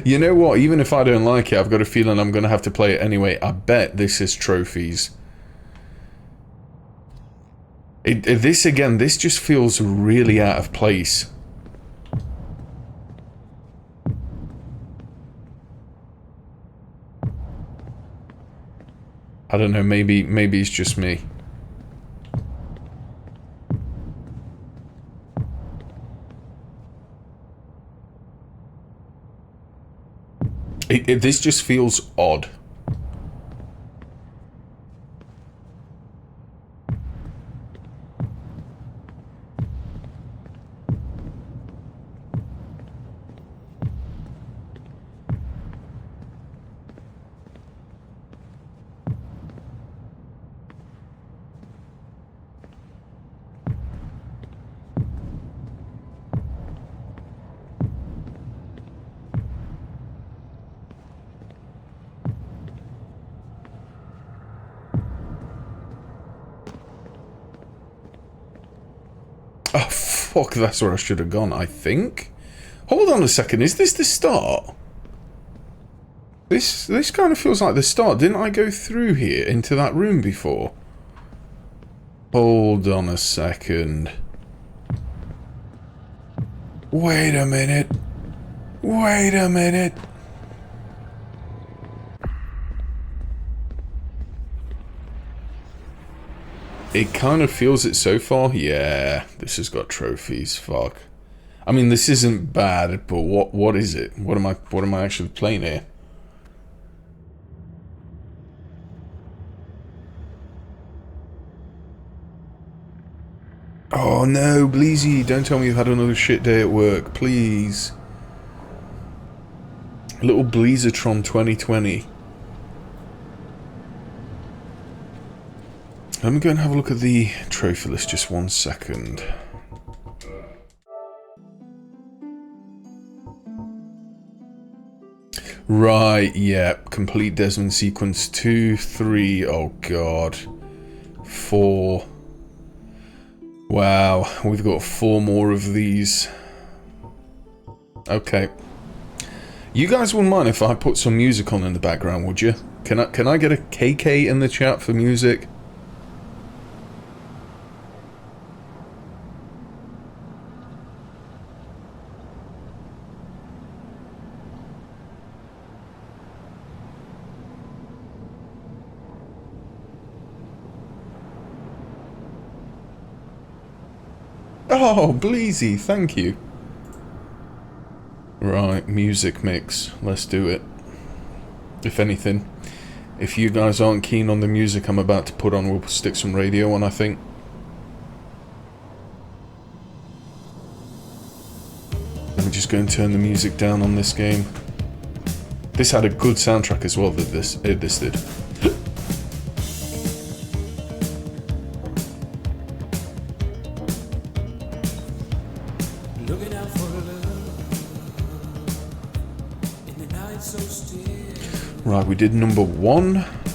You know what? Even if I don't like it, I've got a feeling I'm going to have to play it anyway. I bet this is trophies. This just feels really out of place. I don't know, maybe it's just me. This just feels odd. Fuck, that's where I should have gone, I think. Hold on a second, is this the start? This kind of feels like the start. Didn't I go through here into that room before? Hold on a second. Wait a minute. Wait a minute. It kind of feels it so far. Yeah, this has got trophies. Fuck. I mean, this isn't bad, but what is it? What am I actually playing here? Oh no, Bleezy, don't tell me you've had another shit day at work, please. Little Bleezatron 2020. Let me go and have a look at the trophy list just 1 second. Right, yeah. Complete Desmond sequence 2, 3, oh god. 4. Wow, we've got 4 more of these. Okay. You guys wouldn't mind if I put some music on in the background, would you? Can I get a KK in the chat for music? Oh, Bleezy, thank you. Right, music mix. Let's do it. If anything, if you guys aren't keen on the music I'm about to put on, we'll stick some radio on, I think. Let me just go and turn the music down on this game. This had a good soundtrack as well, that this did. Right, we did number 1.